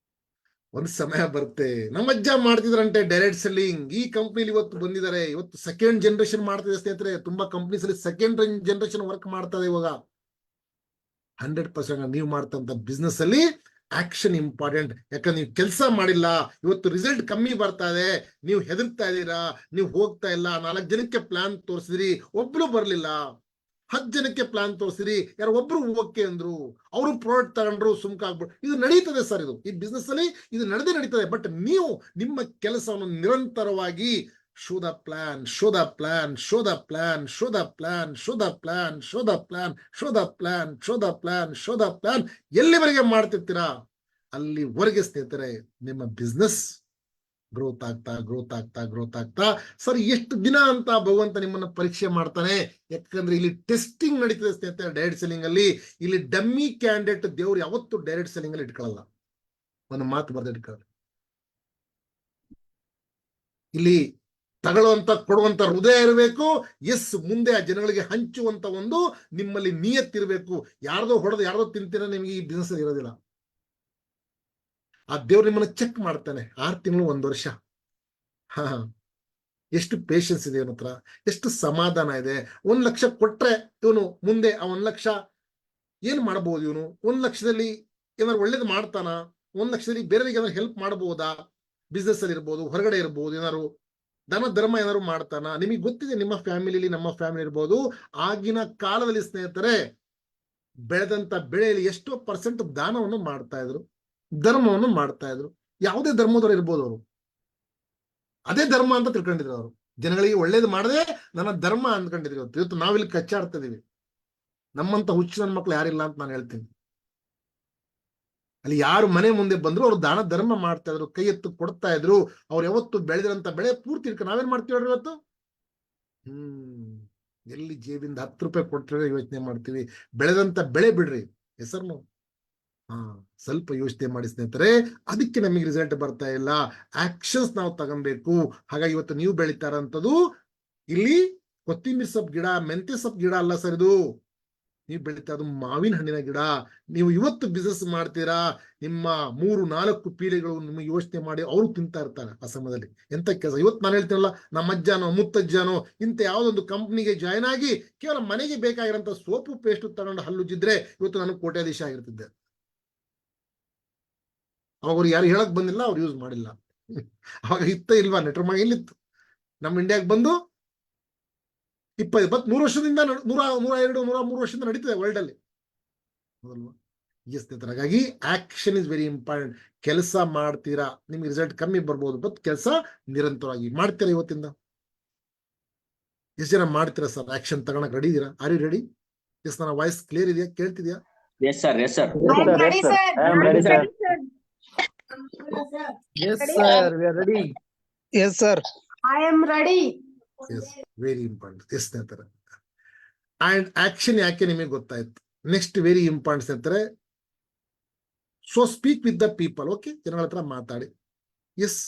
ಒಂದು ಸಮಯ ಬರುತ್ತೆ, ನಮ್ಮ ಅಜ್ಜ ಮಾಡ್ತಿದ್ರಂತೆ ಡೈರೆಕ್ಟ್ ಸೆಲ್ಲಿಂಗ್. ಈ ಕಂಪ್ನಿಲಿ ಇವತ್ತು ಬಂದಿದ್ದಾರೆ, ಇವತ್ತು ಸೆಕೆಂಡ್ ಜನರೇಷನ್ ಮಾಡ್ತಿದೆ ಸ್ನೇಹಿತರೆ. ತುಂಬಾ ಕಂಪ್ನೀಸ್ ಅಲ್ಲಿ ಸೆಕೆಂಡ್ ಜನರೇಷನ್ ವರ್ಕ್ ಮಾಡ್ತದೆ ಇವಾಗ. 100% ನೀವು ಮಾಡ್ತಂತ ಬಿಸ್ನೆಸ್ ಅಲ್ಲಿ ಆಕ್ಷನ್ ಇಂಪಾರ್ಟೆಂಟ್. ಯಾಕಂದ್ರೆ ನೀವು ಕೆಲಸ ಮಾಡಿಲ್ಲ, ಇವತ್ತು ರಿಸಲ್ಟ್ ಕಮ್ಮಿ ಬರ್ತಾ ಇದೆ, ನೀವು ಹೆದರ್ತಾ ಇದ್ದೀರಾ, ನೀವು ಹೋಗ್ತಾ ಇಲ್ಲ. 4 ಜನಕ್ಕೆ ಪ್ಲಾನ್ ತೋರಿಸಿದ್ರಿ, ಒಬ್ರು ಬರ್ಲಿಲ್ಲ. 10 ಜನಕ್ಕೆ ಪ್ಲಾನ್ ತೋರಿಸಿರಿ, ಯಾರೋ ಒಬ್ರು ಓಕೆ ಅಂದ್ರು, ಅವರು ಪ್ರಾಡಕ್ಟ್ ತಗೊಂಡ್ರು, ಸುಮ್ಕ ಆಗ್ಬಿಟ್ಟು. ಇದು ನಡೀತದೆ ಸರ್, ಇದು ಈ ಬಿಸ್ನೆಸ್ ಅಲ್ಲಿ ಇದು ನಡೀತದೆ. ಬಟ್ ನೀವು ನಿಮ್ಮ ಕೆಲಸವನ್ನು ನಿರಂತರವಾಗಿ show the plan, show the plan, show the plan, show the plan, show the plan, show the plan, show the plan, show the plan, show the plan, ಎಲ್ಲಿವರೆಗೆ ಮಾಡ್ತಿರ್ತೀರಾ ಅಲ್ಲಿವರೆಗೆ ಸ್ನೇಹಿತರೆ ನಿಮ್ಮ ಬಿಸ್ನೆಸ್ ಗ್ರೋತ್ ಆಗ್ತಾ ಸರ್. ಎಷ್ಟು ದಿನ ಅಂತ ಭಗವಂತ ನಿಮ್ಮನ್ನ ಪರೀಕ್ಷೆ ಮಾಡ್ತಾನೆ. ಯಾಕಂದ್ರೆ ಇಲ್ಲಿ ಟೆಸ್ಟಿಂಗ್ ನಡೀತದೆ ಸ್ನೇಹಿತರೆ ಡೈರೆಕ್ಟ್ ಸೆಲ್ಲಿಂಗ್ ಅಲ್ಲಿ. ಇಲ್ಲಿ ಡಮ್ಮಿ ಕ್ಯಾಂಡಿಡೇಟ್ ದೇವ್ರು ಯಾವತ್ತು ಡೈರೆಕ್ಟ್ ಸೆಲ್ಲಿಂಗ್ ಅಲ್ಲಿ ಇಟ್ಕೊಳ್ಳಲ್ಲ. ಒಂದು ಮಾತು ಬರ್ದು ಇಟ್ಕೊಳ್ಳಿ, ಇಲ್ಲಿ ತಗೊಳ್ಳುವಂತ ಕೊಡುವಂತ ಹೃದಯ ಇರಬೇಕು. ಎಸ್, ಮುಂದೆ ಆ ಜನಗಳಿಗೆ ಹಂಚುವಂತ ಒಂದು ನಿಮ್ಮಲ್ಲಿ ನಿಯತ್ತಿರ್ಬೇಕು. ಯಾರ್ದೋ ಹೊಡೆದು ಯಾರ್ದೋ ತಿಂತೀರ ನಿಮಗೆ ಈ ಬಿಸ್ನೆಸ್ ಇರೋದಿಲ್ಲ. ಆ ದೇವ್ರು ನಿಮ್ಮನ್ನ ಚೆಕ್ ಮಾಡ್ತಾನೆ 6 ತಿಂಗಳು 1 ವರ್ಷ. ಎಷ್ಟು ಪೇಷನ್ಸ್ ಇದೆ ಇವನ ಹತ್ರ, ಎಷ್ಟು ಸಮಾಧಾನ ಇದೆ. 1 ಲಕ್ಷ ಕೊಟ್ರೆ ಇವನು ಮುಂದೆ ಆ 1 ಲಕ್ಷ ಏನ್ ಮಾಡಬಹುದು? ಇವನು 1 ಲಕ್ಷದಲ್ಲಿ ಏನಾದ್ರು ಒಳ್ಳೇದು ಮಾಡ್ತಾನ? 1 ಲಕ್ಷದಲ್ಲಿ ಬೇರೆಯವರಿಗೆ ಏನಾದ್ರು ಹೆಲ್ಪ್ ಮಾಡಬಹುದಾ? ಬಿಸ್ನೆಸ್ ಅಲ್ಲಿ ಇರ್ಬೋದು, ಹೊರಗಡೆ ಇರ್ಬೋದು, ಏನಾದ್ರು ದಾನ ಧರ್ಮ ಏನಾದ್ರು ಮಾಡ್ತಾನ? ನಿಮಗೆ ಗೊತ್ತಿದೆ, ನಿಮ್ಮ ಫ್ಯಾಮಿಲಿಲಿ, ನಮ್ಮ ಫ್ಯಾಮಿಲಿ ಇರ್ಬೋದು, ಆಗಿನ ಕಾಲದಲ್ಲಿ ಸ್ನೇಹಿತರೆ ಬೆಳೆದಂತ ಬೆಳೆಯಲ್ಲಿ ಎಷ್ಟೋ % ದಾನವನ್ನು ಮಾಡ್ತಾ ಇದ್ರು, ಧರ್ಮವನ್ನು ಮಾಡ್ತಾ ಇದ್ರು. ಯಾವುದೇ ಧರ್ಮದವರು ಇರ್ಬೋದು, ಅವರು ಅದೇ ಧರ್ಮ ಅಂತ ತಿಳ್ಕೊಂಡಿದ್ರು. ಅವರು ಜನಗಳಿಗೆ ಒಳ್ಳೇದು ಮಾಡದೆ ನನ್ನ ಧರ್ಮ ಅಂದ್ಕೊಂಡಿದ್ರು. ಇವತ್ತು ನಾವಿಲ್ಲಿ ಕಚ್ಚಾಡ್ತಾ ಇದೀವಿ. ನಮ್ಮಂತ ಹುಚ್ಚು ನನ್ನ ಮಕ್ಳು ಯಾರಿಲ್ಲ ಅಂತ ನಾನು ಹೇಳ್ತೀನಿ. ಅಲ್ಲಿ ಯಾರು ಮನೆ ಮುಂದೆ ಬಂದ್ರು ಅವ್ರು ದಾನ ಧರ್ಮ ಮಾಡ್ತಾ ಇದ್ರು, ಕೈ ಎತ್ತು ಕೊಡ್ತಾ ಇದ್ರು. ಅವ್ರು ಯಾವತ್ತು ಬೆಳೆದಿರಂತ ಬೆಳೆ ಪೂರ್ತಿ ಇರ್ಕ ನಾವೇನ್ ಮಾಡ್ತೀವಿ ಇವತ್ತು? ಎಲ್ಲಿ ಜೇಬಿಂದ 10 ರೂಪಾಯಿ ಕೊಟ್ಟರೆ ಯೋಚನೆ ಮಾಡ್ತೀವಿ. ಬೆಳೆದಂತ ಬೆಳೆ ಬಿಡ್ರಿ ಹೆಸರು. ಸ್ವಲ್ಪ ಯೋಚನೆ ಮಾಡಿ ಸ್ನೇಹಿತರೆ, ಅದಕ್ಕೆ ನಮಗೆ ರಿಸಲ್ಟ್ ಬರ್ತಾ ಇಲ್ಲ. ಆಕ್ಷನ್ಸ್ ನಾವು ತಗೊಬೇಕು. ಹಾಗಾಗಿ ಇವತ್ತು ನೀವು ಬೆಳೀತಾ ಇರೋಂಥದ್ದು ಇಲ್ಲಿ ಕೊತ್ತಿಮೀರಿ ಸೊಪ್ಪು ಗಿಡ, ಮೆಂತ್ಯ ಸೊಪ್ಪು ಗಿಡ ಅಲ್ಲ ಸರ್, ಇದು ನೀವು ಬೆಳೀತಾ ಅದು ಮಾವಿನ ಹಣ್ಣಿನ ಗಿಡ. ನೀವು ಇವತ್ತು ಬಿಸ್ನೆಸ್ ಮಾಡ್ತೀರಾ, ನಿಮ್ಮ 3-4 ಪೀಳಿಗೆಗಳು ನಿಮಗೆ ಯೋಚನೆ ಮಾಡಿ ಅವರು ತಿಂತಾ ಇರ್ತಾರೆ ಆ ಸಮಯದಲ್ಲಿ. ಎಂತ ಕೆಲಸ ಇವತ್ತು ನಾನು ಹೇಳ್ತೀನಲ್ಲ, ನಮ್ಮ ಅಜ್ಜನೋ ಮುತ್ತಜ್ಜನೋ ಇಂಥ ಯಾವ್ದೊಂದು ಕಂಪ್ನಿಗೆ ಜಾಯ್ನ್ ಆಗಿ ಕೇವಲ ಮನೆಗೆ ಬೇಕಾಗಿರೋಂಥ ಸೋಪು ಪೇಸ್ಟ್ ತಗೊಂಡು ಹಲ್ಲುಜ್ಜಿದ್ರೆ ಇವತ್ತು ನಾನು ಕೋಟ್ಯಾಧೀಶ ಆಗಿರ್ತಿದ್ದೆ. ಅವಾಗ ಅವ್ರು ಯಾರು ಹೇಳಕ್ ಬಂದಿಲ್ಲ, ಅವ್ರು ಯೂಸ್ ಮಾಡಿಲ್ಲ. ಅವಾಗ ಇತ್ತ ಇಲ್ವಾ ನೆಟ್ವರ್ಕ್ ಎಲ್ಲಿತ್ತು? ನಮ್ಮ ಇಂಡಿಯಾಗೆ ಬಂದು 100 ವರ್ಷದಿಂದ 102-103 ವರ್ಷದಿಂದ ನಡೀತದೆ ವರ್ಲ್ಡ್ ಅಲ್ಲಿ, ಹೌದಲ್ವಾ? ಹಾಗಾಗಿ ಆಕ್ಷನ್ ಇಸ್ ವೆರಿ ಇಂಪಾರ್ಟೆಂಟ್. ಕೆಲಸ ಮಾಡ್ತೀರಾ, ನಿಮ್ಗೆ ರಿಸಲ್ಟ್ ಕಮ್ಮಿ ಬರ್ಬೋದು, ಬಟ್ ಕೆಲಸ ನಿರಂತರವಾಗಿ ಮಾಡ್ತೀರಾ. ಇವತ್ತಿಂದ ಎಷ್ಟು ಜನ ಮಾಡ್ತೀರಾ ಸರ್? ಆಕ್ಷನ್ ತಗೊಳಕ್ ರೆಡಿ ಇದೀರಾ? Are you ready? ಎಸ್, ನನ್ನ ವಾಯ್ಸ್ ಕ್ಲಿಯರ್ ಇದೆಯಾ? ಕೇಳ್ತಿದ್ಯಾ? Yes, sir. Yes, sir. I am ready, sir. I am ready, sir. Yes, Ready, sir. We are ready. Yes, sir. I am ready. Yes very important yes ಸ್ನೇಹಿತರೆ. And action ಯಾಕೆ ನಿಮಗೆ ಗೊತ್ತಾಯ್ತು. Next very important ಸ್ನೇಹಿತರೆ, so speak with the people. Okay, ಜನಗಳ ಹತ್ರ ಮಾತಾಡಿ. Yes,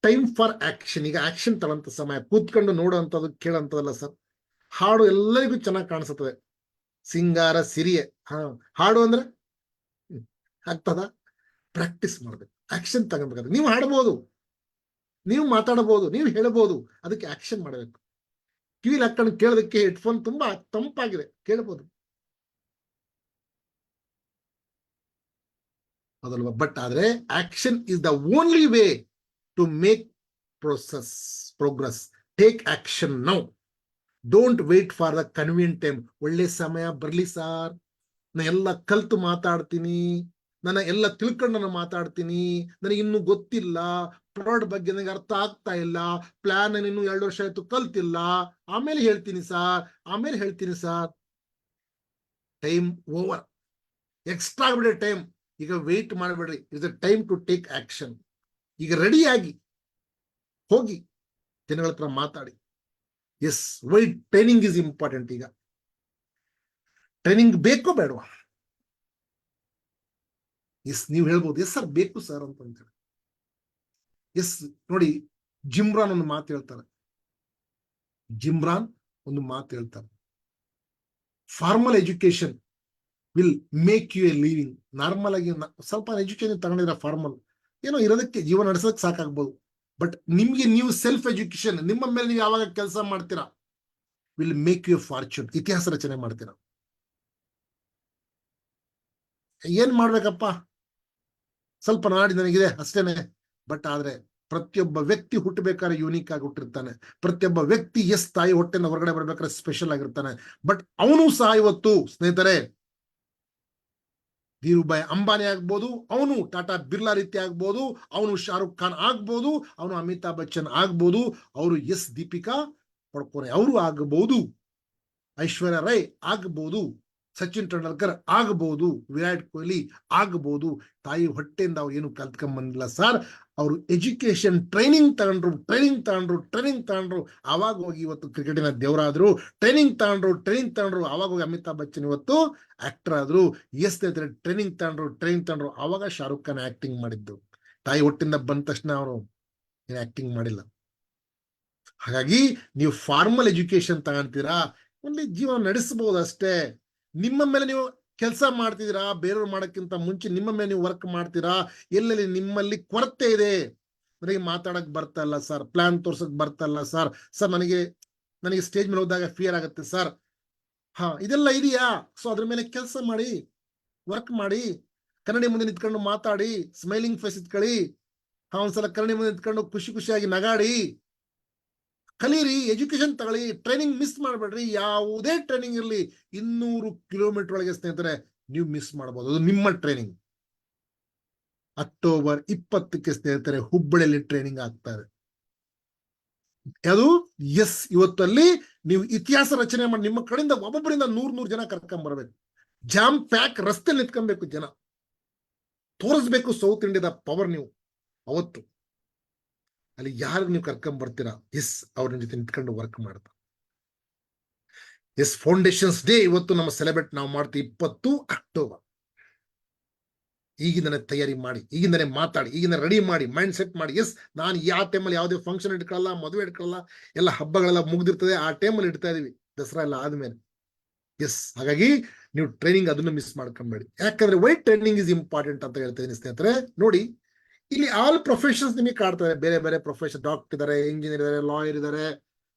time for action. ಈಗ action ತಗೊಂತ ಸಮಯ, ಕೂತ್ಕೊಂಡು ನೋಡುವಂಥದ್ದು ಕೇಳೋಂಥದ್ದಲ್ಲ ಸರ್. ಹಾಡು ಎಲ್ಲರಿಗೂ ಚೆನ್ನಾಗಿ ಕಾಣಿಸುತ್ತದೆ, ಸಿಂಗಾರ ಸಿರಿಯೆ. ಹಾಡು ಅಂದ್ರೆ ಆಗ್ತದ, ಪ್ರಾಕ್ಟೀಸ್ ಮಾಡ್ಬೇಕು, ಆಕ್ಷನ್ ತಗೋಬೇಕಾದ್ರೆ. ನೀವು ಹಾಡಬಹುದು, ನೀವು ಮಾತಾಡಬಹುದು, ನೀವು ಹೇಳಬಹುದು, ಅದಕ್ಕೆ ಆಕ್ಷನ್ ಮಾಡಬೇಕು. ಕಿವಿಲಿ ಹಾಕೊಂಡು ಕೇಳೋದಕ್ಕೆ ಹೆಡ್ಫೋನ್ ತುಂಬಾ ತಂಪಾಗಿದೆ, ಕೇಳಬಹುದು ಅದಲ್ವಾ. ಬಟ್ ಆದ್ರೆ action is the only way to make progress. Take action now. Don't wait for the convenient time. ಒಳ್ಳೆ ಸಮಯ ಬರ್ಲಿ ಸಾರ್, ನಾ ಎಲ್ಲ ಕಲ್ತು ಮಾತಾಡ್ತೀನಿ, ನನ್ನ ಎಲ್ಲ ತಿಳ್ಕೊಂಡು ನಾನು ಮಾತಾಡ್ತೀನಿ, ನನಗೆ ಇನ್ನೂ ಗೊತ್ತಿಲ್ಲ, ಪ್ರಾಡಕ್ಟ್ ಬಗ್ಗೆ ನನಗೆ ಅರ್ಥ ಆಗ್ತಾ ಇಲ್ಲ, ಪ್ಲಾನ್ ಇನ್ನು 2 ವರ್ಷ ಆಯ್ತು ಕಲ್ತಿಲ್ಲ, ಆಮೇಲೆ ಹೇಳ್ತೀನಿ ಸಾರ್. ಟೈಮ್ ಓವರ್, ಎಕ್ಸ್ಟ್ರಾ ಆಗ್ಬಿಡಿ ಟೈಮ್. ಈಗ ವೇಟ್ ಮಾಡಬೇಡ್ರಿ. It's the time to take action. ಈಗ ರೆಡಿಯಾಗಿ ಹೋಗಿ ಜನಗಳ ಹತ್ರ ಮಾತಾಡಿ. Yes, why training is important. ಈಗ ಟ್ರೈನಿಂಗ್ ಬೇಕೋ ಬೇಡವಾ? ಎಸ್, ನೀವು ಹೇಳ್ಬೋದು, ಎಸ್ ಸರ್ ಬೇಕು ಸರ್ ಅಂತ ಹೇಳಿ. ಎಸ್, ನೋಡಿ, ಜಿಮ್ರಾನ್ ಒಂದು ಮಾತು ಹೇಳ್ತಾರೆ. Formal education will make you a living. Normal ಆಗಿ ಸ್ವಲ್ಪ ಎಜುಕೇಶನ್ ತಗೊಂಡಿದ್ರೆ ಫಾರ್ಮಲ್ ಏನೋ ಇರೋದಕ್ಕೆ, ಜೀವನ ನಡೆಸೋದಕ್ಕೆ ಸಾಕಾಗ್ಬೋದು. ಬಟ್ ನಿಮ್ಗೆ ನೀವು ಸೆಲ್ಫ್ ಎಜುಕೇಶನ್, ನಿಮ್ಮ ಮೇಲೆ ನೀವು ಯಾವಾಗ ಕೆಲಸ ಮಾಡ್ತೀರಾ, will make you a fortune. ಇತಿಹಾಸ ರಚನೆ ಮಾಡ್ತೀರಾ. ಏನ್ ಮಾಡ್ಬೇಕಪ್ಪ, ಸ್ವಲ್ಪ ನಾಡಿ ನನಗಿದೆ ಅಷ್ಟೇನೆ. ಬಟ್ ಆದ್ರೆ ಪ್ರತಿಯೊಬ್ಬ ವ್ಯಕ್ತಿ ಹುಟ್ಟಬೇಕಾದ್ರೆ ಯೂನಿಕ್ ಆಗಿ ಹುಟ್ಟಿರ್ತಾನೆ. ಪ್ರತಿಯೊಬ್ಬ ವ್ಯಕ್ತಿ ತಾಯಿ ಹೊಟ್ಟೆನ ಹೊರಗಡೆ ಬರ್ಬೇಕಾದ್ರೆ ಸ್ಪೆಷಲ್ ಆಗಿರ್ತಾನೆ. ಬಟ್ ಅವನು ಸಹ ಇವತ್ತು ಸ್ನೇಹಿತರೆ ಧೀರುಭಾಯ್ ಅಂಬಾನಿ ಆಗ್ಬೋದು, ಅವನು ಟಾಟಾ ಬಿರ್ಲಾ ರೀತಿ ಆಗ್ಬೋದು, ಅವನು ಶಾರುಖ್ ಖಾನ್ ಆಗ್ಬೋದು, ಅವನು ಅಮಿತಾಬ್ ಬಚ್ಚನ್ ಆಗ್ಬೋದು, ಅವರು ದೀಪಿಕಾ ಪಡ್ಕೋನೆ ಅವರು ಆಗಬಹುದು, ಐಶ್ವರ್ಯ ರೈ ಆಗ್ಬೋದು, ಸಚಿನ್ ತೆಂಡೂಲ್ಕರ್ ಆಗಬಹುದು, ವಿರಾಟ್ ಕೊಹ್ಲಿ ಆಗಬಹುದು. ತಾಯಿ ಹೊಟ್ಟೆಯಿಂದ ಅವ್ರು ಏನು ಕಲ್ತ್ಕೊಂಡ್ ಬಂದಿಲ್ಲ ಸರ್. ಅವರು ಎಜುಕೇಶನ್ ಟ್ರೈನಿಂಗ್ ತಗೊಂಡ್ರು, ಆವಾಗ ಹೋಗಿ ಇವತ್ತು ಕ್ರಿಕೆಟಿನ ದೇವರಾದ್ರು. ಟ್ರೈನಿಂಗ್ ತಗೊಂಡ್ರು, ಆವಾಗ ಹೋಗಿ ಅಮಿತಾಬ್ ಬಚ್ಚನ್ ಇವತ್ತು ಆಕ್ಟರ್ ಆದ್ರು. ಟ್ರೈನಿಂಗ್ ತಗೊಂಡ್ರು, ಆವಾಗ ಶಾರುಖ್ ಖಾನ್ ಆಕ್ಟಿಂಗ್ ಮಾಡಿದ್ದು. ತಾಯಿ ಹೊಟ್ಟಿಂದ ಬಂದ ತಕ್ಷಣ ಅವರು ಆಕ್ಟಿಂಗ್ ಮಾಡಿಲ್ಲ. ಹಾಗಾಗಿ ನೀವು ಫಾರ್ಮಲ್ ಎಜುಕೇಶನ್ ತಗೊಂತೀರಾ, ಒಂದು ಜೀವನ ನಡೆಸಬಹುದು ಅಷ್ಟೇ. ನಿಮ್ಮ ಮೇಲೆ ನೀವು ಕೆಲಸ ಮಾಡ್ತಿದ್ದೀರಾ, ಬೇರೆಯವ್ರು ಮಾಡೋಕ್ಕಿಂತ ಮುಂಚೆ ನಿಮ್ಮ ಮೇಲೆ ನೀವು ವರ್ಕ್ ಮಾಡ್ತೀರಾ. ಎಲ್ಲೆಲ್ಲಿ ನಿಮ್ಮಲ್ಲಿ ಕೊರತೆ ಇದೆ, ನನಗೆ ಮಾತಾಡಕ್ ಬರ್ತಾ ಇಲ್ಲ ಸರ್, ಪ್ಲಾನ್ ತೋರ್ಸಕ್ ಬರ್ತಾ ಇಲ್ಲ ಸರ್, ನನಗೆ ಸ್ಟೇಜ್ ಮೇಲೆ ಹೋದಾಗ ಫಿಯರ್ ಆಗುತ್ತೆ ಸರ್, ಇದೆಲ್ಲ ಇದೆಯಾ? ಸೊ ಅದ್ರ ಮೇಲೆ ಕೆಲಸ ಮಾಡಿ, ವರ್ಕ್ ಮಾಡಿ. ಕನ್ನಡಿ ಮುಂದೆ ನಿಂತ್ಕೊಂಡು ಮಾತಾಡಿ, ಸ್ಮೈಲಿಂಗ್ ಫೇಸ್ ಇಟ್ಕೊಳ್ಳಿ. ಒಂದ್ಸಲ ಕನ್ನಡಿ ಮುಂದೆ ನಿಂತ್ಕೊಂಡು ಖುಷಿಯಾಗಿ ನಗಾಡಿ, ಕಲೀರಿ, ಎಜುಕೇಶನ್ ತಗೊಳ್ಳಿ. ಟ್ರೈನಿಂಗ್ ಮಿಸ್ ಮಾಡಬೇಡ್ರಿ. ಯಾವುದೇ ಟ್ರೈನಿಂಗ್ ಇರಲಿ, 200 ಕಿಲೋಮೀಟರ್ ಒಳಗೆ ಸ್ನೇಹಿತರೆ ನೀವು ಮಿಸ್ ಮಾಡಬಹುದು. ಅದು ನಿಮ್ಮ ಟ್ರೈನಿಂಗ್. ಅಕ್ಟೋಬರ್ 20ಕ್ಕೆ ಸ್ನೇಹಿತರೆ ಹುಬ್ಬಳ್ಳಿಯಲ್ಲಿ ಟ್ರೈನಿಂಗ್ ಆಗ್ತಾ ಇದೆ. ಅದು ಇವತ್ತಲ್ಲಿ ನೀವು ಇತಿಹಾಸ ರಚನೆ ಮಾಡಿ, ನಿಮ್ಮ ಕಡೆಯಿಂದ ಒಬ್ಬೊಬ್ಬರಿಂದ 100 ಜನ ಕರ್ಕೊಂಡ್ ಬರ್ಬೇಕು. ಜಾಮ್ ಪ್ಯಾಕ್ ರಸ್ತೆ ನಿಂತ್ಕೊಬೇಕು, ಜನ ತೋರಿಸ್ಬೇಕು ಸೌತ್ ಇಂಡಿಯಾದ ಪವರ್. ನೀವು ಅವತ್ತು ಅಲ್ಲಿ ಯಾರು ನೀವು ಕರ್ಕೊಂಡ್ ಬರ್ತೀರಾ, ಅವ್ರ ಜೊತೆ ನಿಂತ್ಕೊಂಡು ವರ್ಕ್ ಮಾಡ್ತಾರೆ. ಫೌಂಡೇಶನ್ಸ್ ಡೇ ಇವತ್ತು ನಮ್ಮ ಸೆಲೆಬ್ರೇಟ್ ನಾವು ಮಾಡ್ತೀವಿ 20 ಅಕ್ಟೋಬರ್. ಈಗಿಂದನೇ ತಯಾರಿ ಮಾಡಿ, ಈಗಿಂದನೇ ಮಾತಾಡಿ, ಈಗಿಂದ ರೆಡಿ ಮಾಡಿ, ಮೈಂಡ್ ಸೆಟ್ ಮಾಡಿ. ನಾನು ಯಾವ ಟೈಮಲ್ಲಿ ಯಾವುದೇ ಫಂಕ್ಷನ್ ಇಟ್ಕೊಳ್ಳಲ್ಲ, ಮದುವೆ ಇಟ್ಕೊಳ್ಳಲ್ಲ, ಎಲ್ಲ ಹಬ್ಬಗಳೆಲ್ಲ ಮುಗ್ದಿರ್ತದೆ, ಆ ಟೈಮಲ್ಲಿ ಇಡ್ತಾ ಇದೀವಿ, ದಸರಾ ಎಲ್ಲ ಆದ್ಮೇಲೆ. ಹಾಗಾಗಿ ನೀವು ಟ್ರೈನಿಂಗ್ ಅದನ್ನು ಮಿಸ್ ಮಾಡ್ಕೊಂಬೇಡಿ. ಯಾಕಂದ್ರೆ ವೈ ಟ್ರೈನಿಂಗ್ ಇಸ್ ಇಂಪಾರ್ಟೆಂಟ್ ಅಂತ ಹೇಳ್ತಾ ಇದೀನಿ ಸ್ನೇಹಿತರೆ. ನೋಡಿ, ಇಲ್ಲಿ ಆಲ್ ಪ್ರೊಫೆಷನ್ಸ್ ನಿಮಗೆ ಕಾಡ್ತಾರೆ. ಬೇರೆ ಪ್ರೊಫೆಷನ್, ಡಾಕ್ಟರ್ ಇದಾರೆ, ಇಂಜಿನಿಯರ್ ಇದಾರೆ, ಲಾಯರ್ ಇದಾರೆ,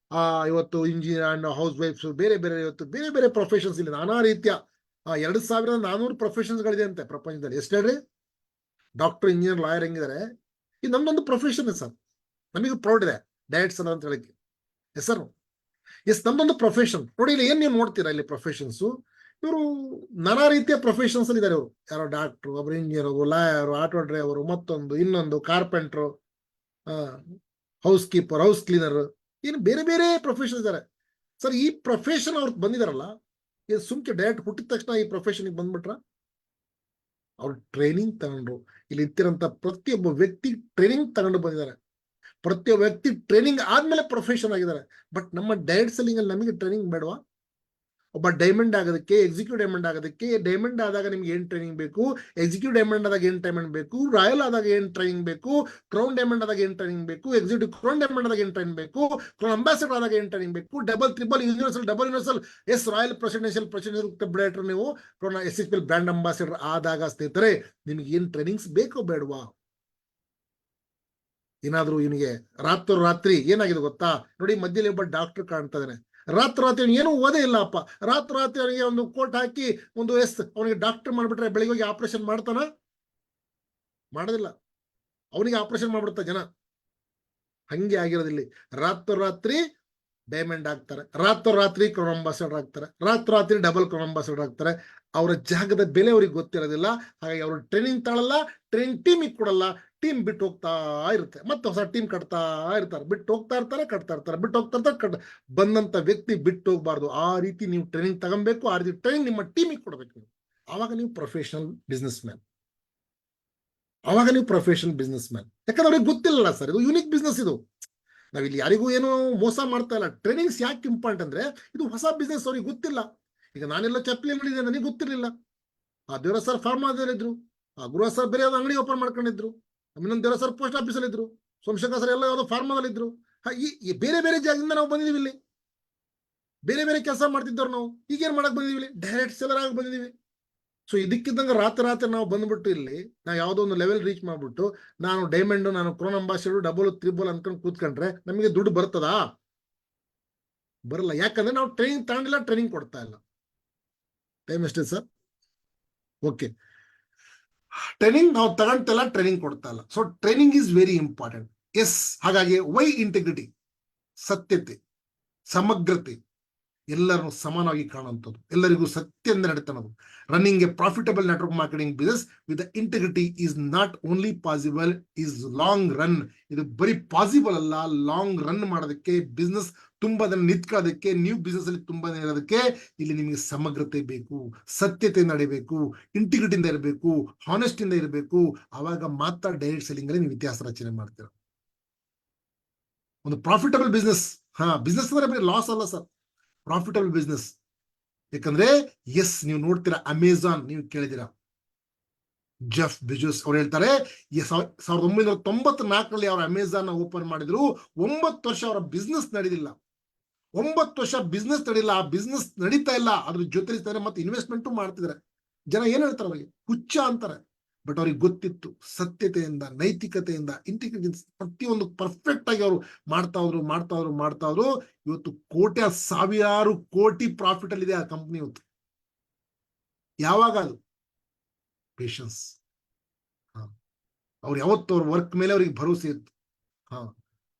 ಇವತ್ತು ಇಂಜಿನಿಯರ್ ಅಂಡ್ ಹೌಸ್ ವೈಫ್ಸ್, ಇವತ್ತು ಬೇರೆ ಪ್ರೊಫೆಷನ್ಸ್ ಇಲ್ಲಿ ನಾನಾ ರೀತಿಯ 2400 ಪ್ರೊಫೆಷನ್ಸ್ಗಳಿದೆ ಅಂತೆ ಪ್ರಪಂಚದಲ್ಲಿ. ಎಷ್ಟು ಹೇಳ್ರಿ? ಡಾಕ್ಟರ್, ಇಂಜಿನಿಯರ್, ಲಾಯರ್ ಹೆಂಗಿದ್ದಾರೆ. ಇದು ನಮ್ದೊಂದು ಪ್ರೊಫೆಷನ್ ಸರ್, ನಮಗೂ ಪ್ರೌಡ್ ಇದೆ ಡಯಟ್ ಸರ್ ಅಂತ ಹೇಳಿಕ್ಕೆ. ಸರ್ ನಮ್ದೊಂದು ಪ್ರೊಫೆಷನ್. ನೋಡಿ, ಇಲ್ಲಿ ಏನ್ ನೀವು ನೋಡ್ತೀರಾ, ಇಲ್ಲಿ ಪ್ರೊಫೆಷನ್ಸ್ ಇವರು ನಾನಾ ರೀತಿಯ ಪ್ರೊಫೆಷನ್ಸ್ ಅಲ್ಲಿ ಇದ್ದಾರೆ. ಇವರು ಯಾರೋ ಡಾಕ್ಟ್ರು, ಒಬ್ರು ಇಂಜಿನಿಯರ್, ಒಬ್ರು ಲಾಯರ್, ಆಟೋ ಡ್ರೈವರು, ಮತ್ತೊಂದು ಇನ್ನೊಂದು carpenter, house keeper, house cleaner, ಏನು ಬೇರೆ ಪ್ರೊಫೆಷನ್ ಇದ್ದಾರೆ ಸರ್. ಈ ಪ್ರೊಫೆಷನ್ ಅವ್ರು ಬಂದಿದಾರಲ್ಲ, ಸುಮ್ಕೆ ಡೈರೆಕ್ಟ್ ಹುಟ್ಟಿದ ತಕ್ಷಣ ಈ ಪ್ರೊಫೆಷನ್ಗೆ ಬಂದ್ಬಿಟ್ರ? ಅವ್ರು ಟ್ರೈನಿಂಗ್ ತಗೊಂಡ್ರು. ಇಲ್ಲಿ ಇತ್ತಿರಂತ ಪ್ರತಿಯೊಬ್ಬ ವ್ಯಕ್ತಿ ಟ್ರೈನಿಂಗ್ ತಗೊಂಡು ಬಂದಿದ್ದಾರೆ. ಪ್ರತಿಯೊಬ್ಬ ವ್ಯಕ್ತಿ ಟ್ರೈನಿಂಗ್ ಆದ್ಮೇಲೆ ಪ್ರೊಫೆಷನ್ ಆಗಿದ್ದಾರೆ. ಬಟ್ ನಮ್ಮ ಡೈರೆಕ್ಟ್ ಸೆಲ್ಲಿಂಗ್ ಅಲ್ಲಿ ನಮಗೆ ಟ್ರೈನಿಂಗ್ ಬೇಡವಾ? ಒಬ್ಬ ಡೈಮಂಡ್ ಆಗೋದಕ್ಕೆ, ಎಕ್ಸಿಕ್ಯೂಟಿವ್ ಡೈಮಂಡ್ ಆಗೋದಕ್ಕೆ, ಡೈಮಂಡ್ ಆದಾಗ ನಿಮ್ಗೆ ಏನ್ ಟ್ರೈನಿಂಗ್ ಬೇಕು, ಎಕ್ಸಿಕ್ಯೂಟಿವ್ ಡೈಮಂಡ್ ಆದಾಗ ಏನ್ ಟ್ರೈನಿಂಗ್ ಬೇಕು, ರಾಯಲ್ ಆದಾಗ ಏನ್ ಟ್ರೈನಿಂಗ್ ಬೇಕು, ಕ್ರೌನ್ ಡೈಮಂಡ್ ಆದಾಗ ಏನ್ ಟ್ರೈನಿಂಗ್ ಬೇಕು, ಎಕ್ಸಿಕ್ಯೂಟಿವ್ ಕ್ರೌನ್ ಡೈಮಂಡ್ ಆದಾಗ ಏನ್ ಟ್ರೈನಿಂಗ್ ಬೇಕು, ಕ್ರೌನ್ ಅಂಬಾಸಿಡರ್ ಆದಾಗ ಏನ್ ಟ್ರೈನಿಂಗ್ ಬೇಕು, double universal S royal presidential ನೀವು ಕ್ರೌನ್ SHPL ಬ್ರ್ಯಾಂಡ್ ಅಂಬಾಸಿಡರ್ ಆದಾಗ ಸ್ನೇಹಿತರೆ ನಿಮ್ಗೆ ಏನ್ ಟ್ರೈನಿಂಗ್ಸ್ ಬೇಕೋ ಬೇಡವಾ? ಏನಾದ್ರು ಇವನಿಗೆ ರಾತ್ರಿ ಏನಾಗಿದೆ ಗೊತ್ತಾ? ನೋಡಿ, ಮಧ್ಯದಲ್ಲಿ ಒಬ್ಬ ಡಾಕ್ಟರ್ ಕಾಣ್ತಾ ಇದ್ದಾನೆ. ರಾತ್ರಿ ಏನು ಓದೇ ಇಲ್ಲಪ್ಪ. ರಾತ್ರಿ ಅವನಿಗೆ ಒಂದು ಕೋಟ್ ಹಾಕಿ ಒಂದು ಅವನಿಗೆ ಡಾಕ್ಟರ್ ಮಾಡ್ಬಿಟ್ರೆ ಬೆಳಿಗ್ಗೆ ಹೋಗಿ ಆಪರೇಷನ್ ಮಾಡ್ತಾನ? ಮಾಡೋದಿಲ್ಲ. ಅವನಿಗೆ ಆಪರೇಷನ್ ಮಾಡ್ಬಿಡ್ತಾ ಜನ. ಹಂಗೆ ಆಗಿರೋದಿಲ್ಲ. ರಾತ್ರಿ ಡೈಮಂಡ್ ಆಗ್ತಾರೆ, ರಾತ್ರಿ ಕ್ರೌನ್ ಅಂಬಾಸಿಡರ್ ಆಗ್ತಾರೆ, ರಾತ್ರಿ ಡಬಲ್ ಕ್ರೌನ್ ಅಂಬಾಸಿಡರ್ ಆಗ್ತಾರೆ. ಅವರ ಜಾಗದ ಬೆಲೆ ಅವ್ರಿಗೆ ಗೊತ್ತಿರೋದಿಲ್ಲ. ಹಾಗಾಗಿ ಅವರು ಟ್ರೈನಿಂಗ್ ತಗೊಳ್ಳಲ್ಲ, ಟ್ರೈನಿಂಗ್ ಟೀಮಿಗೆ ಕೊಡಲ್ಲ. ಟೀಮ್ ಬಿಟ್ಟು ಹೋಗ್ತಾ ಇರುತ್ತೆ, ಮತ್ತೆ ಹೊಸ ಟೀಮ್ ಕಟ್ತಾ ಇರ್ತಾರೆ. ಬಿಟ್ಟು ಹೋಗ್ತಾ ಇರ್ತಾರೆ, ಕಟ್ತಾ ಇರ್ತಾರೆ, ಬಿಟ್ಟು ಹೋಗ್ತಾ ಇರ್ತಾರೆ. ಬಂದಂತ ವ್ಯಕ್ತಿ ಬಿಟ್ಟು ಹೋಗ್ಬಾರ್ದು. ಆ ರೀತಿ ನೀವು ಟ್ರೈನಿಂಗ್ ತಗೊಬೇಕು. ಆ ರೀತಿ ಟ್ರೈನಿಂಗ್ ನಿಮ್ಮ ಟೀಮಿಗೆ ಕೊಡ್ಬೇಕು. ಆವಾಗ ನೀವು ಪ್ರೊಫೆಷನಲ್ ಬಿಸ್ನೆಸ್ ಮ್ಯಾನ್. ಯಾಕಂದ್ರೆ ಅವ್ರಿಗೆ ಗೊತ್ತಿಲ್ಲ ಸರ್, ಇದು ಯೂನಿಕ್ ಬಿಸ್ನೆಸ್. ಇದು ನಾವಿಲ್ಲಿ ಯಾರಿಗೂ ಏನು ಮೋಸ ಮಾಡ್ತಾ ಇಲ್ಲ. ಟ್ರೈನಿಂಗ್ಸ್ ಯಾಕೆ ಇಂಪಾರ್ಟೆಂಟ್ ಅಂದ್ರೆ ಇದು ಹೊಸ ಬಿಸ್ನೆಸ್, ಅವ್ರಿಗೆ ಗೊತ್ತಿಲ್ಲ. ಈಗ ನಾನೆಲ್ಲ ಚಪ್ಪಲಿ ಅಂಗಡಿ ಇದೆ, ನನಗೆ ಗೊತ್ತಿರಲಿಲ್ಲ. ಆ ದೇವರ ಸರ್ ಫಾರ್ಮಾದಲ್ಲಿದ್ರು, ಆ ಗುರು ಸರ್ ಬೇರೆ ಯಾವ್ದು ಅಂಗಡಿ ಓಪನ್ ಮಾಡ್ಕೊಂಡಿದ್ರು, ಇನ್ನೊಂದು ದೇವರ ಸರ್ ಪೋಸ್ಟ್ ಆಫೀಸಲ್ಲಿ ಇದ್ರು, ಸೋಮಶೇಖರ್ ಸರ್ ಎಲ್ಲ ಯಾವ್ದೋ ಫಾರ್ಮಾದಲ್ಲಿದ್ರು. ಈ ಬೇರೆ ಬೇರೆ ಜಾಗದಿಂದ ನಾವು ಬಂದಿದೀವಿ. ಇಲ್ಲಿ ಬೇರೆ ಬೇರೆ ಕೆಲಸ ಮಾಡ್ತಿದ್ದವ್ರು ನಾವು. ಈಗೇನ್ ಮಾಡಕ್ ಬಂದಿದೀವಿ? ಇಲ್ಲಿ ಡೈರೆಕ್ಟ್ ಸೆಲ್ಲರ್ ಆಗಿ ಬಂದಿದೀವಿ. ಸೊ ಇದಕ್ಕಿದ್ದಂಗೆ ರಾತ್ರಿ ನಾವು ಬಂದ್ಬಿಟ್ಟು ಇಲ್ಲಿ ನಾವು ಯಾವುದೋ ಒಂದು ಲೆವೆಲ್ ರೀಚ್ ಮಾಡ್ಬಿಟ್ಟು ನಾನು ಡೈಮಂಡ್, ನಾನು ಕ್ರೌನ್ ಅಂಬಾಸಿಡರ್, ಡಬಲ್ ತ್ರಿಬಲ್ ಅನ್ಕೊಂಡು ಕೂತ್ಕೊಂಡ್ರೆ ನಮಗೆ ದುಡ್ಡು ಬರ್ತದಾ? ಬರಲ್ಲ. ಯಾಕಂದ್ರೆ ನಾವು ಟ್ರೈನಿಂಗ್ ತಗೊಂಡಿಲ್ಲ, ಟ್ರೈನಿಂಗ್ ಕೊಡ್ತಾ ಇಲ್ಲ. ಟೈಮ್ ಎಷ್ಟೇ ಸರ್? ಓಕೆ, ಟ್ರೈನಿಂಗ್ ನಾವು ತಗೊಂತಿಲ್ಲ, ಟ್ರೈನಿಂಗ್ ಕೊಡ್ತಾ ಇಲ್ಲ. So training is very important. Yes, ಹಾಗಾಗಿ ವೈ ಇಂಟಿಗ್ರಿಟಿ, ಸತ್ಯತೆ, ಸಮಗ್ರತೆ, ಎಲ್ಲರನ್ನು ಸಮಾನವಾಗಿ ಕಾಣುವಂಥದ್ದು, ಎಲ್ಲರಿಗೂ ಸತ್ಯದಿಂದ ನಡೀತಾನದು. Running a profitable network marketing business with the integrity is not only possible, is long run. ಇದು ಬರೀ ಪಾಸಿಬಲ್ ಅಲ್ಲ, ಲಾಂಗ್ ರನ್ ಮಾಡೋದಕ್ಕೆ, ಬಿಸ್ನೆಸ್ ತುಂಬಾ ದಿನ ನಿಂತ್ಕೊಳ್ಳೋದಕ್ಕೆ, ನ್ಯೂ ಬಿಸ್ನೆಸ್ ಅಲ್ಲಿ ತುಂಬಾ ದಿನ ಇರೋದಕ್ಕೆ ಇಲ್ಲಿ ನಿಮಗೆ ಸಮಗ್ರತೆ ಬೇಕು, ಸತ್ಯತೆಯಿಂದ ನಡಿಬೇಕು, ಇಂಟಿಗ್ರಿಟಿಯಿಂದ ಇರಬೇಕು, ಹಾನೆಸ್ಟಿಂದ ಇರಬೇಕು. ಆವಾಗ ಮಾತ್ರ ಡೈರೆಕ್ಟ್ ಸೆಲ್ಲಿಂಗ್ ಅಲ್ಲಿ ನೀವು ಇತಿಹಾಸ ರಚನೆ ಮಾಡ್ತೀರ. ಒಂದು ಪ್ರಾಫಿಟಬಲ್ ಬಿಸ್ನೆಸ್, ಬಿಸ್ನೆಸ್ ಅಂದ್ರೆ ಬರೀ ಲಾಸ್ ಅಲ್ಲ ಸರ್, ಪ್ರಾಫಿಟಬಲ್ ಬಿಸ್ನೆಸ್. ಯಾಕಂದ್ರೆ ಎಸ್, ನೀವು ನೋಡ್ತೀರಾ ಅಮೆಜಾನ್, ನೀವು ಕೇಳಿದಿರಾ, ಜೆಫ್ ಬೆಜೋಸ್ ಅವ್ರು ಹೇಳ್ತಾರೆ 1994ರಲ್ಲಿ ಅವ್ರ ಅಮೆಜಾನ್ ಓಪನ್ ಮಾಡಿದ್ರು. 9 ವರ್ಷ ಅವರ ಬಿಸ್ನೆಸ್ ನಡೆದಿಲ್ಲ. 9 ವರ್ಷ ಬಿಸ್ನೆಸ್ ನಡೀಲ್ಲ. ಆ ಬಿಸ್ನೆಸ್ ನಡೀತಾ ಇಲ್ಲ, ಅದ್ರ ಜೊತೆ ಮತ್ತೆ ಇನ್ವೆಸ್ಟ್ಮೆಂಟು ಮಾಡ್ತಿದ್ದಾರೆ. ಜನ ಏನ್ ಹೇಳ್ತಾರೆ ಅವ್ರಿಗೆ? ಹುಚ್ಚ ಅಂತಾರೆ. ಬಟ್ ಅವ್ರಿಗೆ ಗೊತ್ತಿತ್ತು, ಸತ್ಯತೆಯಿಂದ, ನೈತಿಕತೆಯಿಂದ, ಇಂಟಿಗ್ರಿಟಿ, ಪ್ರತಿಯೊಂದು ಪರ್ಫೆಕ್ಟ್ ಆಗಿ ಅವರು ಮಾಡ್ತಾ ಹೋದ್ರು. ಇವತ್ತು ಸಾವಿರಾರು ಕೋಟಿ ಪ್ರಾಫಿಟ್ ಅಲ್ಲಿ ಇದೆ ಆ ಕಂಪ್ನಿ ಇವತ್ತು. ಯಾವಾಗ? ಅದು ಪೇಷನ್ಸ್. ಅವ್ರು ಯಾವತ್ತು ಅವ್ರ ವರ್ಕ್ ಮೇಲೆ ಅವ್ರಿಗೆ ಭರವಸೆ ಇತ್ತು.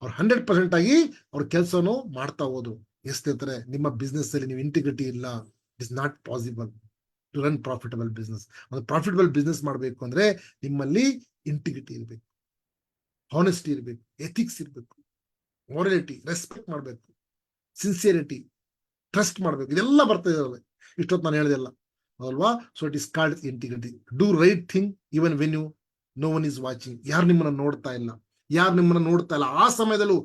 ಅವ್ರು 100% ಆಗಿ ಅವ್ರ ಕೆಲಸನೂ ಮಾಡ್ತಾ ಹೋದ್ರು. ಎಸ್ತಿರ್ತಾರೆ, ನಿಮ್ಮ ಬಿಸ್ನೆಸ್ ಅಲ್ಲಿ ನೀವು ಇಂಟಿಗ್ರಿಟಿ ಇಲ್ಲ, it is not possible to run profitable business. ಒಂದು ಪ್ರಾಫಿಟಬಲ್ ಬಿಸ್ನೆಸ್ ಮಾಡಬೇಕು ಅಂದ್ರೆ ನಿಮ್ಮಲ್ಲಿ ಇಂಟಿಗ್ರಿಟಿ ಇರಬೇಕು, ಹಾನೆಸ್ಟಿ ಇರಬೇಕು, ಎಥಿಕ್ಸ್ ಇರಬೇಕು, ಮಾರಲಿಟಿ, ರೆಸ್ಪೆಕ್ಟ್ ಮಾಡಬೇಕು, ಸಿನ್ಸಿಯರಿಟಿ, ಟ್ರಸ್ಟ್ ಮಾಡಬೇಕು. ಇದೆಲ್ಲ ಬರ್ತಾ ಇದಾವೆ. ಇಷ್ಟೊತ್ತು ನಾನು ಹೇಳಿದೆಲ್ಲ ಅಲ್ವಾ? So it is called integrity. Do right thing even when you no one is watching. ಯಾರು ನಿಮ್ಮನ್ನ ನೋಡ್ತಾ ಇಲ್ಲ, ಆ ಸಮಯದಲ್ಲೂ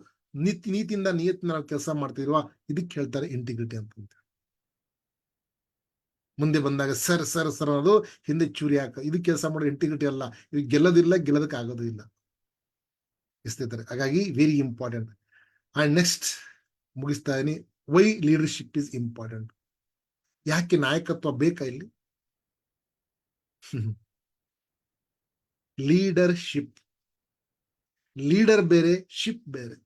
ನೀತಿಯಿಂದ ನಾವು ಕೆಲಸ ಮಾಡ್ತಿದ್ವಾ, ಇದಕ್ಕೆ ಹೇಳ್ತಾರೆ ಇಂಟಿಗ್ರಿಟಿ ಅಂತ. ಮುಂದೆ ಬಂದಾಗ ಸರ್ ಅನ್ನೋದು ಹಿಂದೆ ಚೂರಿ ಹಾಕ, ಇದು ಕೆಲಸ ಮಾಡೋ ಇಂಟಿಗ್ರಿಟಿ ಅಲ್ಲ. ಇದು ಗೆಲ್ಲೋದಕ್ಕೆ ಆಗೋದು ಇಲ್ಲ. ಇಸ್ತಿರ್ತಾರೆ. ಹಾಗಾಗಿ ವೆರಿ ಇಂಪಾರ್ಟೆಂಟ್. ಅಂಡ್ ನೆಕ್ಸ್ಟ್ ಮುಗಿಸ್ತಾ ಇದೀನಿ. Why leadership is important. ಯಾಕೆ ನಾಯಕತ್ವ ಬೇಕಾ ಇಲ್ಲಿ? ಲೀಡರ್ಶಿಪ್, ಲೀಡರ್ ಬೇರೆ, ಶಿಪ್ ಬೇರೆ.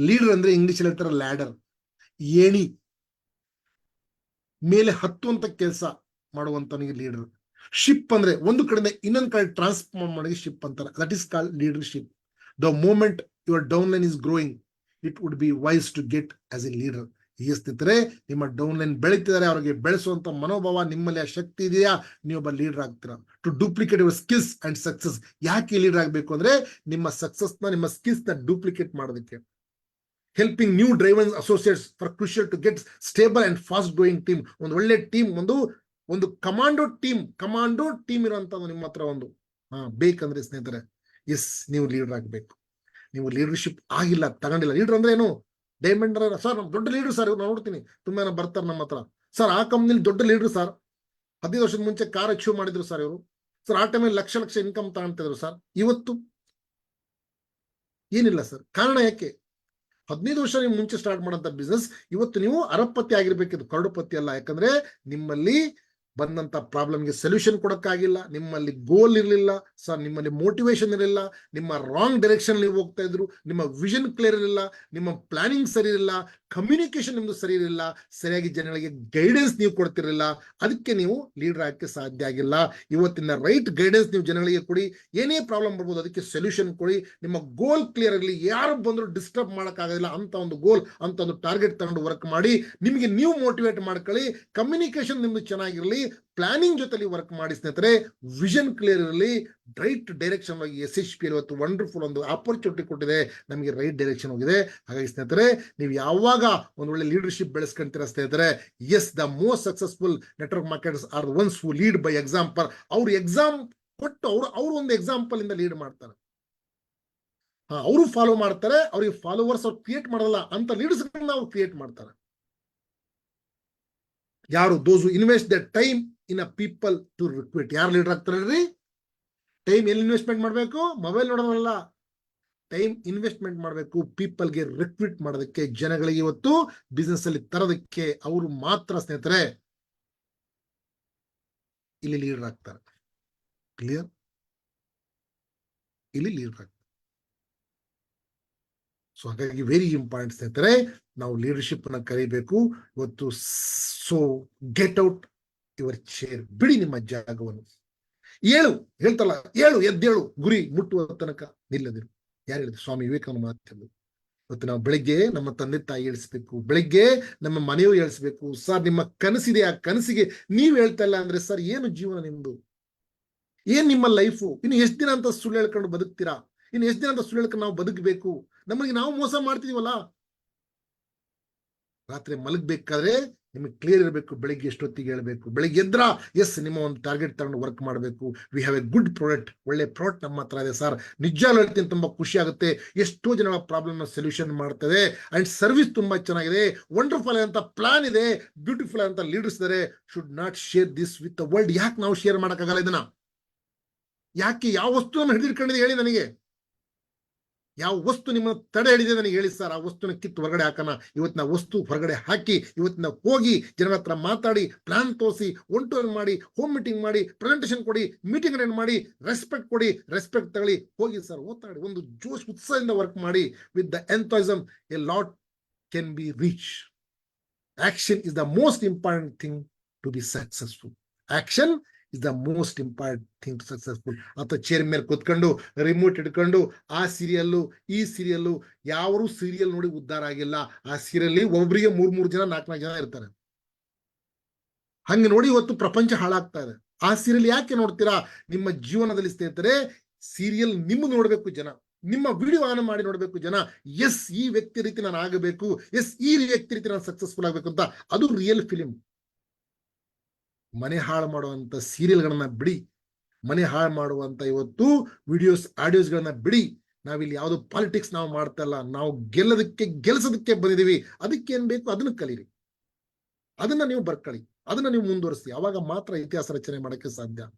ಲೀಡರ್ ಅಂದ್ರೆ ಇಂಗ್ಲಿಷ್ ಅಲ್ಲಿ ಹೇಳ್ತಾರೆ ಲ್ಯಾಡರ್, ಏಣಿ ಮೇಲೆ ಹತ್ತುವಂತ ಕೆಲಸ ಮಾಡುವಂತನಿಗೆ ಲೀಡರ್. ಶಿಪ್ ಅಂದ್ರೆ ಒಂದು ಕಡೆಯಿಂದ ಇನ್ನೊಂದು ಕಡೆ ಟ್ರಾನ್ಸ್ಫಾರ್ಮ್ ಮಾಡಿ ಶಿಪ್ ಅಂತಾರೆ. That is called leadership. The moment your down line is growing, it would be wise to get as a leader. ಸ್ನೇಹಿತರೆ, ನಿಮ್ಮ ಡೌನ್ ಲೈನ್ ಬೆಳೀತಿದ್ದಾರೆ, ಅವ್ರಿಗೆ ಬೆಳೆಸುವಂತ ಮನೋಭಾವ ನಿಮ್ಮಲ್ಲಿ ಆ ಶಕ್ತಿ ಇದೆಯಾ, ನೀವೊಬ್ಬ ಲೀಡರ್ ಆಗ್ತೀರಾ. To duplicate your skills and success. ಯಾಕೆ ಲೀಡರ್ ಆಗಬೇಕು ಅಂದ್ರೆ ನಿಮ್ಮ ಸಕ್ಸಸ್ ನ, ನಿಮ್ಮ ಸ್ಕಿಲ್ಸ್ ನ ಡೂಪ್ಲಿಕೇಟ್ ಮಾಡೋದಕ್ಕೆ. Helping new drivers associates for crucial to get stable and fast growing team. ಒಂದು ಒಳ್ಳೆ ಟೀಮ್, ಒಂದು ಒಂದು ಕಮಾಂಡೋ ಟೀಮ್ ಇರುವಂತದ್ದು ನಿಮ್ಮ ಹತ್ರ ಒಂದು ಬೇಕಂದ್ರೆ ಸ್ನೇಹಿತರೆ, ಎಸ್ ನೀವು ಲೀಡರ್ ಆಗ್ಬೇಕು. ನೀವು ಲೀಡರ್ಶಿಪ್ ಆಗಿಲ್ಲ, ತಗೊಂಡಿಲ್ಲ. ಲೀಡರ್ ಅಂದ್ರೆ ಏನು? ಡೈಮಂಡ್ ಸರ್, ನಮ್ ದೊಡ್ಡ ಲೀಡರ್ ಸರ್, ಇವ್ರು ನೋಡ್ತೀನಿ ತುಂಬಾ ಜನ ಬರ್ತಾರೆ ನಮ್ಮ ಹತ್ರ. ಸರ್ ಆ ಕಂಪ್ನಿಲಿ ದೊಡ್ಡ ಲೀಡರ್ ಸರ್, 15 ವರ್ಷದ ಮುಂಚೆ ಕಾರ್ ಅಚೀವ್ ಮಾಡಿದ್ರು ಸರ್ ಇವರು. ಸರ್ ಆ ಟೈಮಲ್ಲಿ ಲಕ್ಷ ಇನ್ಕಮ್ ತಗೊಂತಿದ್ರು ಸರ್. ಇವತ್ತು ಏನಿಲ್ಲ ಸರ್. ಕಾರಣ ಯಾಕೆ? 15 ವರ್ಷ ನೀವು ಮುಂಚೆ ಸ್ಟಾರ್ಟ್ ಮಾಡೋಂಥ ಬಿಸ್ನೆಸ್ ಇವತ್ತು ನೀವು ಅರಬಪತಿ ಆಗಿರ್ಬೇಕಿದ್ದು, ಕರೋಡಪತಿ ಅಲ್ಲ. ಯಾಕಂದ್ರೆ ನಿಮ್ಮಲ್ಲಿ ಬಂದಂತ ಪ್ರಾಬ್ಲಮ್ಗೆ ಸೊಲ್ಯೂಷನ್ ಕೊಡಕ್ಕಾಗಿಲ್ಲ, ನಿಮ್ಮಲ್ಲಿ ಗೋಲ್ ಇರಲಿಲ್ಲ ಸರ್, ನಿಮ್ಮಲ್ಲಿ ಮೋಟಿವೇಶನ್ ಇರಲಿಲ್ಲ, ನಿಮ್ಮ ರಾಂಗ್ ಡೈರೆಕ್ಷನ್ ನೀವು ಹೋಗ್ತಾ ಇದ್ರು, ನಿಮ್ಮ ವಿಷನ್ ಕ್ಲಿಯರ್ ಇರಲಿಲ್ಲ, ನಿಮ್ಮ ಪ್ಲಾನಿಂಗ್ ಸರಿ ಇರಲಿಲ್ಲ, ಕಮ್ಯುನಿಕೇಶನ್ ನಿಮ್ದು ಸರಿ ಇರಲಿಲ್ಲ, ಸರಿಯಾಗಿ ಜನಗಳಿಗೆ ಗೈಡೆನ್ಸ್ ನೀವು ಕೊಡ್ತಿರಲಿಲ್ಲ. ಅದಕ್ಕೆ ನೀವು ಲೀಡರ್ ಆಗಕ್ಕೆ ಸಾಧ್ಯ ಆಗಿಲ್ಲ. ಇವತ್ತಿನ ರೈಟ್ ಗೈಡೆನ್ಸ್ ನೀವು ಜನಗಳಿಗೆ ಕೊಡಿ, ಏನೇ ಪ್ರಾಬ್ಲಮ್ ಬರ್ಬೋದು ಅದಕ್ಕೆ ಸೊಲ್ಯೂಷನ್ ಕೊಡಿ. ನಿಮ್ಮ ಗೋಲ್ ಕ್ಲಿಯರ್ ಇರಲಿ, ಯಾರು ಬಂದ್ರು ಡಿಸ್ಟರ್ಬ್ ಮಾಡೋಕ್ಕಾಗೋದಿಲ್ಲ ಅಂತ ಒಂದು ಗೋಲ್, ಅಂತ ಒಂದು ಟಾರ್ಗೆಟ್ ತಗೊಂಡು ವರ್ಕ್ ಮಾಡಿ. ನಿಮಗೆ ನೀವು ಮೋಟಿವೇಟ್ ಮಾಡ್ಕೊಳ್ಳಿ, ಕಮ್ಯುನಿಕೇಶನ್ ನಿಮ್ದು ಚೆನ್ನಾಗಿರಲಿ, ಪ್ಲಾನಿಂಗ್ ಜೊತೆಲಿ ವರ್ಕ್ ಮಾಡಿ ಸ್ನೇಹಿತರೆ. ವಿಷನ್ ಕ್ಲಿಯರ್ ಇರಲಿ, ರೈಟ್ ಡೈರೆಕ್ಷನ್ ಆಗಿ SHP ಇವತ್ತು ವಂಡರ್ಫುಲ್ ಒಂದು ಆಪರ್ಚುನಿಟಿ ಕೊಟ್ಟಿದೆ, ನಮಗೆ ರೈಟ್ ಡೈರೆಕ್ಷನ್ ಹೋಗಿದೆ. ಹಾಗಾಗಿ ಸ್ನೇಹಿತರೆ, ನೀವು ಯಾವಾಗ ಒಂದು ಒಳ್ಳೆ ಲೀಡರ್ಶಿಪ್ ಬೆಳೆಸ್ಕೊಂತೀರಾ ಸ್ನೇಹಿತರೆ, as the most successful network marketers are the ones who lead by example. ಅವ್ರು ಎಕ್ಸಾಮ್ ಕೊಟ್ಟು ಅವರು ಒಂದು ಎಕ್ಸಾಂಪಲ್ ಇಂದ ಲೀಡ್ ಮಾಡ್ತಾರೆ. ಅವರು ಫಾಲೋ ಮಾಡ್ತಾರೆ, ಅವ್ರಿಗೆ ಫಾಲೋವರ್ಸ್ ಅವ್ರು ಕ್ರಿಯೇಟ್ ಮಾಡಲ್ಲ ಅಂತ ಲೀಡರ್ಸ್ ನಾವು ಕ್ರಿಯೇಟ್ ಮಾಡ್ತಾರೆ. ಯಾರು? Those who invest the time in a people to recruit. ಯಾರು ಲೀಡರ್ ಆಗ್ತಾರಲ್ರಿ? ಟೈಮ್ ಎಲ್ಲಿ ಇನ್ವೆಸ್ಟ್ಮೆಂಟ್ ಮಾಡಬೇಕು? ಮೊಬೈಲ್ ನೋಡೋದಲ್ಲ, ಟೈಮ್ ಇನ್ವೆಸ್ಟ್ಮೆಂಟ್ ಮಾಡಬೇಕು ಪೀಪಲ್ಗೆ ರಿಕ್ವಿಟ್ ಮಾಡೋದಕ್ಕೆ, ಜನಗಳಿಗೆ ಇವತ್ತು ಬಿಸ್ನೆಸ್ ಅಲ್ಲಿ ತರೋದಕ್ಕೆ. ಅವರು ಮಾತ್ರ ಸ್ನೇಹಿತರೆ ಇಲ್ಲಿ ಲೀಡರ್ ಆಗ್ತಾರೆ. ಕ್ಲಿಯರ್? ಇಲ್ಲಿ ಲೀಡರ್ ಆಗ್ತಾರೆ. ಸೊ ಹಾಗಾಗಿ ವೆರಿ ಇಂಪಾರ್ಟೆಂಟ್ ಸ್ನೇಹಿತರೆ, ನಾವು ಲೀಡರ್ಶಿಪ್ ಅನ್ನ ಕಲಿಬೇಕು ಇವತ್ತು. So get out your chair, ಬಿಡಿ ನಿಮ್ಮ ಜಾಗವನ್ನು. ಹೇಳ್ತಲ್ಲ, ಎದ್ದೇಳು, ಗುರಿ ಮುಟ್ಟುವ ತನಕ ನಿಲ್ಲದಿರು. ಯಾರು ಹೇಳಿದ್ರು? ಸ್ವಾಮಿ ವಿವೇಕಾನಂದ ಮಾತು. ಇವತ್ತು ನಾವು ಬೆಳಿಗ್ಗೆ ನಮ್ಮ ತಂದೆ ತಾಯಿ ಹೇಳಿಸ್ಬೇಕು, ಬೆಳಿಗ್ಗೆ ನಮ್ಮ ಮನೆಯವರು ಹೇಳಿಸ್ಬೇಕು. ಸರ್ ನಿಮ್ಮ ಕನಸಿದೆ, ಆ ಕನಸಿಗೆ ನೀವ್ ಹೇಳ್ತಾ ಇಲ್ಲ ಅಂದ್ರೆ ಸರ್ ಏನು ಜೀವನ ನಿಮ್ದು? ಏನ್ ನಿಮ್ಮ ಲೈಫು? ಇನ್ನು ಎಷ್ಟು ದಿನ ಅಂತ ಸುಳ್ಳು ಹೇಳ್ಕೊಂಡು ಬದುಕ್ತೀರಾ? ಇನ್ನು ಎಷ್ಟು ದಿನ ಅಂತ ಸುಳ್ಳು ಹೇಳ್ಕೊಂಡು ನಾವು ಬದುಕಬೇಕು? ನಮಗೆ ನಾವು ಮೋಸ ಮಾಡ್ತಿದೀವಲ್ಲ. ರಾತ್ರಿ ಮಲಗಬೇಕಾದ್ರೆ ನಿಮಗೆ ಕ್ಲಿಯರ್ ಇರಬೇಕು, ಬೆಳಿಗ್ಗೆ ಎಷ್ಟೊತ್ತಿಗೆ ಹೇಳ್ಬೇಕು. ಬೆಳಿಗ್ಗೆ ಎದ್ರ ಎಸ್ ನಿಮ್ಮ ಒಂದು ಟಾರ್ಗೆಟ್ ತಗೊಂಡು ವರ್ಕ್ ಮಾಡಬೇಕು. We have A good product, ಒಳ್ಳೆ ಪ್ರಾಡಕ್ಟ್ ನಮ್ಮ ಹತ್ರ ಇದೆ ಸರ್. ನಿಜವಾಗ್ಲೂ ಹೇಳ್ತೀನಿ, ತುಂಬಾ ಖುಷಿ ಆಗುತ್ತೆ. ಎಷ್ಟೋ ಜನ ಪ್ರಾಬ್ಲಮ್ ಸೊಲ್ಯೂಷನ್ ಮಾಡ್ತದೆ. ಅಂಡ್ ಸರ್ವಿಸ್ ತುಂಬಾ ಚೆನ್ನಾಗಿದೆ, ವಂಡರ್ಫುಲ್ ಅಂತ ಪ್ಲಾನ್ ಇದೆ, ಬ್ಯೂಟಿಫುಲ್ ಅಂತ ಲೀಡರ್ಸ್ ಇದ್ದಾರೆ. Should not share this with the world. ಯಾಕೆ ನಾವು ಶೇರ್ ಮಾಡೋಕ್ಕಾಗಲ್ಲ ಇದನ್ನ? ಯಾಕೆ? ಯಾವ ವಸ್ತು ನಮ್ಮ ಹಿಡಿದಿಟ್ಕೊಂಡಿದೆ ಹೇಳಿ ನನಗೆ? ಯಾವ ವಸ್ತು ನಿಮ್ಮ ತಡೆ ಹಿಡಿದೆ ನನಗೆ ಹೇಳಿ ಸರ್. ಆ ವಸ್ತುನ ಕಿತ್ತು ಹೊರಗಡೆ ಹಾಕೋಣ. ಇವತ್ತಿನ ವಸ್ತು ಹೊರಗಡೆ ಹಾಕಿ, ಇವತ್ತಿನ ಹೋಗಿ ಜನರ ಹತ್ರ ಮಾತಾಡಿ, ಪ್ಲಾನ್ ತೋರಿಸಿ, ಒನ್ ಟು ಒನ್ ಮಾಡಿ, ಹೋಮ್ ಮೀಟಿಂಗ್ ಮಾಡಿ, ಪ್ರೆಸೆಂಟೇಷನ್ ಕೊಡಿ, ಮೀಟಿಂಗ್ ಅಟೆಂಡ್ ಮಾಡಿ, ರೆಸ್ಪೆಕ್ಟ್ ಕೊಡಿ, ರೆಸ್ಪೆಕ್ಟ್ ತಗೊಳ್ಳಿ, ಹೋಗಿ ಸರ್ ಓತಾಡಿ, ಒಂದು ಜೋಶ್ ಉತ್ಸಾಹದಿಂದ ವರ್ಕ್ ಮಾಡಿ. With the enthusiasm a lot can be reach. Action is the most important thing to be successful. Action is the most important thing to successful. ಅಥವಾ ಚೇರ್ ಮೇಲೆ ಕೂತ್ಕೊಂಡು ರಿಮೋಟ್ ಹಿಡ್ಕೊಂಡು ಆ ಸೀರಿಯಲ್ಲು ಈ ಸೀರಿಯಲ್ಲು, ಯಾರು ಸೀರಿಯಲ್ ನೋಡಿ ಉದ್ಧಾರ ಆಗಿಲ್ಲ. ಆ ಸೀರಿಯಲ್ ಒಬ್ಬರಿಗೆ 3 ಜನ 4 ಜನ ಇರ್ತಾರೆ. ಹಂಗೆ ನೋಡಿ ಇವತ್ತು ಪ್ರಪಂಚ ಹಾಳಾಗ್ತಾ ಇದೆ. ಆ ಸೀರಿಯಲ್ ಯಾಕೆ ನೋಡ್ತೀರಾ? ನಿಮ್ಮ ಜೀವನದಲ್ಲಿ ಸ್ನೇಹಿತರೆ, ಸೀರಿಯಲ್ ನಿಮ್ಮ ನೋಡ್ಬೇಕು ಜನ, ನಿಮ್ಮ ವಿಡಿಯೋ ಆನ್ ಮಾಡಿ ನೋಡ್ಬೇಕು ಜನ. ಎಸ್ ಈ ವ್ಯಕ್ತಿ ರೀತಿ ನಾನು ಆಗಬೇಕು, ಎಸ್ ಈ ವ್ಯಕ್ತಿ ರೀತಿ ನಾನು ಸಕ್ಸಸ್ಫುಲ್ ಆಗ್ಬೇಕು ಅಂತ. ಅದು ರಿಯಲ್ ಫಿಲಿಂ. ಮನೆ ಹಾಳು ಮಾಡುವಂತ ಸೀರಿಯಲ್ಗಳನ್ನ ಬಿಡಿ, ಮನೆ ಹಾಳು ಮಾಡುವಂತ ಇವತ್ತು ವಿಡಿಯೋಸ್ ಆಡಿಯೋಸ್ಗಳನ್ನ ಬಿಡಿ. ನಾವಿಲ್ಲಿ ಯಾವ್ದು ಪಾಲಿಟಿಕ್ಸ್ ನಾವು ಮಾಡ್ತಾ ಇಲ್ಲ, ನಾವು ಗೆಲ್ಸೋದಕ್ಕೆ ಬಂದಿದೀವಿ. ಅದಕ್ಕೆ ಏನ್ ಬೇಕು ಅದನ್ನ ಕಲೀರಿ, ಅದನ್ನ ನೀವು ಬರ್ಕೊಳ್ಳಿ, ಅದನ್ನ ನೀವು ಮುಂದುವರಿಸಿ. ಅವಾಗ ಮಾತ್ರ ಇತಿಹಾಸ ರಚನೆ ಮಾಡಕ್ಕೆ ಸಾಧ್ಯ.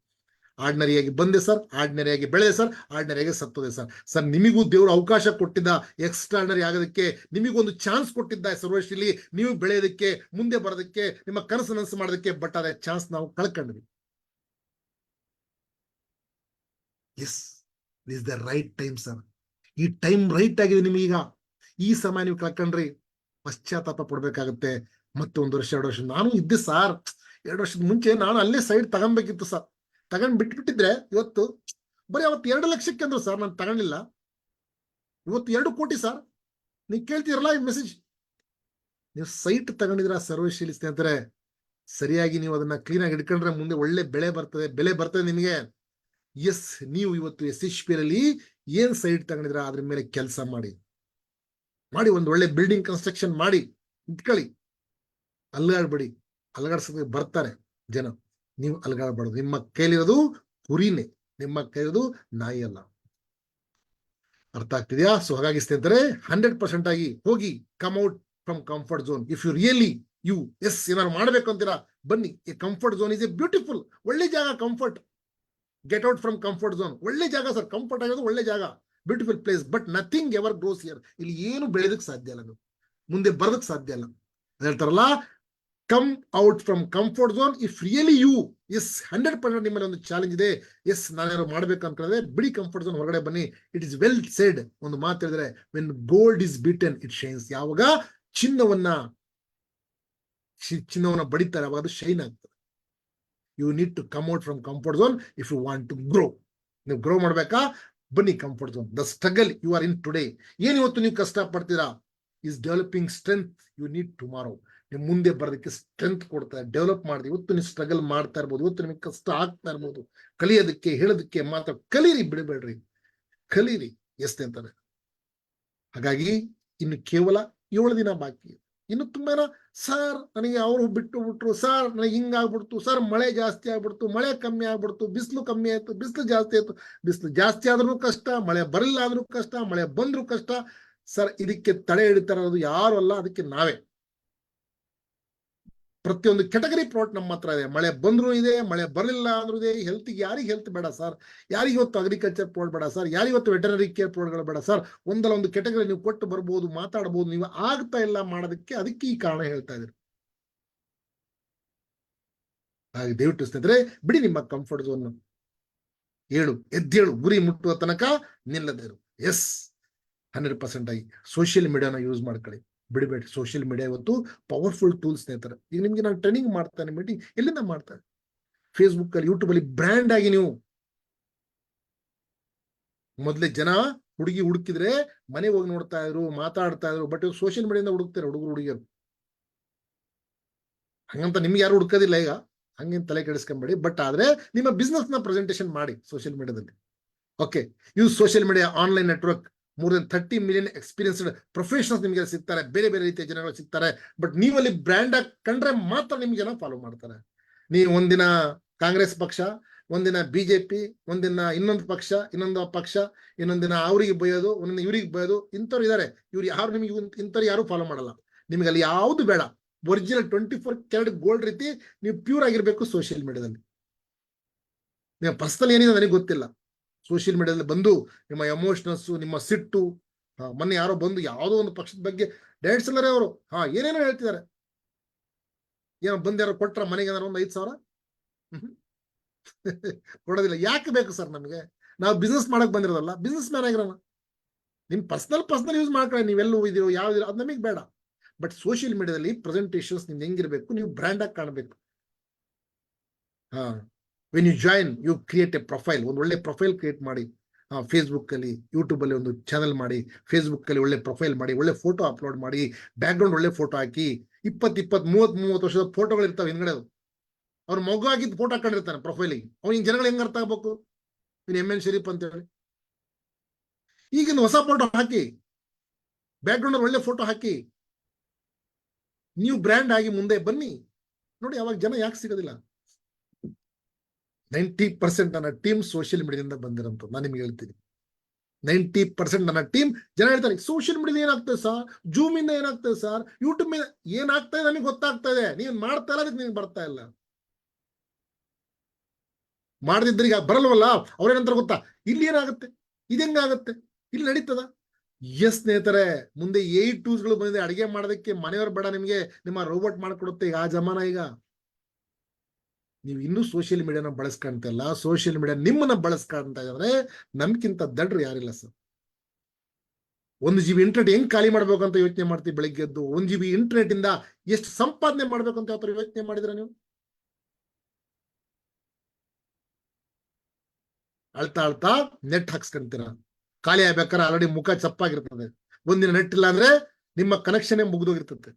ಆರ್ಡಿನರಿಯಾಗಿ ಬಂದೆ ಸರ್, ಆರ್ಡಿನರಿಯಾಗಿ ಬೆಳೆದೆ ಸರ್, ಆರ್ಡಿನರಿಯಾಗಿ ಸತ್ತೋದೆ ಸರ್. ಸರ್ ನಿಮಗೂ ದೇವರು ಅವಕಾಶ ಕೊಟ್ಟಿದ್ದ ಎಕ್ಸ್ಟ್ರಾರ್ಡಿನರಿ ಆಗೋದಕ್ಕೆ, ನಿಮಗೊಂದು ಚಾನ್ಸ್ ಕೊಟ್ಟಿದ್ದ ಸರ್ವಶ್ರೀಲಿ ನೀವು ಬೆಳೆಯೋದಕ್ಕೆ, ಮುಂದೆ ಬರೋದಕ್ಕೆ, ನಿಮ್ಮ ಕನಸು ನನಸು ಮಾಡೋದಕ್ಕೆ. ಬಟ್ ಅದೇ ಚಾನ್ಸ್ ನಾವು ಕಳ್ಕೊಂಡ್ವಿ. Yes this the right time sir. ಈ ಟೈಮ್ ರೈಟ್ ಆಗಿದೆ ನಿಮಗೀಗ. ಈ ಸಮಯ ನೀವು ಕಳ್ಕೊಂಡ್ರಿ, ಪಶ್ಚಾತ್ತಾಪ ಪಡ್ಬೇಕಾಗತ್ತೆ. ಮತ್ತೆ 1 ವರ್ಷ 2 ವರ್ಷ ನಾನು ಇದ್ದೆ ಸರ್. 2 ವರ್ಷದ ಮುಂಚೆ ನಾನು ಅಲ್ಲೇ ಸೈಡ್ ತಗೊಬೇಕಿತ್ತು ಸರ್. ತಗೊಂಡ್ ಬಿಟ್ಬಿಟ್ಟಿದ್ರೆ ಇವತ್ತು ಬರೀ ಅವತ್ತು 2 ಲಕ್ಷಕ್ಕೆ ಅಂದ್ರು ಸರ್, ನಾನು ತಗೊಂಡಿಲ್ಲ. ಇವತ್ತು 2 ಕೋಟಿ ಸರ್. ನೀವು ಕೇಳ್ತೀರಲ್ಲ ಈ ಮೆಸೇಜ್. ನೀವು ಸೈಟ್ ತಗೊಂಡಿದ್ರ ಸರ್ವಶೀಲಿ ಸ್ನೇಹಿತರೆ, ಸರಿಯಾಗಿ ನೀವು ಅದನ್ನ ಕ್ಲೀನ್ ಆಗಿ ಇಟ್ಕೊಂಡ್ರೆ ಮುಂದೆ ಒಳ್ಳೆ ಬೆಳೆ ಬರ್ತದೆ ನಿಮಗೆ. ಎಸ್ ನೀವು ಇವತ್ತು SHP ಅಲ್ಲಿ ಏನ್ ಸೈಟ್ ತಗೊಂಡಿದ್ರ ಅದ್ರ ಮೇಲೆ ಕೆಲಸ ಮಾಡಿ, ಒಂದು ಒಳ್ಳೆ ಬಿಲ್ಡಿಂಗ್ ಕನ್ಸ್ಟ್ರಕ್ಷನ್ ಮಾಡಿ ಇಟ್ಕೊಳ್ಳಿ. ಅಲ್ಲಾಡ್ಬೇಡಿ, ಅಲ್ಗಾಡ್ಸೋದಕ್ಕೆ ಬರ್ತಾರೆ ಜನ. ನೀವು ಅಲಗಾಡಬಾರ್ದು. ನಿಮ್ಮ ಕೈಲಿರೋದು ಕುರಿನೇ, ನಿಮ್ಮ ಕೈಲಿರೋದು ನಾಯಿ ಅಲ್ಲ. ಅರ್ಥ ಆಗ್ತಿದ್ಯಾ? ಸೊ ಹಾಗಾಗಿ ಸ್ನೇಹಿತರೆ 100% ಆಗಿ ಹೋಗಿ come out from comfort zone. If you really ಏನಾದ್ರು ಮಾಡ್ಬೇಕು ಅಂತೀರಾ ಬನ್ನಿ. ಈ comfort zone is a beautiful, ಒಳ್ಳೆ ಜಾಗ. Comfort, get out from comfort zone, ಒಳ್ಳೆ ಜಾಗ ಸರ್. ಕಂಫರ್ಟ್ ಆಗೋದು ಒಳ್ಳೆ ಜಾಗ, beautiful place. But nothing ever grows here. ಇಲ್ಲಿ ಏನು ಬೆಳೆದಕ್ಕೆ ಸಾಧ್ಯ ಇಲ್ಲ, ನೀವು ಮುಂದೆ ಬರೋದಕ್ಕೆ ಸಾಧ್ಯ ಇಲ್ಲ. ಹೇಳ್ತಾರಲ್ಲ, come out from comfort zone if really you 100% ನಿಮ್ಮಲ್ಲಿ ಒಂದು ಚಾಲೆಂಜ್ ಇದೆ. ನಾನೇನಾದ್ರು ಮಾಡ್ಬೇಕು ಅನ್ಕೊಂಡ್ರೆ ಬಿಡಿ, ಕಂಫರ್ಟ್ ಝೋನ್ ಹೊರಗಡೆ ಬನ್ನಿ. It is well said. ಒಂದು ಮಾತು ಹೇಳಿದ್ರೆ, when gold is beaten it shines. ಯಾವಾಗ ಚಿನ್ನವನ್ನ ಬಡಿತಾರೆ ಅವಾಗ ಅದು ಶೈನ್ ಆಗ್ತದೆ. You need to come out from comfort zone if you want to grow. ನೀವು ಗ್ರೋ ಮಾಡ್ಬೇಕಾ? ಬನ್ನಿ comfort zone. The struggle you are in today, ಏನ್ ಇವತ್ತು ನೀವು ಕಷ್ಟ ಪಡ್ತೀರಾ, is developing strength you need tomorrow. ನೀವು ಮುಂದೆ ಬರೋದಕ್ಕೆ ಸ್ಟ್ರೆಂತ್ ಕೊಡ್ತಾರೆ, ಡೆವಲಪ್ ಮಾಡಿದೆ. ಇವತ್ತು ನೀವು ಸ್ಟ್ರಗಲ್ ಮಾಡ್ತಾ ಇರ್ಬೋದು, ಇವತ್ತು ನಿಮಗೆ ಕಷ್ಟ ಆಗ್ತಾ ಇರ್ಬೋದು. ಕಲಿಯೋದಕ್ಕೆ, ಹೇಳೋದಕ್ಕೆ ಮಾತ್ರ ಕಲೀರಿ, ಬಿಡಬೇಡ್ರಿ, ಕಲೀರಿ. ಎಷ್ಟೇ ಅಂತಾರೆ. ಹಾಗಾಗಿ ಇನ್ನು ಕೇವಲ 7 ದಿನ ಬಾಕಿ. ಇನ್ನು ತುಂಬಾ ಸರ್ ನನಗೆ ಅವರು ಬಿಟ್ರು, ಸರ್ ನನಗೆ ಹಿಂಗಾಗ್ಬಿಡ್ತು, ಸರ್ ಮಳೆ ಜಾಸ್ತಿ ಆಗ್ಬಿಡ್ತು, ಮಳೆ ಕಮ್ಮಿ ಆಗ್ಬಿಡ್ತು, ಬಿಸಿಲು ಕಮ್ಮಿ ಆಯ್ತು, ಬಿಸಿಲು ಜಾಸ್ತಿ ಆಯ್ತು. ಬಿಸಿಲು ಜಾಸ್ತಿ ಆದ್ರೂ ಕಷ್ಟ, ಮಳೆ ಬರಲಿಲ್ಲ ಆದ್ರೂ ಕಷ್ಟ, ಮಳೆ ಬಂದ್ರು ಕಷ್ಟ. ಸರ್ ಇದಕ್ಕೆ ತಡೆ ಹಿಡಿತಾ ಇರೋದು ಯಾರು ಅಲ್ಲ, ಅದಕ್ಕೆ ನಾವೇ. ಪ್ರತಿಯೊಂದು ಕೆಟಗರಿ ಪ್ರಾಡಕ್ಟ್ ನಮ್ಮ ಹತ್ರ ಇದೆ. ಮಳೆ ಬಂದ್ರು ಇದೆ, ಮಳೆ ಬರಲಿಲ್ಲ ಅಂದ್ರೂ ಇದೆ. ಹೆಲ್ತ್ಗೆ ಯಾರಿಗೆ ಹೆಲ್ತ್ ಬೇಡ ಸರ್, ಯಾರಿಗೊತ್ತು ಅಗ್ರಿಕಲ್ಚರ್ ಪ್ರಾಡಕ್ಟ್ ಬೇಡ ಸರ್, ಯಾರಿಗೊತ್ತು ವೆಟನರಿ ಕೇರ್ ಪ್ರಾಡಕ್ಟ್ಗಳು ಬೇಡ ಸರ್. ಒಂದಲ್ಲ ಒಂದು ಕೆಟಗರಿ ನೀವು ಕೊಟ್ಟು ಬರ್ಬೋದು, ಮಾತಾಡ್ಬೋದು. ನೀವು ಆಗ್ತಾ ಇಲ್ಲ ಮಾಡೋದಕ್ಕೆ, ಅದಕ್ಕೆ ಈ ಕಾರಣ ಹೇಳ್ತಾ ಇದ್ದೀರಿ. ಹಾಗೆ ದಯವಿಟ್ಟು ಸ್ನೇಹಿತರೆ ಬಿಡಿ ನಿಮ್ಮ ಕಂಫರ್ಟ್ ಝೋನ್. ಎದ್ದೇಳು, ಗುರಿ ಮುಟ್ಟುವ ತನಕ ನಿಲ್ಲದೇ ಇರು. 100% ಆಗಿ ಸೋಷಿಯಲ್ ಮೀಡಿಯಾನ ಯೂಸ್ ಮಾಡ್ಕೊಳ್ಳಿ, ಬಿಡಬೇಡಿ. ಸೋಷಿಯಲ್ ಮೀಡಿಯಾ ಇವತ್ತು ಪವರ್ಫುಲ್ ಟೂಲ್ಸ್ ಸ್ನೇಹಿತರೆ. ಈಗ ನಿಮ್ಗೆ ನಾನು ಟ್ರೈನಿಂಗ್ ಮಾಡ್ತಾನೆ, ಮೀಟಿಂಗ್ ಎಲ್ಲಿಂದ ಮಾಡ್ತಾರೆ? ಫೇಸ್ಬುಕ್ ಅಲ್ಲಿ, ಯೂಟ್ಯೂಬ್ ಅಲ್ಲಿ ಬ್ರ್ಯಾಂಡ್ ಆಗಿ ನೀವು. ಮೊದಲೇ ಜನ ಹುಡುಗಿ ಹುಡುಕಿದ್ರೆ ಮನೆಗೆ ಹೋಗಿ ನೋಡ್ತಾ ಇದ್ರು, ಮಾತಾಡ್ತಾ ಇದ್ರು. ಬಟ್ ಇವಾಗ ಸೋಷಿಯಲ್ ಮೀಡಿಯಾದಿಂದ ಹುಡುಕ್ತಾರೆ ಹುಡುಗರು ಹುಡುಗಿಯರು. ಹಂಗಂತ ನಿಮ್ಗೆ ಯಾರು ಹುಡುಕೋದಿಲ್ಲ ಈಗ, ಹಂಗೇನು ತಲೆ ಕೆಡಿಸ್ಕೊಂಬೇಡಿ. ಬಟ್ ಆದ್ರೆ ನಿಮ್ಮ ಬಿಸ್ನೆಸ್ ನ ಪ್ರೆಸೆಂಟೇಷನ್ ಮಾಡಿ ಸೋಷಿಯಲ್ ಮೀಡಿಯಾದಲ್ಲಿ. Okay, use social media online network. more than 30 million experienced professionals ನಿಮಗೆ ಸಿಗ್ತಾರೆ, ಬೇರೆ ಬೇರೆ ರೀತಿಯ ಜನಗಳು ಸಿಗ್ತಾರೆ. ಬಟ್ ನೀವಲ್ಲಿ ಬ್ರ್ಯಾಂಡ್ ಆಗಿ ಕಂಡ್ರೆ ಮಾತ್ರ ನಿಮ್ಗೆ ಜನ ಫಾಲೋ ಮಾಡ್ತಾರೆ. ನೀವು ಒಂದಿನ ಕಾಂಗ್ರೆಸ್ ಪಕ್ಷ, ಒಂದಿನ ಬಿಜೆಪಿ, ಒಂದಿನ ಇನ್ನೊಂದು ಪಕ್ಷ, ಇನ್ನೊಂದಿನ ಅವ್ರಿಗೆ ಬಯೋದು, ಒಂದಿನ ಇವ್ರಿಗೆ ಬಯೋದು. ಇಂಥವ್ರು ಇದಾರೆ. ಇವ್ರು ಯಾರು ನಿಮ್ಗೆ ಇಂಥವ್ರು ಯಾರು ಫಾಲೋ ಮಾಡಲ್ಲ. ನಿಮ್ಗೆ ಅಲ್ಲಿ ಯಾವ್ದು ಬೇಡ. ಒರಿಜಿನಲ್ 24 ಕ್ಯಾರೆಟ್ ಗೋಲ್ಡ್ ರೀತಿ ನೀವು ಪ್ಯೂರ್ ಆಗಿರ್ಬೇಕು ಸೋಷಿಯಲ್ ಮೀಡಿಯಾದಲ್ಲಿ. ನಿಮ್ಮ ಪರ್ಸನಲ್ ಏನಿದೆ ನನಗೆ ಗೊತ್ತಿಲ್ಲ. ಸೋಷಿಯಲ್ ಮೀಡಿಯಾದಲ್ಲಿ ಬಂದು ನಿಮ್ಮ ಎಮೋಷನಲ್ಸ್, ನಿಮ್ಮ ಸಿಟ್ಟು. ಮೊನ್ನೆ ಯಾರೋ ಬಂದು ಯಾವುದೋ ಒಂದು ಪಕ್ಷದ ಬಗ್ಗೆ ಡೈರೆಕ್ಟ್ ಸೆಲ್ಲರೇ ಅವರು ಏನೇನೋ ಹೇಳ್ತಿದ್ದಾರೆ. ಏನೋ ಬಂದು ಯಾರೋ ಕೊಟ್ರ ಮನೆಗೆ ಏನಾರು ಒಂದು 5,000 ಕೊಡೋದಿಲ್ಲ. ಯಾಕೆ ಬೇಕು ಸರ್ ನಮಗೆ? ನಾವು ಬಿಸ್ನೆಸ್ ಮಾಡಕ್ ಬಂದಿರೋದಲ್ಲ, ಬಿಸ್ನೆಸ್ ಮ್ಯಾನ್ ಆಗಿರೋಣ. ನಿಮ್ ಪರ್ಸನಲ್ ಯೂಸ್ ಮಾಡ್ಕೊಳ್ಳಿ. ನೀವೆಲ್ಲೂ ಇದೀರೋ ಯಾವ್ದಿರೋ ಅದು ನಮಗೆ ಬೇಡ. ಬಟ್ ಸೋಷಿಯಲ್ ಮೀಡಿಯಾದಲ್ಲಿ ಪ್ರೆಸೆಂಟೇಷನ್ಸ್ ನಿಮ್ಗೆ ಹೆಂಗಿರ್ಬೇಕು, ನೀವು ಬ್ರ್ಯಾಂಡ್ ಆಗಿ ಕಾಣಬೇಕು. When you join you create a profile. ಒಂದು ಒಳ್ಳೆ ಪ್ರೊಫೈಲ್ ಕ್ರಿಯೇಟ್ ಮಾಡಿ. ಫೇಸ್ಬುಕ್ ಅಲ್ಲಿ, ಯೂಟ್ಯೂಬ್ ಅಲ್ಲಿ ಒಂದು ಚಾನಲ್ ಮಾಡಿ. ಫೇಸ್ಬುಕ್ ಅಲ್ಲಿ ಒಳ್ಳೆ ಪ್ರೊಫೈಲ್ ಮಾಡಿ, ಒಳ್ಳೆ ಫೋಟೋ ಅಪ್ಲೋಡ್ ಮಾಡಿ, ಬ್ಯಾಕ್ ಗ್ರೌಂಡ್ ಒಳ್ಳೆ ಫೋಟೋ ಹಾಕಿ. 20, 30 ವರ್ಷದ ಫೋಟೋಗಳು ಇರ್ತಾವೆ ಹಿಂದ್ಗಡೆ. ಅವ್ರು ಮಗು ಆಗಿದ್ದು ಫೋಟೋ ಹಾಕೊಂಡಿರ್ತಾನೆ ಪ್ರೊಫೈಲಿಗೆ. ಅವ್ನಿಗೆ ಜನಗಳು ಹೆಂಗ್ ಅರ್ಥ ಆಗ್ಬೇಕು, ನೀನ್ MN ಶರೀಫ್ ಅಂತ ಹೇಳಿ. ಈಗಿನ ಹೊಸ ಫೋಟೋ ಹಾಕಿ, ಬ್ಯಾಕ್ ಗ್ರೌಂಡ್ ಒಳ್ಳೆ ಫೋಟೋ ಹಾಕಿ, ನೀವು ಬ್ರ್ಯಾಂಡ್ ಆಗಿ ಮುಂದೆ ಬನ್ನಿ. ನೋಡಿ, ಅವಾಗ ಜನ ಯಾಕೆ ಸಿಗೋದಿಲ್ಲ? 90% ನನ್ನ ಟೀಮ್ ಸೋಷಿಯಲ್ ಮೀಡಿಯಾದಿಂದ ಬಂದಿರೋಂಥದ್ದು. ನಾನು ನಿಮ್ಗೆ ಹೇಳ್ತೀನಿ, 90% ನನ್ನ ಟೀಮ್ ಜನ ಹೇಳ್ತಾರೆ, ಸೋಷಿಯಲ್ ಮೀಡಿಯಾ ಏನಾಗ್ತದೆ ಸರ್, ಜೂಮ್ ಇಂದ ಏನಾಗ್ತದೆ ಸರ್, ಯೂಟ್ಯೂಬ್ ಮೇಲೆ ಏನಾಗ್ತಾ ಇದೆ ನನಗೆ ಗೊತ್ತಾಗ್ತಾ ಇದೆ. ನೀನ್ ಮಾಡ್ತಾ ಇಲ್ಲ, ಅದಕ್ಕೆ ನಿನ್ಗೆ ಬರ್ತಾ ಇಲ್ಲ. ಮಾಡದಿದ್ರೆ ಈಗ ಬರಲ್ವಲ್ಲ, ಅವ್ರೇನಂತಾರೆ ಗೊತ್ತಾ, ಇಲ್ಲಿ ಏನಾಗುತ್ತೆ, ಇದೆಂಗಾಗುತ್ತೆ, ಇಲ್ಲಿ ನಡೀತದ. ಸ್ನೇಹಿತರೆ, ಮುಂದೆ 8 ಟೂಲ್ಸ್ಗಳು ಬಂದಿದೆ ಅಡಿಗೆ ಮಾಡೋದಕ್ಕೆ. ಮನೆಯವ್ರು ಬೇಡ ನಿಮ್ಗೆ, ನಿಮ್ಮ ರೋಬೋಟ್ ಮಾಡ್ಕೊಡುತ್ತೆ ಈಗ. ಆ ಜಮಾನ ಈಗ. ನೀವು ಇನ್ನೂ ಸೋಷಿಯಲ್ ಮೀಡಿಯಾನ ಬಳಸ್ಕೊಂತಲ್ಲ, ಸೋಷಿಯಲ್ ಮೀಡಿಯಾ ನಿಮ್ಮನ್ನ ಬಳಸ್ಕೊಂತ ಇದ್ರೆ ನಮ್ಗಿಂತ ದಡ್ರು ಯಾರಿಲ್ಲ ಸರ್. 1 GB ಇಂಟರ್ನೆಟ್ ಹೆಂಗ್ ಖಾಲಿ ಮಾಡ್ಬೇಕು ಅಂತ ಯೋಚನೆ ಮಾಡ್ತೀವಿ ಬೆಳಿಗ್ಗೆ ಎದ್ದು. 1 GB ಇಂಟರ್ನೆಟ್ ಇಂದ ಎಷ್ಟು ಸಂಪಾದನೆ ಮಾಡ್ಬೇಕು ಅಂತ ಯಾವ ಯೋಚನೆ ಮಾಡಿದ್ರ ನೀವು? ಅಳ್ತಾ ನೆಟ್ ಹಾಕ್ಸ್ಕೊಂತೀರ. ಖಾಲಿ ಆಗ್ಬೇಕಾದ್ರೆ ಆಲ್ರೆಡಿ ಮುಖ ಚಪ್ಪಾಗಿರ್ತದೆ. ಒಂದಿನ ನೆಟ್ ಇಲ್ಲ ಅಂದ್ರೆ ನಿಮ್ಮ ಕನೆಕ್ಷನ್ ಮುಗಿದೋಗಿರ್ತದೆ.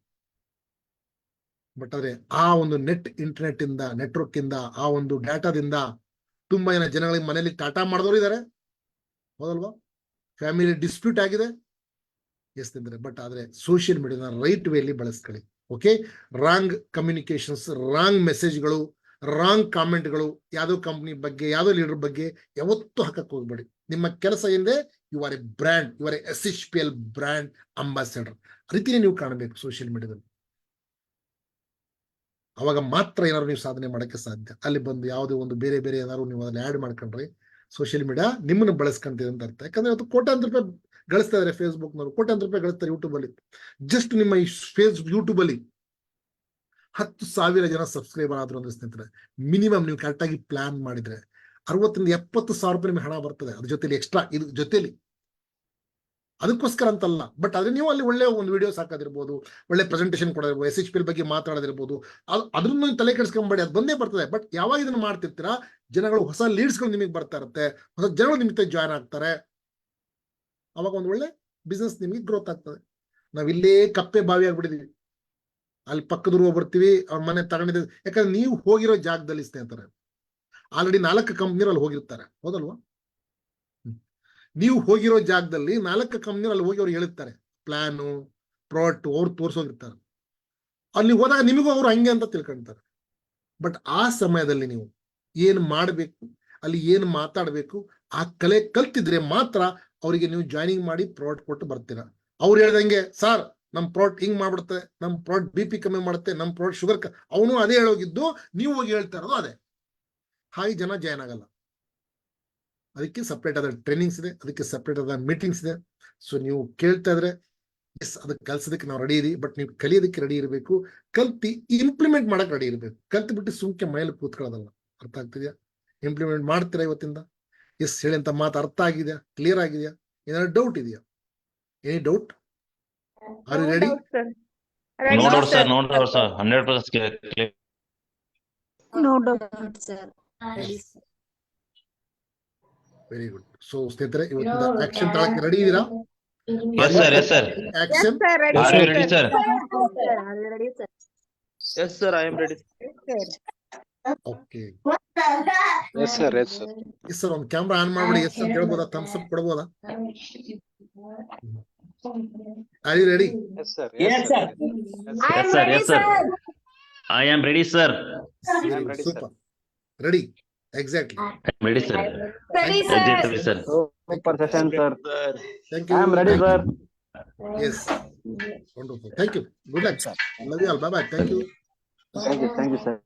ಬಟ್ ಆದ್ರೆ ಆ ಒಂದು ಇಂಟರ್ನೆಟ್ ಇಂದ, ನೆಟ್ವರ್ಕ್ ಇಂದ, ಆ ಒಂದು ಡಾಟಾದಿಂದ ತುಂಬಾ ಜನ ಜನಗಳಿಗೆ ಮನೆಯಲ್ಲಿ ಟಾಟಾ ಮಾಡಿದವರು ಇದ್ದಾರೆ, ಹೌದಲ್ವಾ? ಫ್ಯಾಮಿಲಿ ಡಿಸ್ಪ್ಯೂಟ್ ಆಗಿದೆ. ಎಷ್ಟಿದ್ರೆ. ಬಟ್ ಆದ್ರೆ ಸೋಷಿಯಲ್ ಮೀಡಿಯಾನ ರೈಟ್ ವೇಲಿ ಬಳಸ್ಕೊಳ್ಳಿ. ಓಕೆ, ರಾಂಗ್ ಕಮ್ಯುನಿಕೇಶನ್ಸ್, ರಾಂಗ್ ಮೆಸೇಜ್ಗಳು, ರಾಂಗ್ ಕಾಮೆಂಟ್ಗಳು ಯಾವ್ದೋ ಕಂಪ್ನಿ ಬಗ್ಗೆ ಯಾವ್ದೋ ಲೀಡರ್ ಬಗ್ಗೆ ಯಾವತ್ತೂ ಹಾಕಕ್ ಹೋಗ್ಬೇಡಿ. ನಿಮ್ಮ ಕೆಲಸ ಏನಿದೆ, you are a brand, you are a SHPL brand ambassador. ರೀತಿನೇ ನೀವು ಕಾಣಬೇಕು ಸೋಷಿಯಲ್ ಮೀಡಿಯಾದಲ್ಲಿ. ಅವಾಗ ಮಾತ್ರ ಏನಾದ್ರು ನೀವು ಸಾಧನೆ ಮಾಡಕ್ಕೆ ಸಾಧ್ಯ. ಅಲ್ಲಿ ಬಂದು ಯಾವುದೇ ಒಂದು ಬೇರೆ ಬೇರೆ ಏನಾದ್ರು ನೀವು ಅದನ್ನ ಆ್ಯಡ್ ಮಾಡ್ಕೊಂಡ್ರೆ ಸೋಷಿಯಲ್ ಮೀಡಿಯಾ ನಿಮ್ಮನ್ನು ಬಳಸ್ಕೊಂತಿದೆ ಅಂತ ಅರ್ಥ. ಯಾಕಂದ್ರೆ ಇವತ್ತು ಕೋಟ್ಯಾಂತರ ರೂಪಾಯಿ ಗಳಿಸ್ತಾ ಇದಾರೆ ಫೇಸ್ಬುಕ್ನವರು, ಕೋಟ್ಯಾಂತರ ರೂಪಾಯಿ ಗಳಿಸ್ತಾರೆ ಯೂಟ್ಯೂಬ್ ಅಲ್ಲಿ. ಜಸ್ಟ್ ನಿಮ್ಮ ಈ ಯೂಟ್ಯೂಬ್ ಅಲ್ಲಿ 10,000 ಜನ ಸಬ್ಸ್ಕ್ರೈಬರ್ ಆದ್ರು ಅಂದ್ರೆ ಸ್ನೇಹಿತರೆ, ಮಿನಿಮಮ್ ನೀವು ಕರೆಕ್ಟ್ ಆಗಿ ಪ್ಲಾನ್ ಮಾಡಿದ್ರೆ 60,000-70,000 ರೂಪಾಯಿ ನಿಮಗೆ ಹಣ ಬರ್ತದೆ. ಅದ್ರ ಜೊತೆಲಿ ಎಕ್ಸ್ಟ್ರಾ ಇದು ಜೊತೆಲಿ, ಅದಕ್ಕೋಸ್ಕರ ಅಂತಲ್ಲ. ಬಟ್ ಆದ್ರೆ ನೀವು ಅಲ್ಲಿ ಒಳ್ಳೆ ಒಂದು ವಿಡಿಯೋಸ್ ಹಾಕೋದಿರ್ಬೋದು, ಒಳ್ಳೆ ಪ್ರೆಸೆಂಟೇಷನ್ ಕೊಡೋದಿರ್ಬೋದು, SHPL ಬಗ್ಗೆ ಮಾತಾಡೋದಿರ್ಬೋದು, ಅದ್ರನ್ನು ತಲೆ ಕೆಡಿಸ್ಕೊಂಬೇಡಿ, ಅದು ಬಂದೇ ಬರ್ತದೆ. ಬಟ್ ಯಾವಾಗ ಇದನ್ನ ಮಾಡ್ತಿರ್ತೀರಾ, ಜನಗಳು ಹೊಸ ಲೀಡ್ಸ್ಗಳು ನಿಮಗೆ ಬರ್ತಾ ಇರುತ್ತೆ, ಹೊಸ ಜನಗಳು ನಿಮ್ಮ ಜೊತೆ ಜಾಯ್ನ್ ಆಗ್ತಾರೆ. ಅವಾಗ ಒಂದು ಒಳ್ಳೆ ಬಿಸ್ನೆಸ್ ನಿಮಗೆ ಗ್ರೋತ್ ಆಗ್ತದೆ. ನಾವಿಲ್ಲೇ ಕಪ್ಪೆ ಬಾವಿ ಆಗ್ಬಿಟ್ಟಿದೀವಿ. ಅಲ್ಲಿ ಪಕ್ಕದ ಊರು ಬರ್ತೀವಿ, ಅವ್ರ ಮನೆ ತಗೊಂಡಿದ್ದೀವಿ. ಯಾಕಂದ್ರೆ ನೀವು ಹೋಗಿರೋ ಜಾಗದಲ್ಲಿ ಸ್ನೇಹಿತರೆ ಆಲ್ರೆಡಿ 4 ಕಂಪ್ನಿರು ಅಲ್ಲಿ ಹೋಗಿರ್ತಾರೆ, ಹೌದಲ್ವಾ? ನೀವು ಹೋಗಿರೋ ಜಾಗದಲ್ಲಿ 4 ಕಂಪ್ನಿರು ಅಲ್ಲಿ ಹೋಗಿ ಅವ್ರು ಹೇಳಿರ್ತಾರೆ ಪ್ಲಾನು, ಪ್ರಾಡಕ್ಟ್ ಅವ್ರು ತೋರಿಸೋಗಿರ್ತಾರೆ. ಅಲ್ಲಿ ಹೋದಾಗ ನಿಮಗೂ ಅವ್ರು ಹಂಗೆ ಅಂತ ತಿಳ್ಕೊಂತಾರೆ. ಬಟ್ ಆ ಸಮಯದಲ್ಲಿ ನೀವು ಏನು ಮಾಡಬೇಕು, ಅಲ್ಲಿ ಏನು ಮಾತಾಡಬೇಕು, ಆ ಕಲೆ ಕಲ್ತಿದ್ರೆ ಮಾತ್ರ ಅವರಿಗೆ ನೀವು ಜಾಯ್ನಿಂಗ್ ಮಾಡಿ ಪ್ರಾಡಕ್ಟ್ ಕೊಟ್ಟು ಬರ್ತೀರಾ. ಅವ್ರು ಹೇಳ್ದಂಗೆ, ಸರ್ ನಮ್ ಪ್ರಾಡಕ್ಟ್ ಹಿಂಗ್ ಮಾಡ್ಬಿಡುತ್ತೆ, ನಮ್ ಪ್ರಾಡಕ್ಟ್ BP ಕಮ್ಮಿ ಮಾಡುತ್ತೆ, ನಮ್ ಪ್ರಾಡಕ್ಟ್ ಶುಗರ್ ಅವನು ಅದೇ ಹೇಳೋಗಿದ್ದು, ನೀವು ಹೋಗಿ ಹೇಳ್ತಾ ಇರೋದು ಅದೇ. ಹಾಗೆ ಜನ ಜಾಯ್ನ್ ಆಗಲ್ಲ. ಅದಕ್ಕೆ ಸಪ್ರೇಟ್ ಆದ ಟ್ರೈನಿಂಗ್ಸ್ ಇದೆ, ಅದಕ್ಕೆ ಸಪ್ರೇಟ್ ಆದ ಮೀಟಿಂಗ್ಸ್ ಇದೆ. ಸೊ ನೀವು ಕೇಳ್ತಾ ಇದ್ರೆ ಎಸ್, ಅದಕ್ಕೆ ಕಲ್ಸೋದಕ್ಕೆ ನಾವು ರೆಡಿ ಇದೀವಿ. ಬಟ್ ನೀವು ಕಲಿಯೋದಕ್ಕೆ ರೆಡಿ ಇರಬೇಕು, ಕಲ್ತಿ ಇಂಪ್ಲಿಮೆಂಟ್ ಮಾಡಕ್ ರೆಡಿ ಇರಬೇಕು. ಕಲ್ತು ಬಿಟ್ಟು ಸುಮ್ಕೆ ಮನೇಲಿ ಕೂತ್ಕೊಳ್ಳೋದಲ್ಲ. ಅರ್ಥ ಆಗ್ತಿದ್ಯಾ? ಇಂಪ್ಲಿಮೆಂಟ್ ಮಾಡ್ತೀರಾ ಇವತ್ತಿಂದ? ಎಸ್, ಹೇಳಿಂತ ಮಾತು ಅರ್ಥ ಆಗಿದೆಯಾ? ಕ್ಲಿಯರ್ ಆಗಿದೆಯಾ? ಏನಾದ್ರು ಡೌಟ್ ಇದೆಯಾ? Any doubt? Are you ready? No doubt, sir. No doubt, sir. 100% clear. No doubt, sir. Very good. So ಸ್ನೇಹಿತರೆ, ಇವತ್ತಿಂದ ಆಕ್ಷನ್ ತಗೊಳಕ್ಕೆ ರೆಡಿ ಇದೀರಾ? Yes, sir. Yes, sir. Action. Are you ready, sir? Yes, sir, I am ready. Okay. Yes, sir, yes, sir. Yes sir, ಒಂದು camera on ಮಾಡ್ಬಿಡಿ. Yes ಅಂತ ಹೇಳ್ಬೋದಾ? Thumbs up ಕೊಡ್ಬೋದಾ? Are you ready? Yes, sir. Yes, sir. I Yes, am sir. ready, Yes, sir. sir. I am ready, sir. am ready, super. Ready? Exactly. I'm ready, sir. Ready, sir. Exactly, sir. Super session, sir. Thank you. I am ready, sir. Yes. Wonderful. Thank you. Good luck. Love you all. Bye bye. Thank you. Thank you, sir.